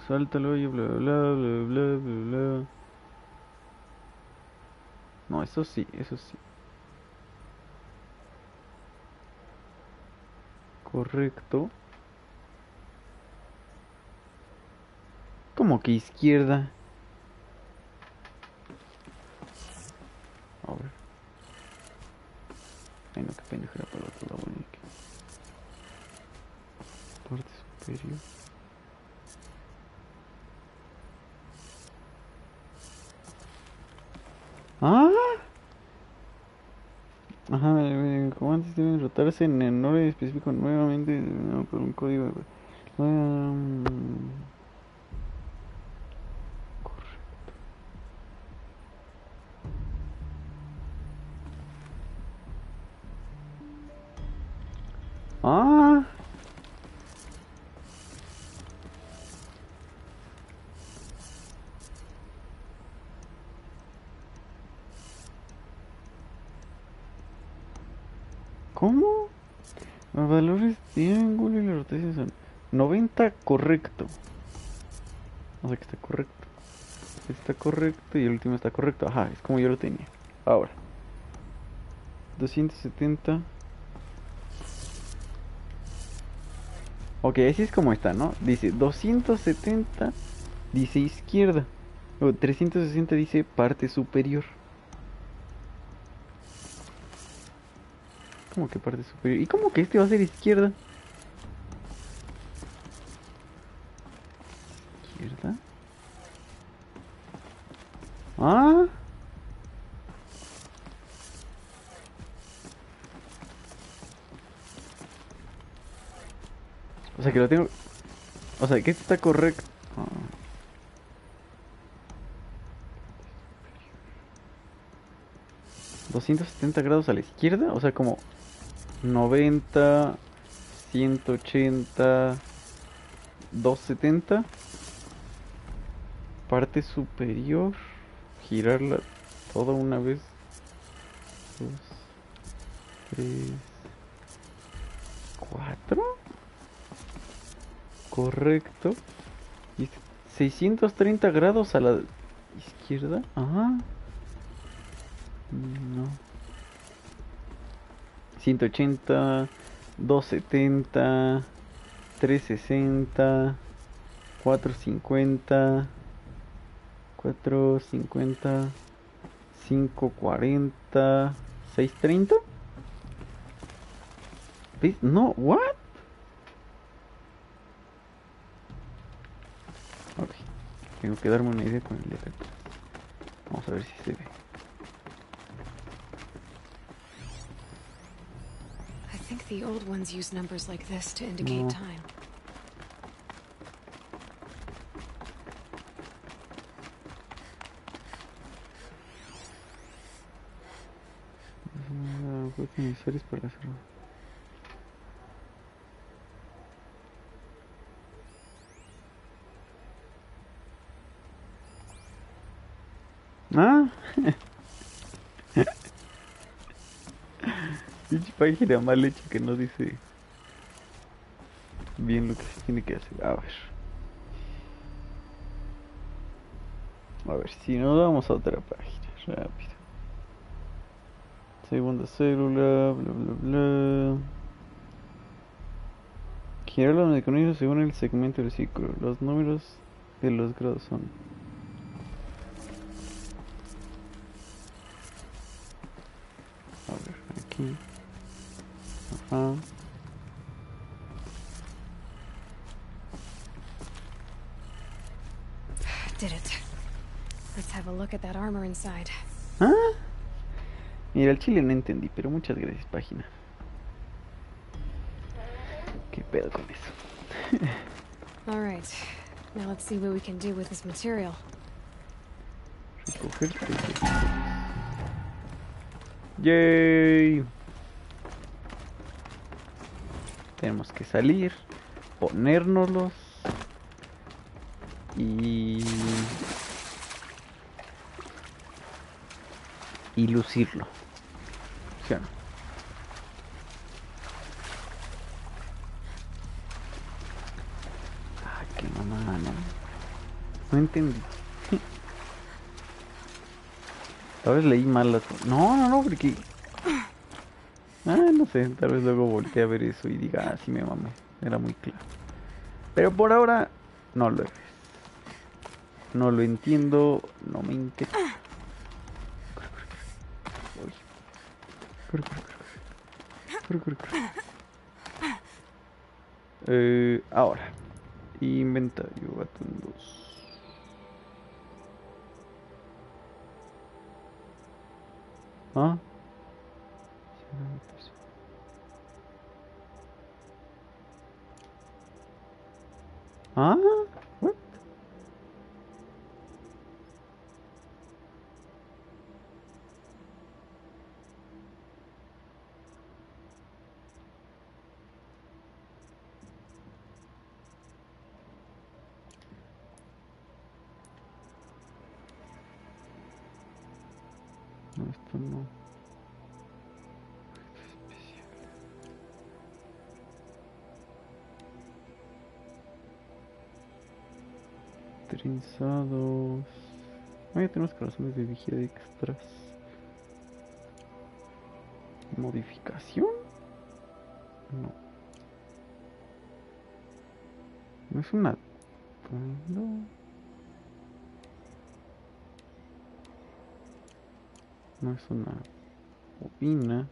Speaker 4: Sáltalo y bla bla bla bla bla bla bla. No, eso sí, eso sí. correcto. ¿Cómo que izquierda? A ver. Ay, no, qué pendejera para el otro lado. Parte superior. ¡Ah! Ajá, como antes deben rotarse en el orden específico nuevamente por un código. Correcto. ¡Ah! ¿Cómo? Los valores de ángulo y la rotación son 90 correcto. O sea que está correcto. Está correcto y el último está correcto. Ajá, es como yo lo tenía. Ahora 270. Ok, así es como está, ¿no? Dice 270, dice izquierda. O 360 dice parte superior. ¿Cómo que parte superior? ¿Y cómo que este va a ser izquierda? ¿Izquierda? Ah. O sea que lo tengo... O sea que este está correcto. Ah. ¿270 grados a la izquierda? O sea como 90, 180, 270. Parte superior. Girarla toda una vez. 2, 3, 4. Correcto. Y 630 grados a la izquierda. Ajá. No. 180, 270, 360, 450, 450, 540, 630. ¿Ves? No, what? Ok, tengo que darme una idea con el de acá. Vamos a ver si se ve.
Speaker 3: I think the old ones use numbers like this to indicate time.
Speaker 4: Necesarios para hacerlo. Ah, pinche página mal hecha que no dice bien lo que se tiene que hacer. A ver si nos vamos a otra página rápido. Segunda célula, bla bla bla. Girar los mecanismos según el segmento del ciclo. Los números de los grados son. A ver, aquí. Ajá.
Speaker 3: Did it. Let's have a look at that armor inside.
Speaker 4: ¿Ah? Mira, el chile no entendí, pero muchas gracias, página. ¿Qué pedo con eso?
Speaker 3: All right. Now let's see what we can do with this material.
Speaker 4: Recoger. Yay. Tenemos que salir, ponérnoslos y lucirlo. ¿Sí o no? Ay, qué mamá, no entendí. Tal vez leí mal las... No, porque... No sé, tal vez luego voltee a ver eso y diga, sí me mamé, era muy claro. Pero por ahora no lo es. No lo entiendo, no me interesa. Ahora, inventario, atuendos. ¿Ah? ¿Ah? ¿What? No, esto no. Trenzados. Ya tenemos corazones de vigía extras. ¿Modificación? No. No es una... No. No es una bobina.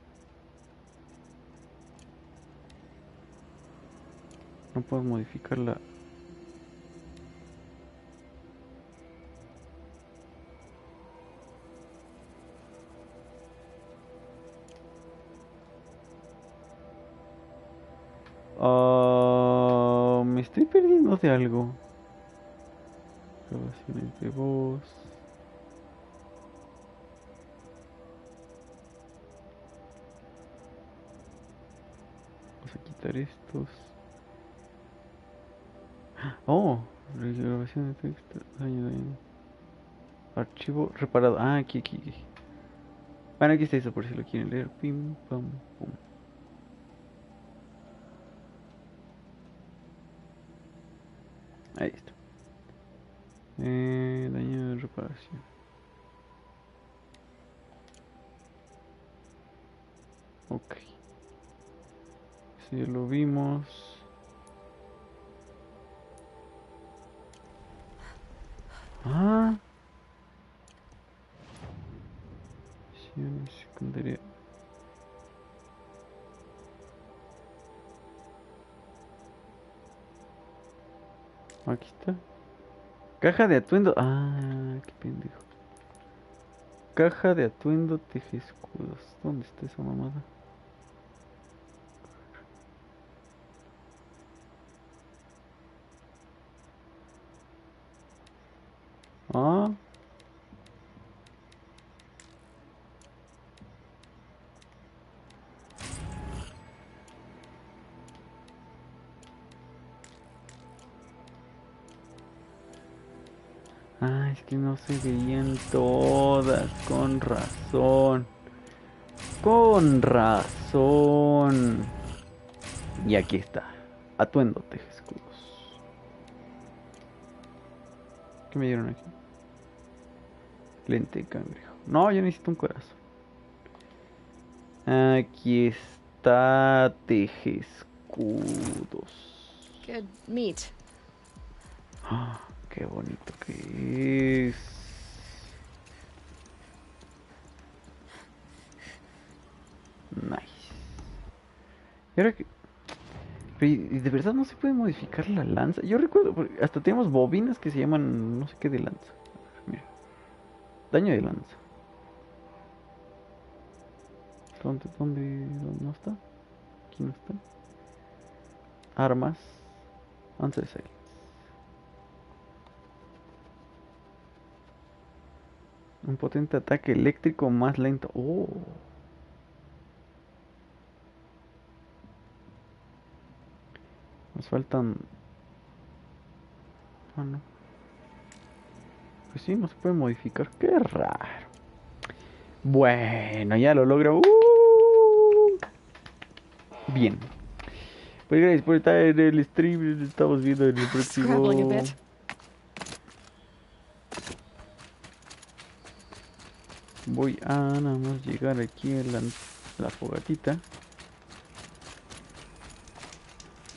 Speaker 4: No puedo modificarla. Me estoy perdiendo de algo. Grabaciones de voz. Vamos a quitar estos. Oh, grabación de texto. Daño. Archivo reparado. Aquí. Bueno, aquí está eso por si lo quieren leer. Pim, pam, pum. Ahí está. Daño de reparación. Ok. Si ya lo vimos. Misión secundaria. Aquí está. Caja de atuendo. Qué pendejo. Caja de atuendo teje escudos. ¿Dónde está esa mamada? Es que no se veían todas. Con razón. Con razón. Y aquí está. Atuendo teje escudos. ¿Qué me dieron aquí? Lente de cangrejo. No, yo necesito un corazón. Aquí está teje escudos.
Speaker 3: Good meat.
Speaker 4: Qué bonito que es. Nice. Y ahora que... ¿Y de verdad no se puede modificar la lanza? Yo recuerdo, hasta tenemos bobinas que se llaman no sé qué de lanza. Mira. Daño de lanza. ¿Dónde no está? Aquí no está. Armas. Lanza de silence. Un potente ataque eléctrico más lento. Nos faltan... no. Pues sí, no se puede modificar. Qué raro. Bueno, ya lo logro. Bien. Pues gracias por estar en el stream. Nos estamos viendo en el próximo. Voy a nada más llegar aquí a la fogatita.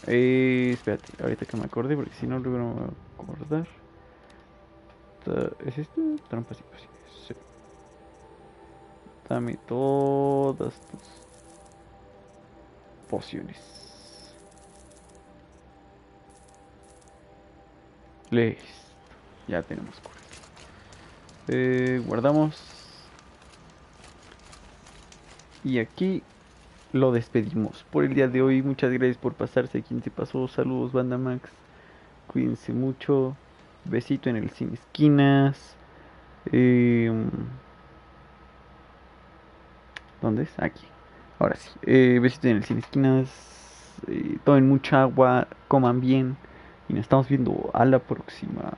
Speaker 4: Espérate, ahorita que me acordé, porque si no, luego no me voy a acordar. ¿Es esto? Trampas y pociones. Sí. Dame todas tus pociones. Listo. Ya tenemos cura. Guardamos. Y aquí lo despedimos por el día de hoy. Muchas gracias por pasarse. Quien se pasó, saludos, banda Max. Cuídense mucho. Besito en el Sin Esquinas. ¿Dónde es? Aquí. Ahora sí. Besito en el Sin Esquinas. Tomen mucha agua. Coman bien. Y nos estamos viendo a la próxima.